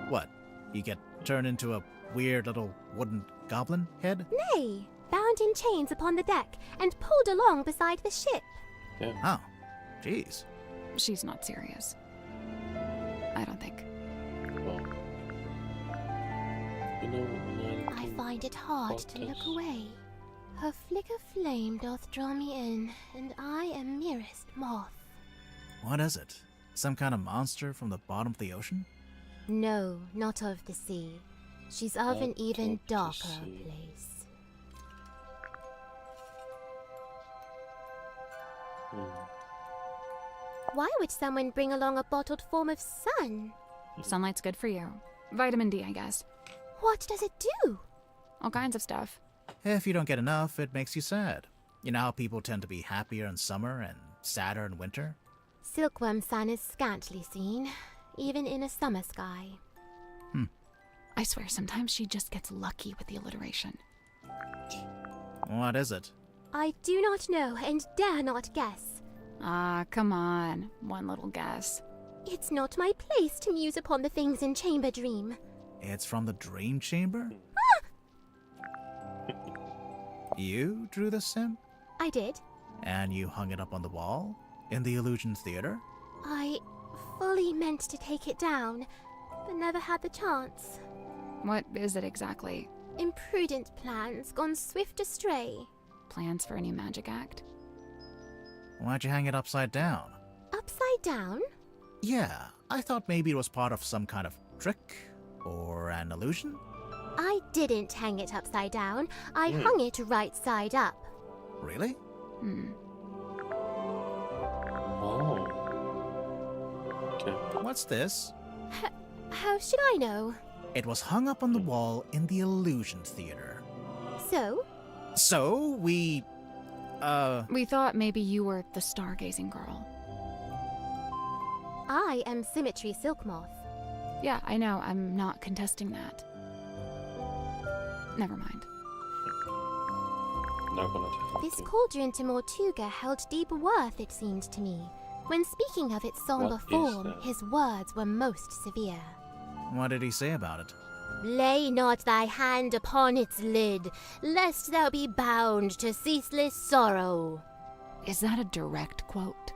What? You get turned into a weird little wooden goblin head? Nay, bound in chains upon the deck and pulled along beside the ship. Yeah. Oh, jeez. She's not serious. I don't think. Well, you know, I find it hard to look away. Her flicker flame doth draw me in, and I am merest moth. What is it? Some kind of monster from the bottom of the ocean? No, not of the sea. She's of an even darker place. Why would someone bring along a bottled form of sun? Sunlight's good for you. Vitamin D, I guess. What does it do? All kinds of stuff. If you don't get enough, it makes you sad. You know how people tend to be happier in summer and sadder in winter? Silkworm sun is scantly seen, even in a summer sky. I swear, sometimes she just gets lucky with the alliteration. What is it? I do not know and dare not guess. Ah, come on. One little guess. It's not my place to muse upon the things in Chamber Dream. It's from the Dream Chamber? You drew this sim? I did. And you hung it up on the wall? In the Illusion Theater? I fully meant to take it down, but never had the chance. What is it exactly? Imprudent plans gone swift astray. Plans for a new magic act? Why'd you hang it upside down? Upside down? Yeah, I thought maybe it was part of some kind of trick or an illusion. I didn't hang it upside down. I hung it right side up. Really? Oh. Okay. What's this? How should I know? It was hung up on the wall in the Illusion Theater. So? So, we thought maybe you were the stargazing girl. I am Symmetry Silkmoth. Yeah, I know. I'm not contesting that. Never mind. Not gonna tell This you. cauldron to Mortuga held deep worth, it seemed to me. When speaking of its somber What is form, that? his words were most severe. What did he say about it? Lay not thy hand upon its lid, lest thou be bound to ceaseless sorrow. Is that a direct quote?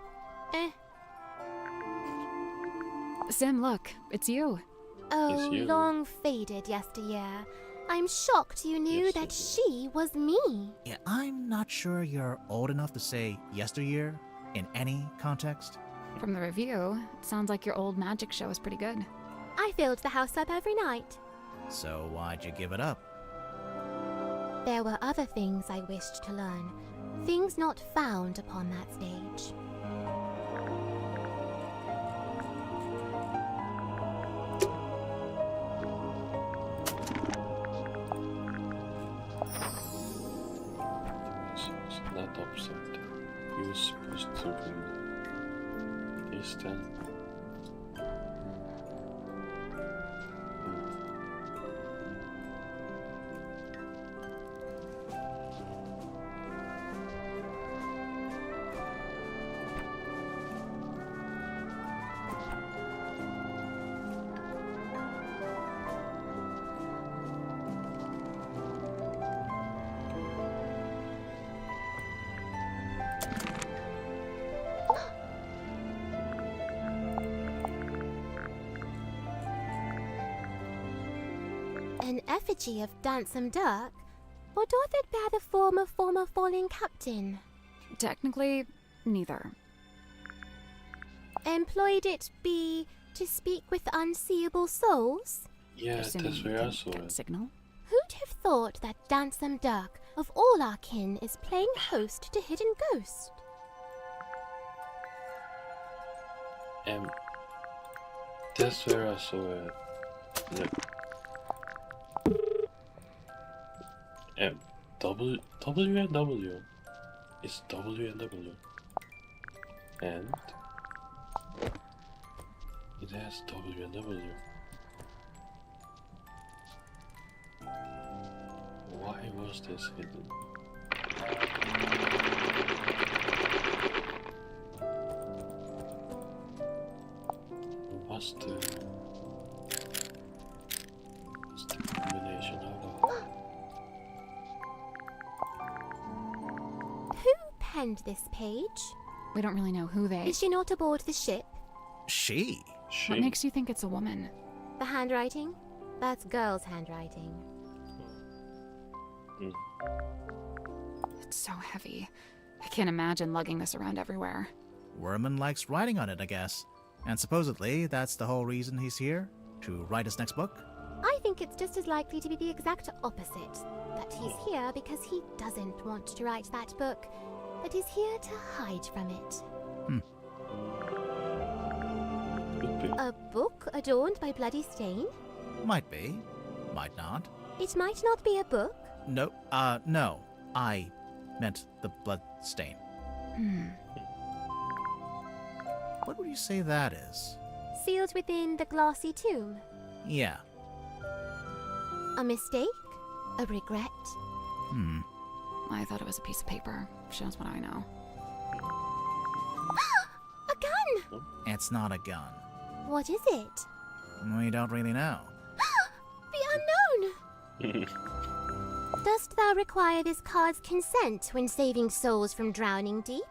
Sim, look, it's you. Oh, It's you. long faded yesteryear. I'm shocked you knew that she was me. Yeah, I'm not sure you're old enough to say yesteryear in any context. From the review, it sounds like your old magic show is pretty good. I filled the house up every night. So why'd you give it up? There were other things I wished to learn, things not found upon that stage. It's not upside down. You're supposed to be this time. effigy of Dansome Dirk, or doth it bear the form of former fallen captain? Technically, neither. Employed it be to speak with unseeable souls? Yeah, that's where I saw it. Signal? Who'd have thought that Dansome Dirk, of all our kin, is playing host to Hidden Ghost? That's where I saw it. Look. W and W. It's W and W. And it has W and W. Why was this hidden? What's the combination of that? Who penned this page? We don't really know who they... Is she not aboard the ship? She? What makes you think it's a woman? The handwriting? That's girl's handwriting. It's so heavy. I can't imagine lugging this around everywhere. Werman likes writing on it, I guess. And supposedly, that's the whole reason he's here? To write his next book? I think it's just as likely to be the exact opposite. That he's here because he doesn't want to write that book. That he's here to hide from it. A book adorned by bloody stain? Might be. Might not. It might not be a book. No, no. I meant the blood stain. What would you say that is? Sealed within the glassy tomb. Yeah. A mistake? A regret? I thought it was a piece of paper. She knows what I know. A gun! It's not a gun. What is it? We don't really know. The unknown! Dost thou require this card's consent when saving souls from drowning deep?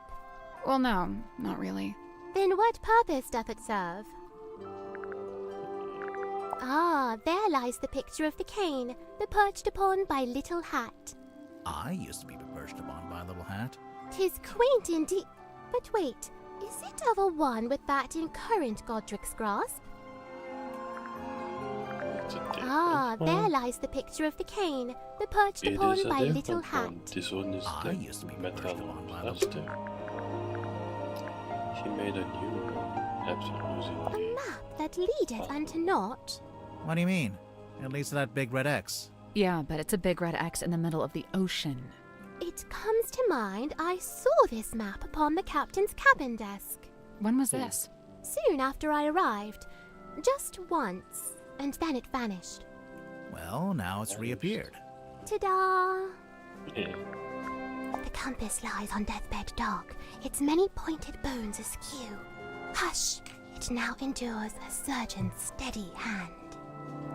Well, no, not really. Then what purpose doth it serve? Ah, there lies the picture of the cane, the perched upon by Little Hat. I used to be perched upon by a little hat. 'Tis quaint indeed. But wait, is it of a one with that in current Godric's grasp? Ah, there lies the picture of the cane, the perched upon by Little Hat. This one is I used to be perched upon by a last little time. She made a new one after losing A the... map that leadeth unto naught. What do you mean? It leads to that big red X. Yeah, but it's a big red X in the middle of the ocean. It comes to mind I saw this map upon the captain's cabin desk. When was this? Soon after I arrived. Just once, and then it vanished. Well, now it's reappeared. Ta-da! Yeah. The compass lies on deathbed dark, its many pointed bones askew. Hush! It now endures a surgeon's steady hand.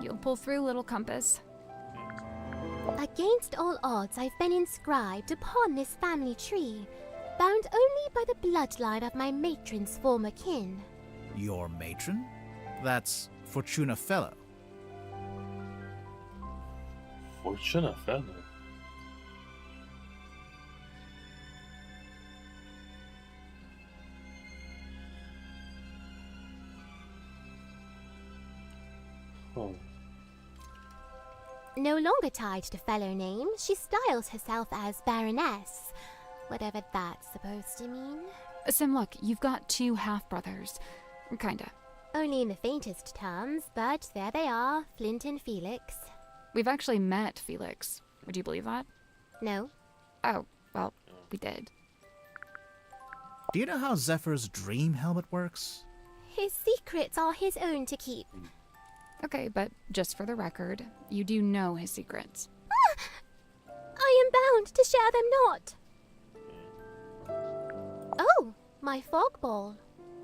You'll pull through, little compass. Against all odds, I've been inscribed upon this family tree, bound only by the bloodline of my matron's former kin. Your matron? That's Fortuna Fellow. Fortuna Fellow? Oh. No longer tied to fellow name, she styles herself as Baroness, whatever that's supposed to mean. Sim, look, you've got two half-brothers. Kinda. Only in the faintest terms, but there they are, Flint and Felix. We've actually met Felix. Would you believe that? No. Oh, well, we did. Do you know how Zephyr's dream helmet works? His secrets are his own to keep. Okay, but just for the record, you do know his secrets. I am bound to share them not. Oh, my fog ball.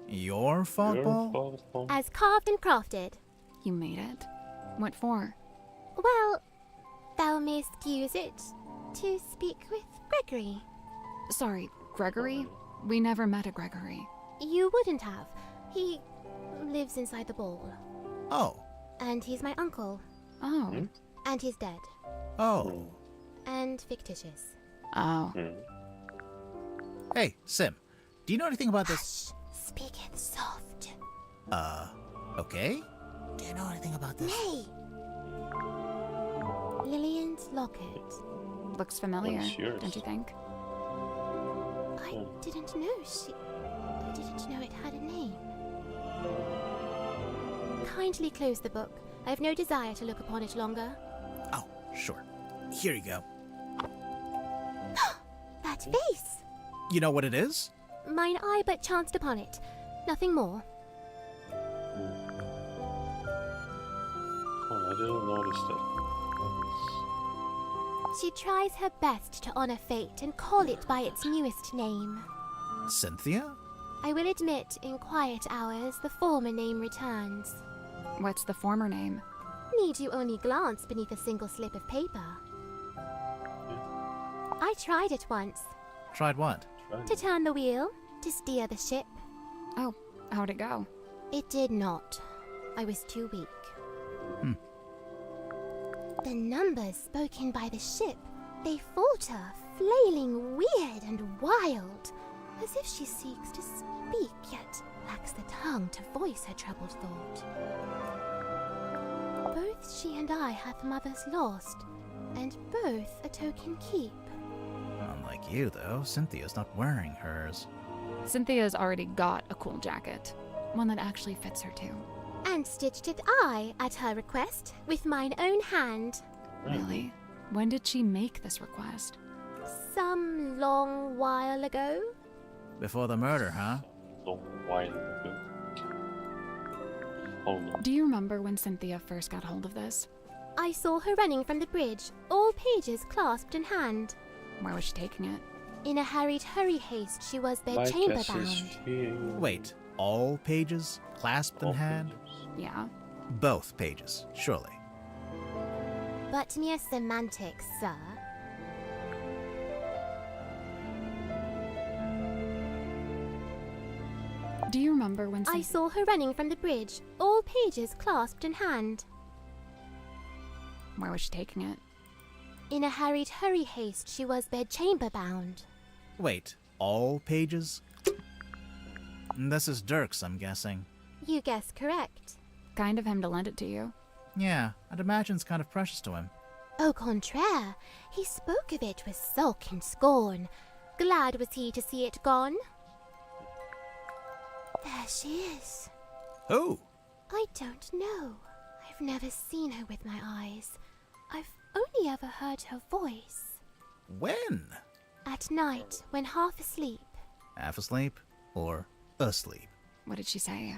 Your fog ball? As carved and crafted. You made it? What for? Well, thou mayst use it to speak with Gregory. Sorry, Gregory? We never met a Gregory. You wouldn't have. He lives inside the ball. Oh. And he's my uncle. Oh. And he's dead. Oh. And fictitious. Oh. Hey, Sim. Do you know anything about this? Speak it soft. Okay. Do you know anything about this? Nay. Lillian's locket. Looks familiar, What's yours? don't you think? I didn't know it had a name. Kindly close the book. I have no desire to look upon it longer. Oh, sure. Here you go. That face! You know what it is? Mine eye but chanced upon it. Nothing more. Oh, I didn't notice that. She tries her best to honor fate and call it by its newest name. Cynthia? I will admit, in quiet hours, the former name returns. What's the former name? Need you only glance beneath a single slip of paper? I tried it once. Tried what? To turn the wheel, to steer the ship. Oh, how'd it go? It did not. I was too weak. The numbers spoken by the ship, they falter, flailing weird and wild, as if she seeks to speak, yet lacks the tongue to voice her troubled thought. Both she and I hath mothers lost, and both a token keep. Unlike you, though, Cynthia's not wearing hers. Cynthia's already got a cool jacket. One that actually fits her, too. And stitched it I, at her request, with mine own hand. Really? When did she make this request? Some long while ago. Before the murder, huh? Long while ago. Oh no. Do you remember when Cynthia first got hold of this? I saw her running from the bridge, all pages clasped in hand. Where was she taking it? In a hurried haste, she was My bed-chamber guess is bound. she... Wait, all pages clasped in hand? Yeah. Both pages, surely. But mere semantics, sir. Do you remember when I saw her running from the bridge, all pages clasped in hand. Where was she taking it? In a hurried haste, she was bed-chamber bound. Wait, all pages? This is Dirk's, I'm guessing. You guess correct. Kind of him to lend it to you. Yeah, I'd imagine it's kind of precious to him. Au contraire, he spoke of it with sulk and scorn. Glad was he to see it gone. There she is. Who? I don't know. I've never seen her with my eyes. I've only ever heard her voice. When? At night, when half asleep. Half asleep or asleep? What did she say?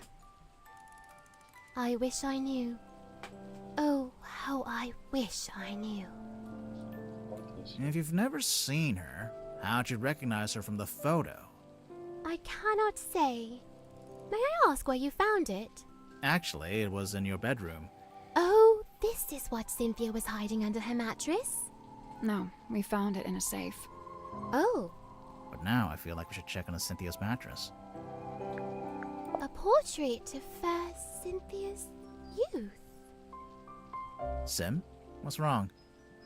I wish I knew. Oh, how I wish I knew. If you've never seen her, how'd you recognize her from the photo? I cannot say. May I ask where you found it? Actually, it was in your bedroom. Oh, this is what Cynthia was hiding under her mattress? No, we found it in a safe. Oh. But now I feel like we should check on Cynthia's mattress. A portrait of fair Cynthia's youth. Sim, what's wrong?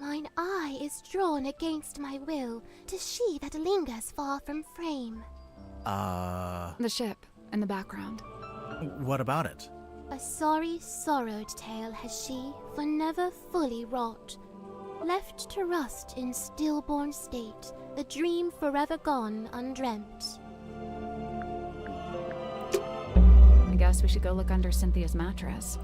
Mine eye is drawn against my will to she that lingers far from frame. The ship, in the background. What about it? A sorry, sorrowed tale has she, for never fully wrought. Left to rust in stillborn state, the dream forever gone undreamt. I guess we should go look under Cynthia's mattress.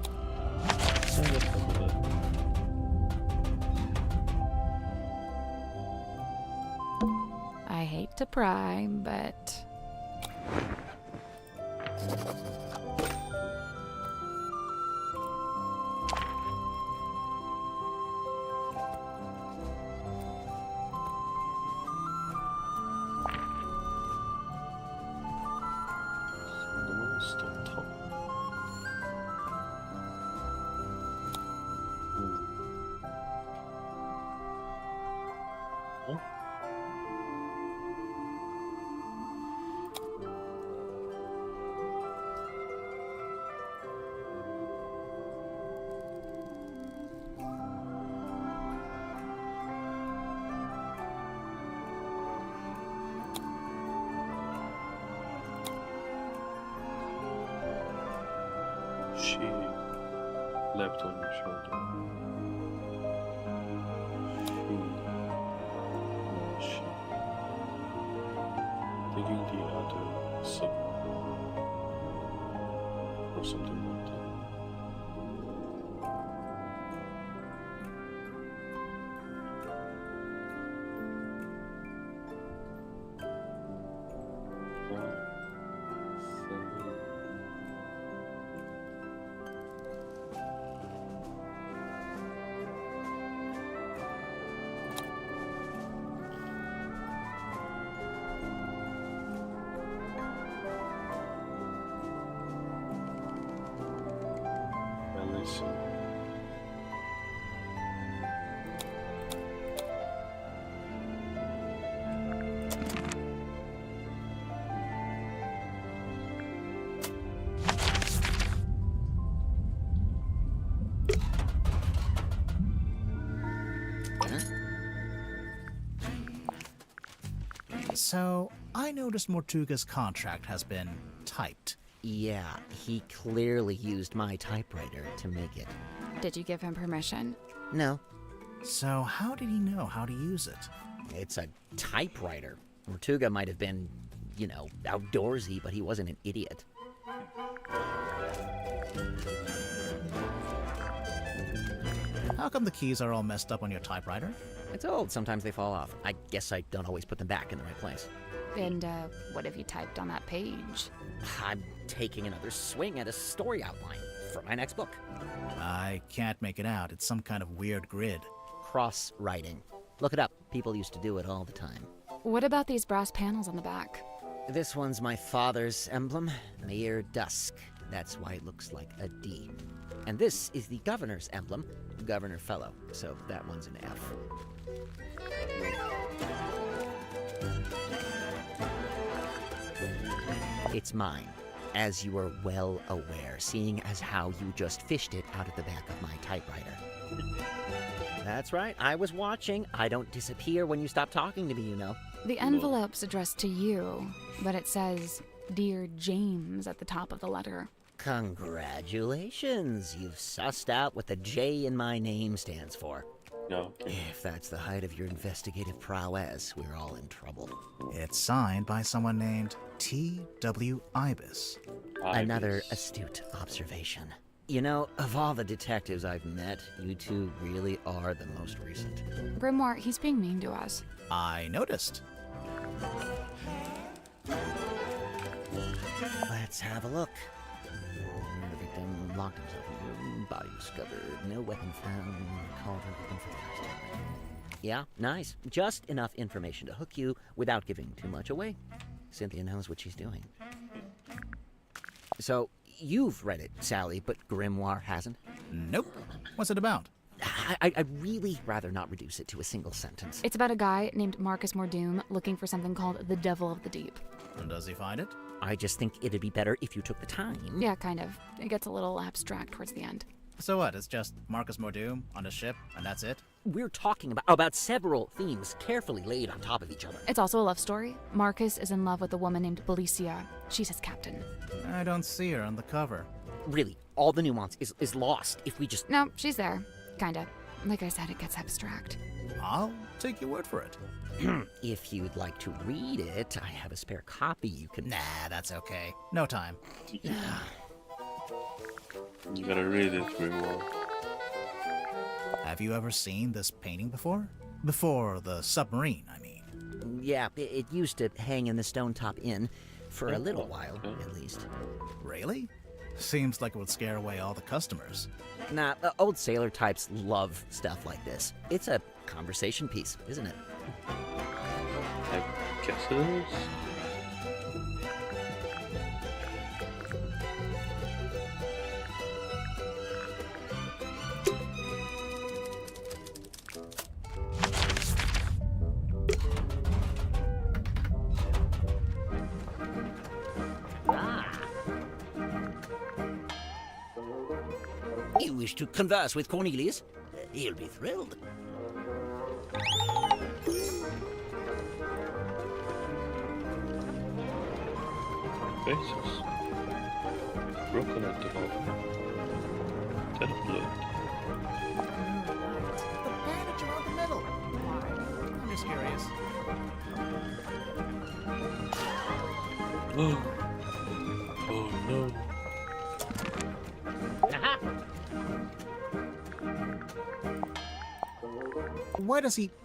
I hate to pry, but... Left on your shoulder. Digging the other sub or something like that. So, I noticed Mortuga's contract has been typed. Yeah, he clearly used my typewriter to make it. Did you give him permission? No. So, how did he know how to use it? It's a typewriter. Mortuga might have been, you know, outdoorsy, but he wasn't an idiot. How come the keys are all messed up on your typewriter? It's old. Sometimes they fall off. I guess I don't always put them back in the right place. And, what have you typed on that page? I'm taking another swing at a story outline for my next book. I can't make it out. It's some kind of weird grid. Cross-writing. Look it up. People used to do it all the time. What about these brass panels on the back? This one's my father's emblem, Mayor Dusk. That's why it looks like a D. And this is the governor's emblem, Governor Fellow. So that one's an F. It's mine, as you are well aware, seeing as how you just fished it out of the back of my typewriter. That's right, I was watching. I don't disappear when you stop talking to me, you know. The envelope's addressed to you, but it says, Dear James at the top of the letter. Congratulations, you've sussed out what the J in my name stands for. No. If that's the height of your investigative prowess, we're all in trouble. It's signed by someone named T.W. Ibis. Another astute observation. You know, of all the detectives I've met, you two really are the most recent. Grimoire, he's being mean to us. I noticed. Let's have a look. The victim locked himself in the room, body discovered, no weapon found, called her open for the first time. Yeah, nice. Just enough information to hook you without giving too much away. Cynthia knows what she's doing. So, you've read it, Sally, but Grimoire hasn't? Nope. What's it about? I'd really rather not reduce it to a single sentence. It's about a guy named Marcus Mordoom looking for something called the Devil of the Deep. And does he find it? I just think it'd be better if you took the time. Yeah, kind of. It gets a little abstract towards the end. So what? It's just Marcus Mordoom on a ship, and that's it? We're talking about several themes carefully laid on top of each other. It's also a love story. Marcus is in love with a woman named Belicia. She's his captain. I don't see her on the cover. Really, all the nuance is lost if we just... No, she's there. Kinda. Like I said, it gets abstract. I'll take your word for it. If you'd like to read it, I have a spare copy you can... Nah, that's okay. No time. You gotta read it, Grimoire. Have you ever seen this painting before? Before the submarine, I mean. Yeah, it used to hang in the Stone Top Inn for a little while, at least. Really? Seems like it would scare away all the customers. Nah, old sailor types love stuff like this. It's a conversation piece, isn't it? I guess it is. You wish to converse with Cornelius? He'll be thrilled. Faces. Broken at the moment. that blood? The bandage around the middle. Why? I'm just curious. Oh. Oh no.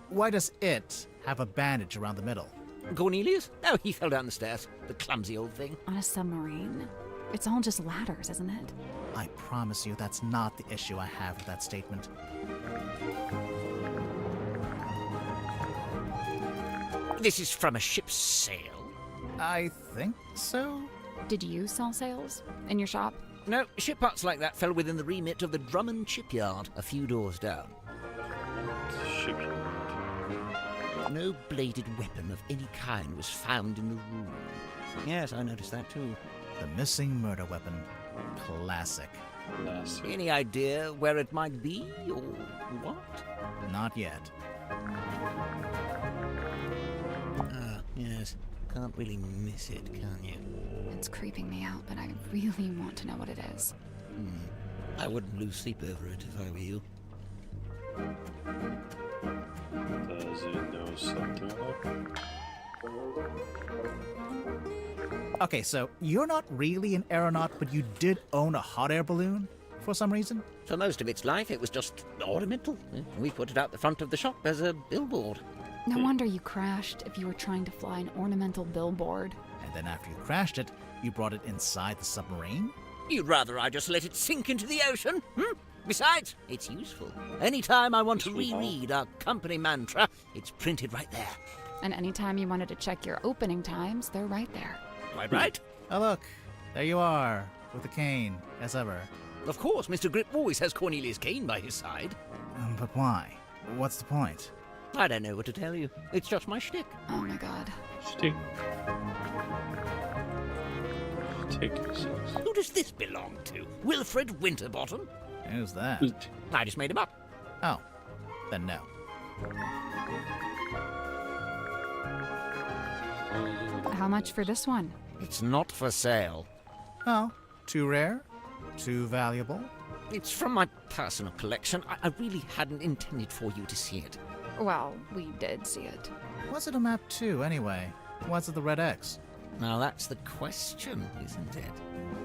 Why does it have a bandage around the middle? Cornelius? Oh, he fell down the stairs. The clumsy old thing. On a submarine? It's all just ladders, isn't it? I promise you that's not the issue I have with that statement. This is from a ship's sail? I think so. Did you sell sails in your shop? No, ship parts like that fell within the remit of the Drummond shipyard, a few doors down. Shipyard. No bladed weapon of any kind was found in the room. Yes, I noticed that too. The missing murder weapon. Classic. Classic. Any idea where it might be, or what? Not yet. Ah, yes. Can't really miss it, can you? It's creeping me out, but I really want to know what it is. I wouldn't lose sleep over it if I were you. Does it know something about it? Okay, so you're not really an aeronaut, but you did own a hot air balloon for some reason? For most of its life, it was just ornamental. We put it out the front of the shop as a billboard. No wonder you crashed if you were trying to fly an ornamental billboard. And then after you crashed it, you brought it inside the submarine? You'd rather I just let it sink into the ocean? Besides, it's useful. Anytime I want to reread our company mantra, it's printed right there. And anytime you wanted to check your opening times, they're right there. Quite right. Oh look, there you are, with the cane, as ever. Of course, Mr. Grip always has Cornelius Kane by his side. But why? What's the point? I don't know what to tell you. It's just my shtick. Oh my god. Stick. Stick, he says. Who does this belong to? Wilfred Winterbottom? Who's that? I just made him up. Oh, then no. How much for this one? It's not for sale. Oh, too rare? Too valuable? It's from my personal collection. I really hadn't intended for you to see it. Well, we did see it. What's it a map to, anyway? What's it the red X? Now that's the question, isn't it?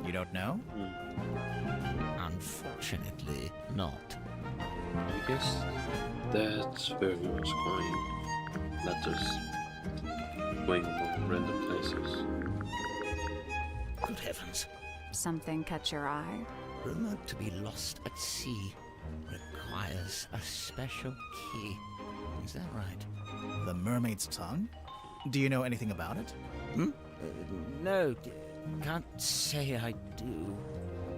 You don't know? Unfortunately, not. I guess that's where we was going. Not just going among random places. Good heavens. Something catch your eye? Rumored to be lost at sea requires a special key. Is that right? The mermaid's tongue? Do you know anything about it? No, can't say I do.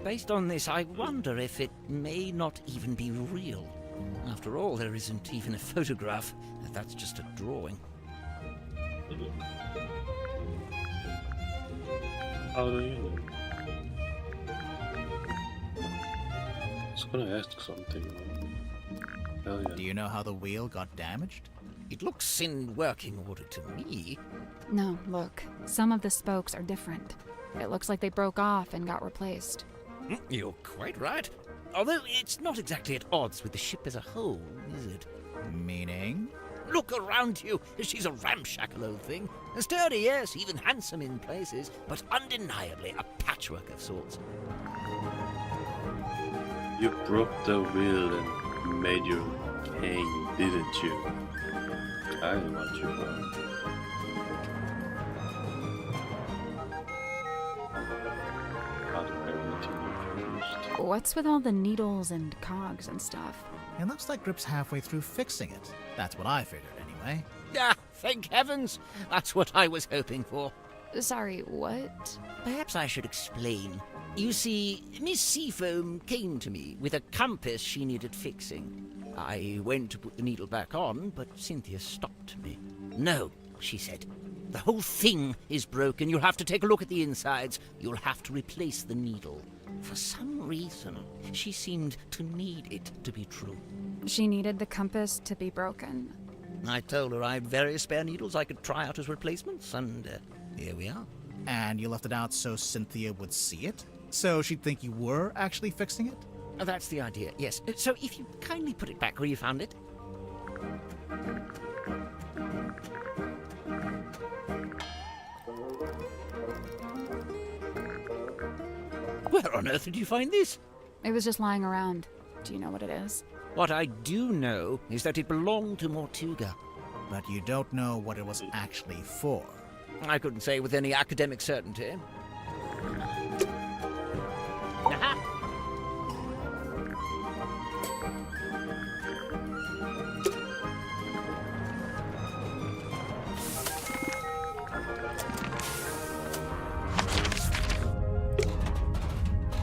Based on this, I wonder if it may not even be real. After all, there isn't even a photograph. That's just a drawing. How do you know? I was gonna ask something. Hell yeah. Do you know how the wheel got damaged? It looks in working order to me. No, look. Some of the spokes are different. It looks like they broke off and got replaced. You're quite right. Although it's not exactly at odds with the ship as a whole, is it? Meaning? Look around you. She's a ramshackle old thing. Sturdy, yes, even handsome in places, but undeniably a patchwork of sorts. You broke the wheel and made your cane, didn't you? I know what you want. What's with all the needles and cogs and stuff? It looks like Grip's halfway through fixing it. That's what I figured, anyway. Ah, thank heavens! That's what I was hoping for. Sorry, what? Perhaps I should explain. You see, Miss Seafoam came to me with a compass she needed fixing. I went to put the needle back on, but Cynthia stopped me. No, she said. The whole thing is broken. You'll have to take a look at the insides. You'll have to replace the needle. For some reason, she seemed to need it to be true. She needed the compass to be broken. I told her I had various spare needles I could try out as replacements, and here we are. And you left it out so Cynthia would see it? So she'd think you were actually fixing it? That's the idea, yes. So if you kindly put it back where you found it. Where on earth did you find this? It was just lying around. Do you know what it is? What I do know is that it belonged to Mortuga. But you don't know what it was actually for. I couldn't say with any academic certainty. Aha!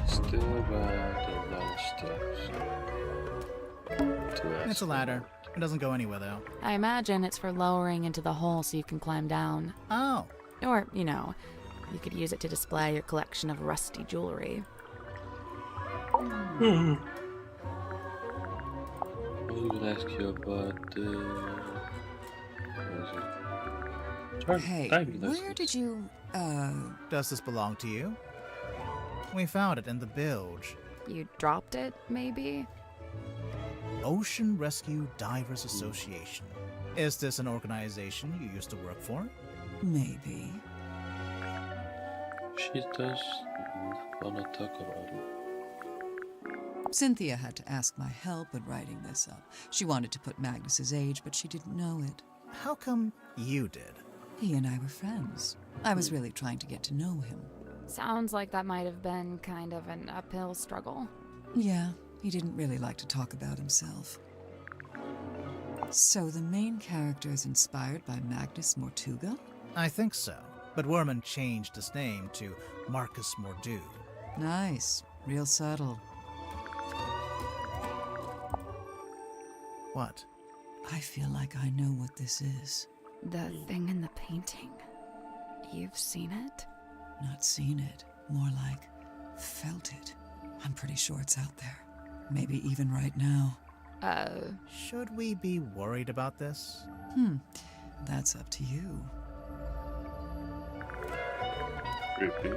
Still about a lot of steps. It's a ladder. It doesn't go anywhere, though. I imagine it's for lowering into the hole so you can climb down. Oh. Or, you know, you could use it to display your collection of rusty jewelry. I was gonna ask you about Hey, where did you, Does this belong to you? We found it in the bilge. You dropped it, maybe? Ocean Rescue Divers Association. Is this an organization you used to work for? Maybe. She does wanna talk about it. Cynthia had to ask my help in writing this up. She wanted to put Magnus's age, but she didn't know it. How come you did? He and I were friends. I was really trying to get to know him. Sounds like that might have been kind of an uphill struggle. Yeah, he didn't really like to talk about himself. So the main character is inspired by Magnus Mortuga? I think so. But Worman changed his name to Marcus Mordu. Nice. Real subtle. What? I feel like I know what this is. The thing in the painting. You've seen it? Not seen it. More like felt it. I'm pretty sure it's out there. Maybe even right now. Should we be worried about this? That's up to you. Creepy.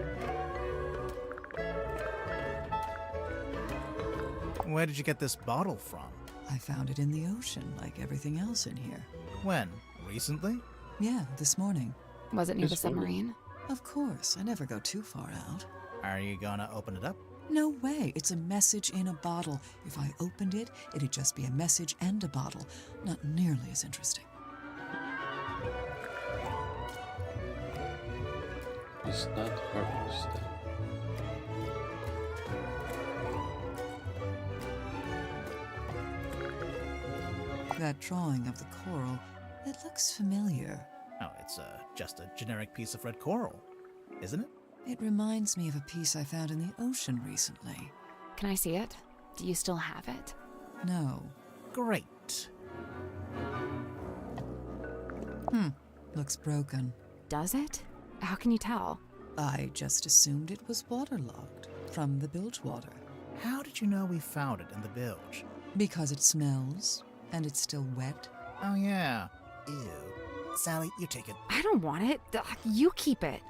Where did you get this bottle from? I found it in the ocean, like everything else in here. When? Recently? Yeah, this morning. Was it near the submarine? Of course, I never go too far out. Are you gonna open it up? No way, it's a message in a bottle. If I opened it, it'd just be a message and a bottle. Not nearly as interesting. It's not harvest. That drawing of the coral, it looks familiar. Oh, it's just a generic piece of red coral, isn't it? It reminds me of a piece I found in the ocean recently. Can I see it? Do you still have it? No. Great. Looks broken. Does it? How can you tell? I just assumed it was waterlogged from the bilge water. How did you know we found it in the bilge? Because it smells, and it's still wet. Oh, yeah. Ew. Sally, you take it. I don't want it. You keep it.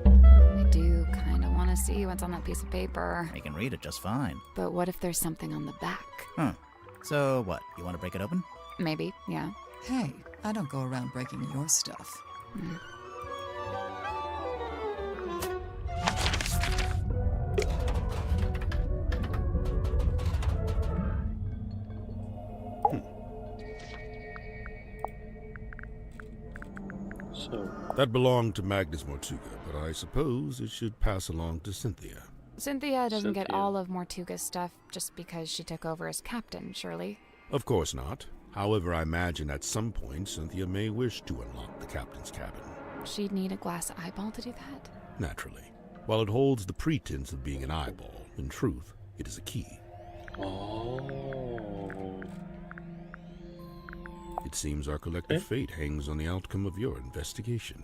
I do kind of want to see what's on that piece of paper. I can read it just fine. But what if there's something on the back? So what, you want to break it open? Maybe, yeah. Hey, I don't go around breaking your stuff. That belonged to Magnus Mortuga, but I suppose it should pass along to Cynthia. Cynthia doesn't get all of Mortuga's stuff just because she took over as captain, surely? Of course not. However, I imagine at some point Cynthia may wish to unlock the captain's cabin. She'd need a glass eyeball to do that? Naturally. While it holds the pretense of being an eyeball, in truth, it is a key. Oh. It seems our collective fate hangs on the outcome of your investigation.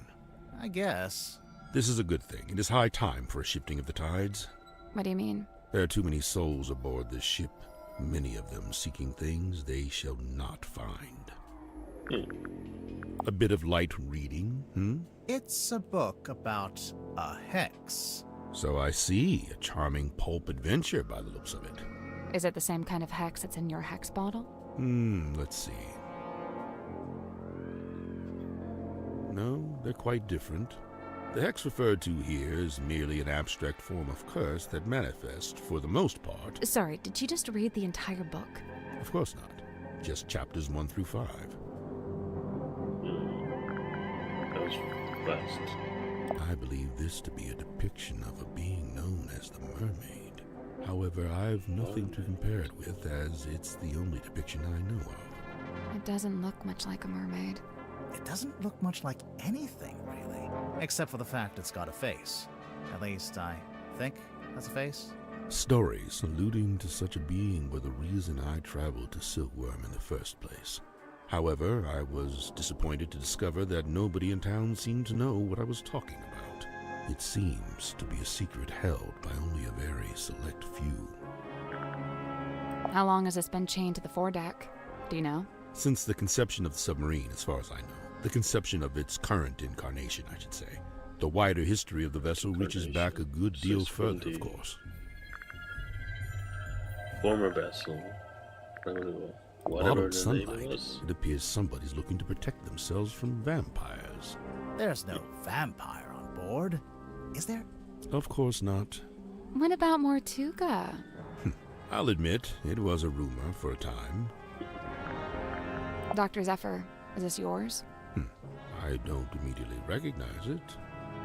I guess. This is a good thing. It is high time for a shifting of the tides. What do you mean? There are too many souls aboard this ship, many of them seeking things they shall not find. A bit of light reading, hmm? It's a book about a hex. So I see. A charming pulp adventure by the looks of it. Is it the same kind of hex that's in your hex bottle? Let's see. No, they're quite different. The hex referred to here is merely an abstract form of curse that manifests, for the most part... Sorry, did you just read the entire book? Of course not. Just chapters 1 through 5. That was fast. I believe this to be a depiction of a being known as the Mermaid. However, I've nothing to compare it with, as it's the only depiction I know of. It doesn't look much like a mermaid. It doesn't look much like anything, really. Except for the fact it's got a face. At least, I think that's a face. Stories alluding to such a being were the reason I traveled to Silkworm in the first place. However, I was disappointed to discover that nobody in town seemed to know what I was talking about. It seems to be a secret held by only a very select few. How long has this been chained to the foredeck? Do you know? Since the conception of the submarine, as far as I know. The conception of its current incarnation, I should say. The wider history of the vessel reaches back a good deal further, of course. Former vessel. Whatever Bottled the sunlight. name was. It appears somebody's looking to protect themselves from vampires. There's no vampire on board, is there? Of course not. What about Mortuga? I'll admit, it was a rumor for a time. Dr. Zephyr, is this yours? I don't immediately recognize it.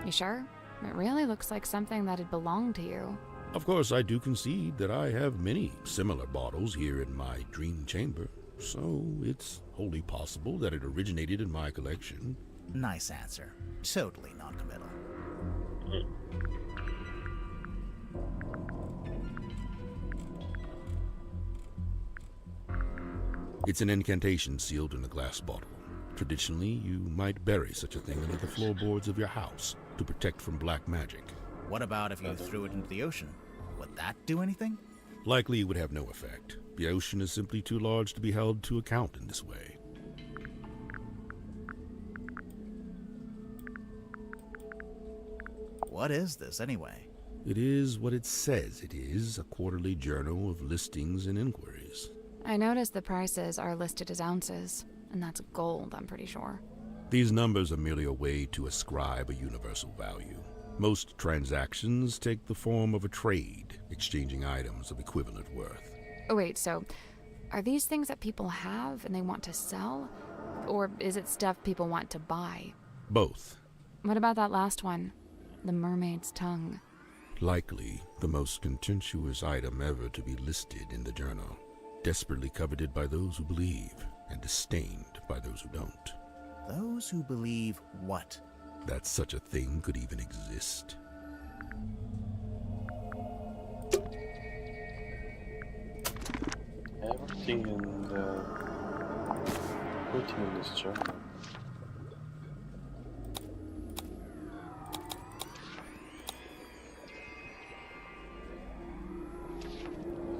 You sure? It really looks like something that'd belong to you. Of course, I do concede that I have many similar bottles here in my dream chamber, so it's wholly possible that it originated in my collection. Nice answer. Totally non-committal. It's an incantation sealed in a glass bottle. Traditionally, you might bury such a thing under the floorboards of your house to protect from black magic. What about if you threw it into the ocean? Would that do anything? Likely it would have no effect. The ocean is simply too large to be held to account in this way. What is this, anyway? It is what it says it is, a quarterly journal of listings and inquiries. I noticed the prices are listed as ounces, and that's gold, I'm pretty sure. These numbers are merely a way to ascribe a universal value. Most transactions take the form of a trade, exchanging items of equivalent worth. Oh, wait, so are these things that people have and they want to sell? Or is it stuff people want to buy? Both. What about that last one? The mermaid's tongue. Likely the most contentious item ever to be listed in the journal. Desperately coveted by those who believe, and disdained by those who don't. Those who believe what? That such a thing could even exist. Everything in the putting in this journal.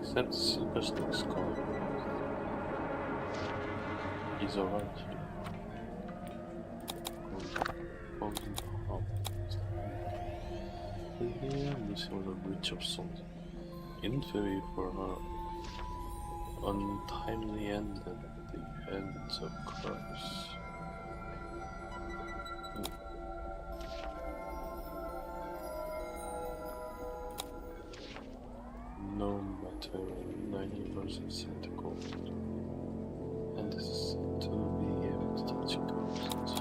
Except Superstick's card. He's alright here. Missing a witch of something. Infamy for her untimely end at the hands of curse. No matter 90% set to gold. And this is said to be able to touch ghosts.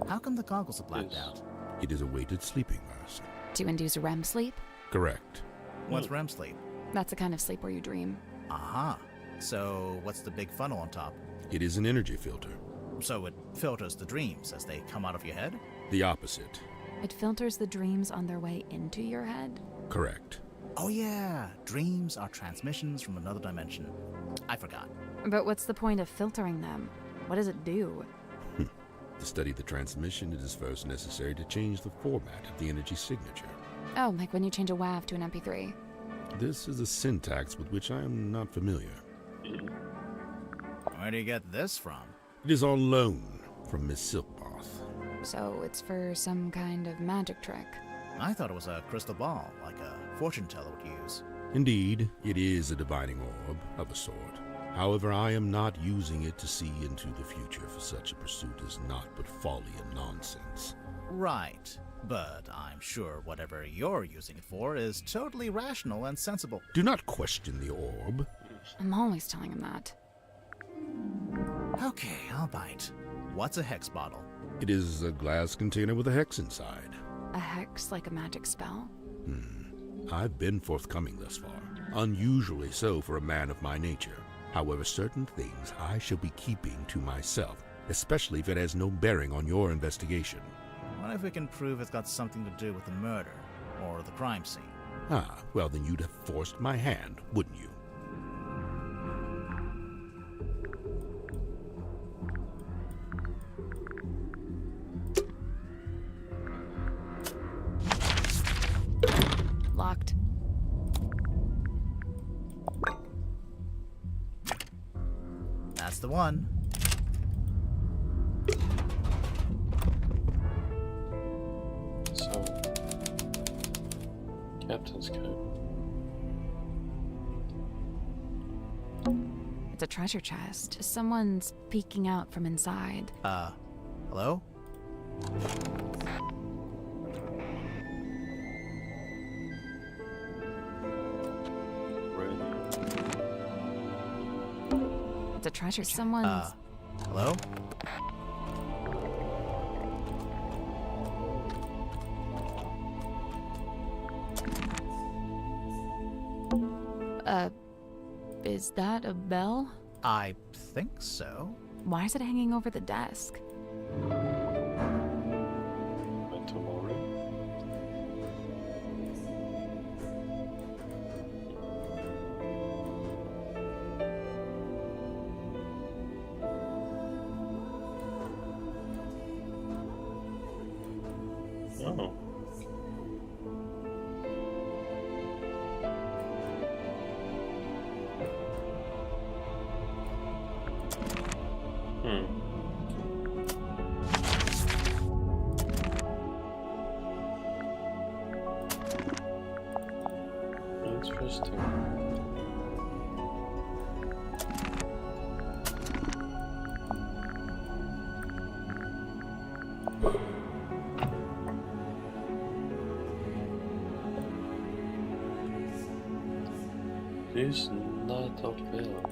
How come the goggles are blacked out? It is a weighted sleeping mask. To induce REM sleep? Correct. What's REM sleep? That's the kind of sleep where you dream. Aha. So what's the big funnel on top? It is an energy filter. So it filters the dreams as they come out of your head? The opposite. It filters the dreams on their way into your head? Correct. Oh yeah, dreams are transmissions from another dimension. I forgot. But what's the point of filtering them? What does it do? To study the transmission, it is first necessary to change the format of the energy signature. Oh, like when you change a WAV to an MP3. This is a syntax with which I am not familiar. Where do you get this from? It is on loan from Miss Silkmoth. So it's for some kind of magic trick. I thought it was a crystal ball, like a fortune teller would use. Indeed, it is a divining orb of a sort. However, I am not using it to see into the future, for such a pursuit is not but folly and nonsense. Right, but I'm sure whatever you're using it for is totally rational and sensible. Do not question the orb. I'm always telling him that. Okay, I'll bite. What's a hex bottle? It is a glass container with a hex inside. A hex like a magic spell? I've been forthcoming thus far. Unusually so for a man of my nature. However, certain things I shall be keeping to myself, especially if it has no bearing on your investigation. What if we can prove it's got something to do with the murder, or the crime scene? Ah, well then you'd have forced my hand, wouldn't you? Locked. That's the one. So, Captain's Code. It's a treasure chest. Someone's peeking out from inside. Hello? It's a treasure. Someone's... Hello? Is that a bell? I think so. Why is it hanging over the desk? Mental worry. Oh. Interesting. This not a bell.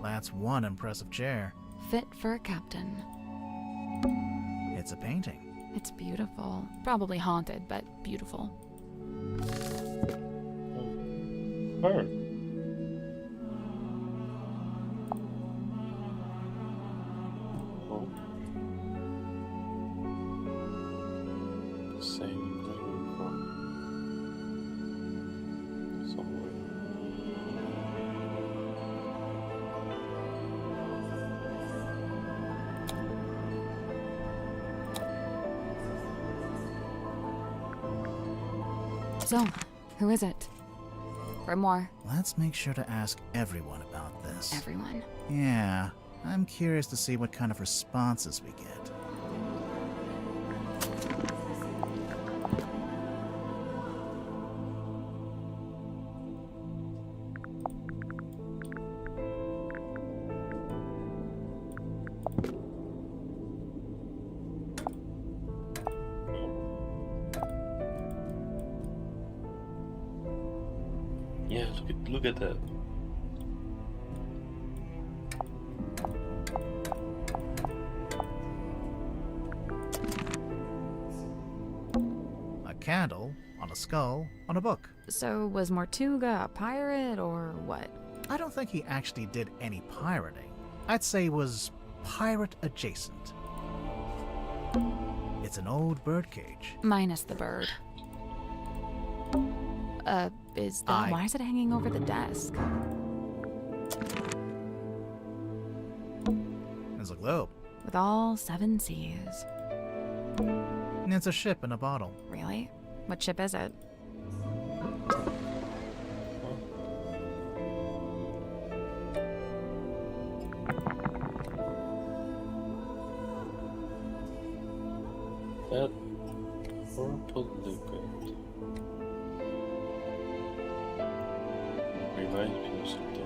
That's one impressive chair. Fit for a captain. It's a painting. It's beautiful. Probably haunted, but beautiful. Her. Oh. Same thing from somewhere. So, who is it? For more. Let's make sure to ask everyone about this. Everyone. Yeah, I'm curious to see what kind of responses we get. Yeah, look at that. A candle on a skull on a book. So, was Mortuga a pirate, or what? I don't think he actually did any pirating. I'd say he was pirate adjacent. It's an old birdcage. Minus the bird. Why is it hanging over the desk? There's a globe. With all 7 seas. It's a ship in a bottle. Really? What ship is it? That purple liquid reminds me of something.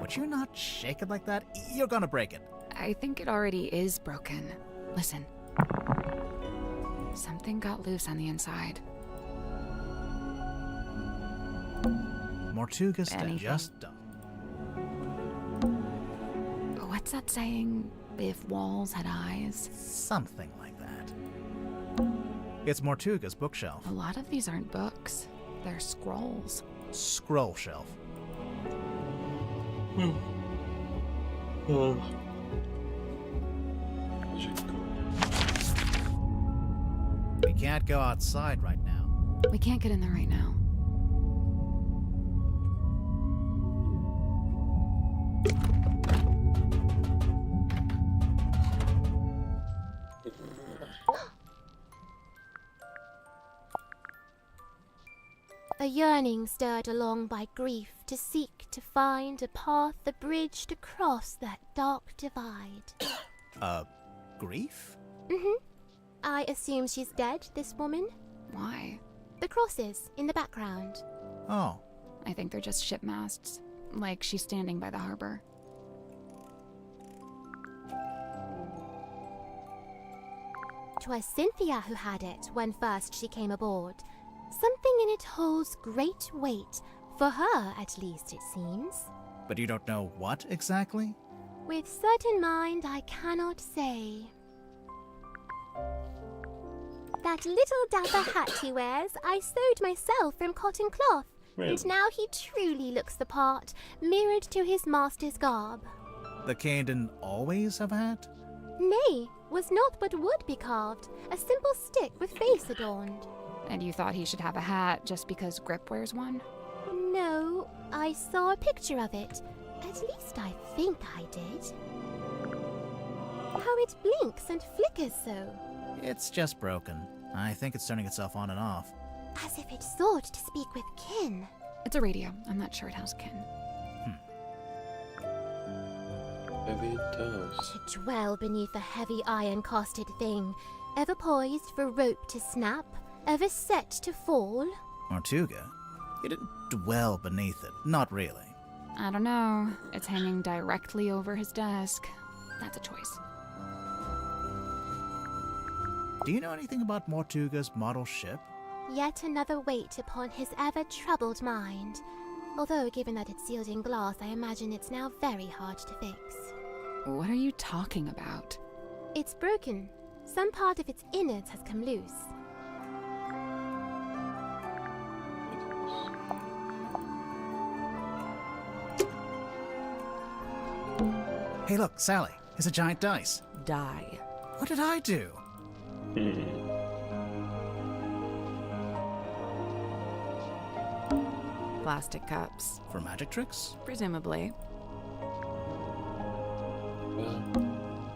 Would you not shake it like that? You're gonna break it. I think it already is broken. Listen. Something got loose on the inside. Mortuga's just done. What's that saying? If walls had eyes? Something like that. It's Mortuga's bookshelf. A lot of these aren't books. They're scrolls. Scroll shelf. We can't go outside right now. We can't get in there right now. A yearning stirred along by grief to seek to find a path, a bridge to cross that dark divide. Grief? Mm-hmm. I assume she's dead, this woman. Why? The crosses in the background. Oh. I think they're just ship masts. Like she's standing by the harbor. 'Twas Cynthia who had it when first she came aboard. Something in it holds great weight, for her at least it seems. But you don't know what exactly? With certain mind I cannot say. That little dapper hat he wears I sewed myself from cotton cloth, Really? and now he truly looks the part, mirrored to his master's garb. The cane didn't always have a hat? Nay, was not but wood be carved, a simple stick with face adorned. And you thought he should have a hat just because Grip wears one? No, I saw a picture of it. At least I think I did. How it blinks and flickers so. It's just broken. I think it's turning itself on and off. As if it sought to speak with kin. It's a radio. I'm not sure it has kin. Maybe it does. To dwell beneath a heavy iron-casted thing, ever poised for rope to snap, ever set to fall. Mortuga? You didn't dwell beneath it. Not really. I don't know. It's hanging directly over his desk. That's a choice. Do you know anything about Mortuga's model ship? Yet another weight upon his ever-troubled mind. Although, given that it's sealed in glass, I imagine it's now very hard to fix. What are you talking about? It's broken. Some part of its innards has come loose. Hey look, Sally. It's a giant dice. Die. What did I do? Plastic cups. For magic tricks? Presumably.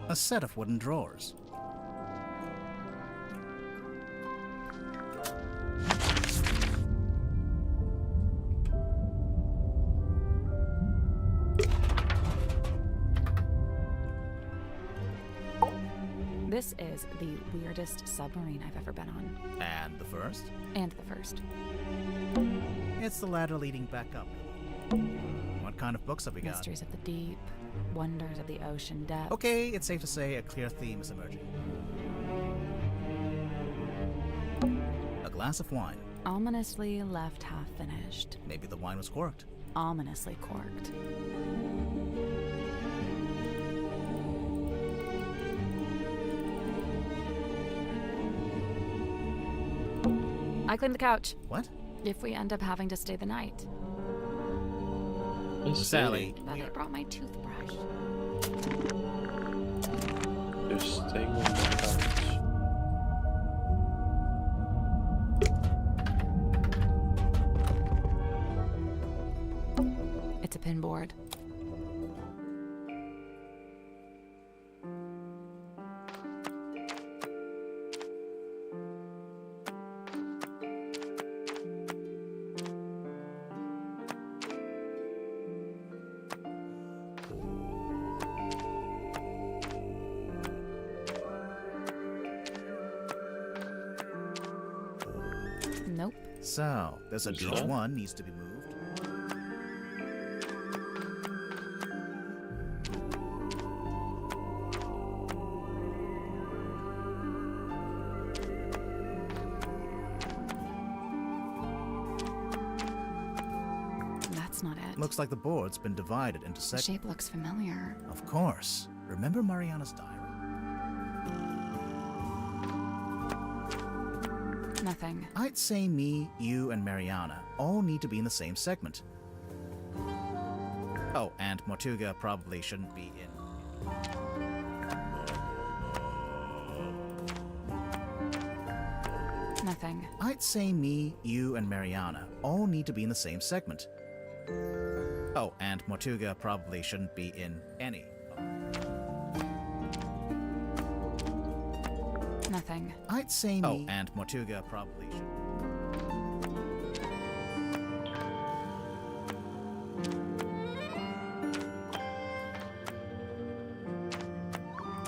A set of wooden drawers. This is the weirdest submarine I've ever been on. And the first? And the first. It's the ladder leading back up. What kind of books have we got? Mysteries of the deep, wonders of the ocean depth. Okay, it's safe to say a clear theme is emerging. A glass of wine. Ominously left half finished. Maybe the wine was corked. Ominously corked. I cleaned the couch. What? If we end up having to stay the night. Sally. But I brought my toothbrush. You're staying on the couch. It's a pinboard. Nope. So, there's a each one needs to be moved. That's not it. Looks like the board's been divided into The sections. shape looks familiar. Of course. Remember Mariana's diary? Nothing. I'd say me, you, and Mariana all need to be in the same segment. Oh, and Mortuga probably shouldn't be in. Nothing. I'd say me, you, and Mariana all need to be in the same segment. Oh, and Mortuga probably shouldn't be in any. Nothing. I'd say me. Oh, and Mortuga probably should.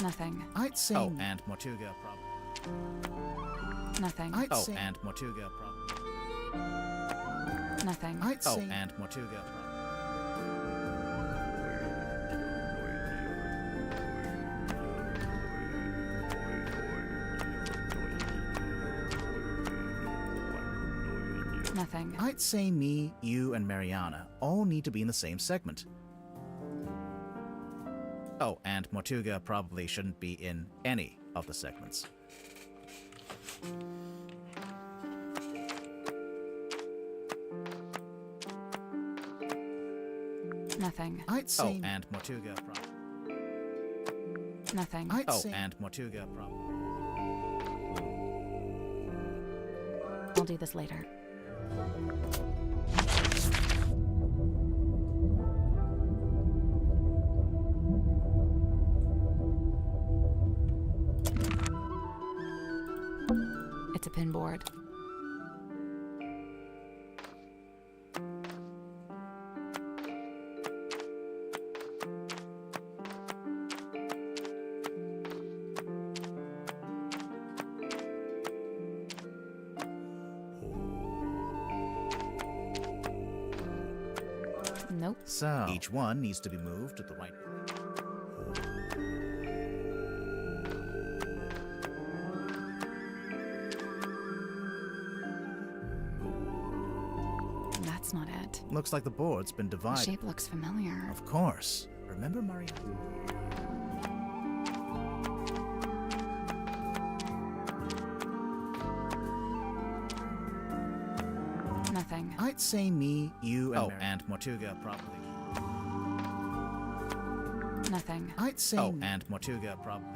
Nothing. I'd say. Oh, and Mortuga probably. Nothing. I'd say. And Mortuga probably. Nothing. I'd say. Oh, and Mortuga probably. Nothing. I'd say me, you, and Mariana all need to be in the same segment. Oh, and Mortuga probably shouldn't be in any of the segments. Nothing. I'd say. Oh, and Mortuga probably. Nothing. I'd say. And Mortuga probably. I'll do this later. It's a pinboard. Nope. So, each one needs to be moved to the right place. That's not it. Looks like the board's been The divided. shape looks familiar. Of course. Remember Mariana? Nothing. I'd say me, you, and and Mortuga probably. Nothing. I'd say. Oh, and Mortuga probably.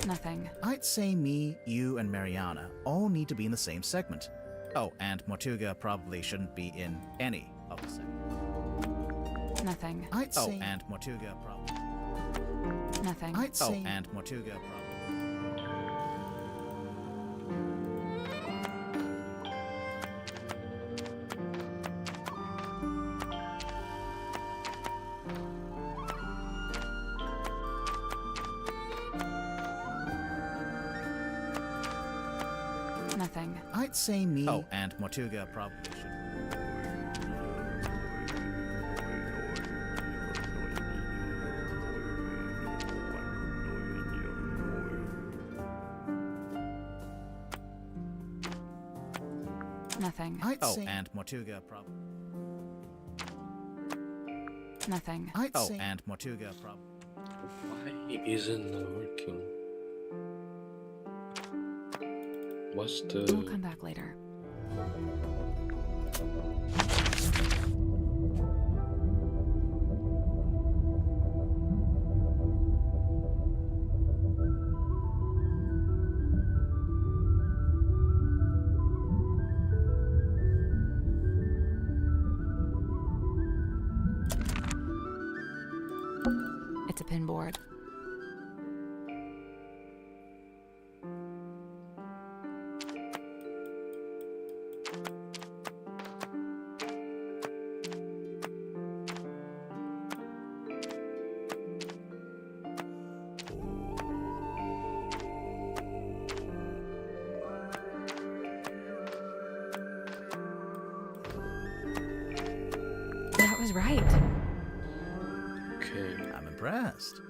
Nothing. I'd say me, you, and Mariana all need to be in the same segment. Oh, and Mortuga probably shouldn't be in any of the segments. Nothing. I'd say. Oh, and Mortuga probably. Nothing. I'd say. Oh, and Mortuga probably. Nothing. I'd say me. Oh, and Mortuga probably should. Nothing. I'd say... and Mortuga probably... Nothing. I'd say... and Mortuga probably... Why isn't it working? What's the... We'll come back later. It's a pinboard. That was right. Okay. I'm impressed.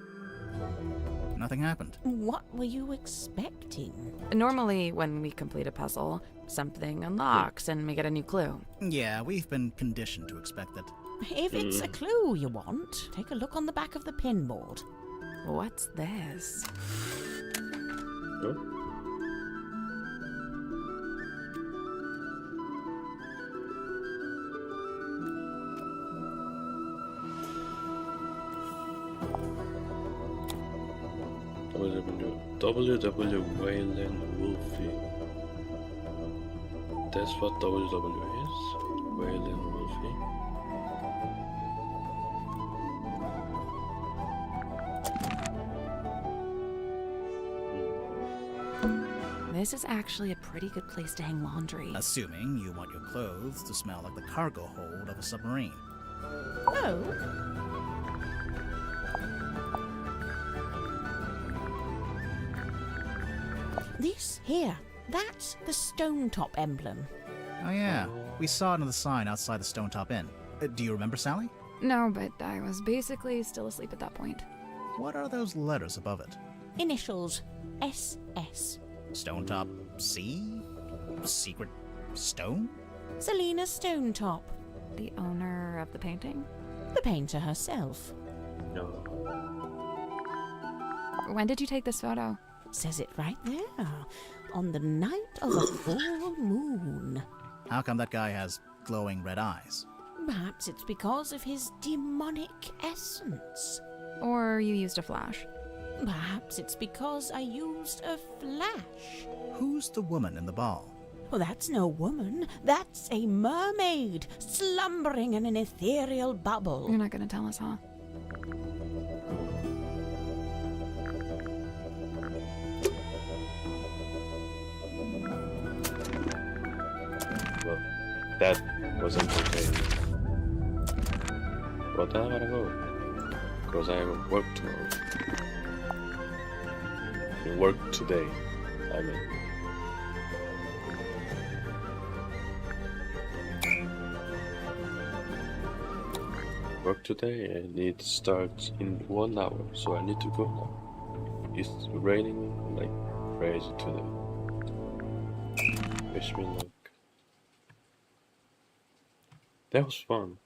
Nothing happened. What were you expecting? Normally, when we complete a puzzle, something unlocks and we get a new clue. Yeah, we've been conditioned to expect it. If it's a clue you want, take a look on the back of the pinboard. What's this? Huh? WW Wayland Wolfie. That's what WW is? Wayland Wolfie. This is actually a pretty good place to hang laundry. Assuming you want your clothes to smell like the cargo hold of a submarine. Oh? This here, that's the Stone Top emblem. Oh yeah, we saw it on the sign outside the Stone Top Inn. Do you remember, Sally? No, but I was basically still asleep at that point. What are those letters above it? Initials, SS. Stone Top C? Secret stone? Selina Stonetop. The owner of the painting? The painter herself. No. When did you take this photo? Says it right there. On the night of a full moon. How come that guy has glowing red eyes? Perhaps it's because of his demonic essence. Or you used a flash? Perhaps it's because I used a flash. Who's the woman in the ball? Well, that's no woman. That's a mermaid, slumbering in an ethereal bubble. You're not gonna tell us, huh? Well, that wasn't okay. But I gotta go. Because I have work tomorrow. Work today, I mean. Work today and it starts in 1 hour, so I need to go now. It's raining like crazy today. Wish me luck. That was fun.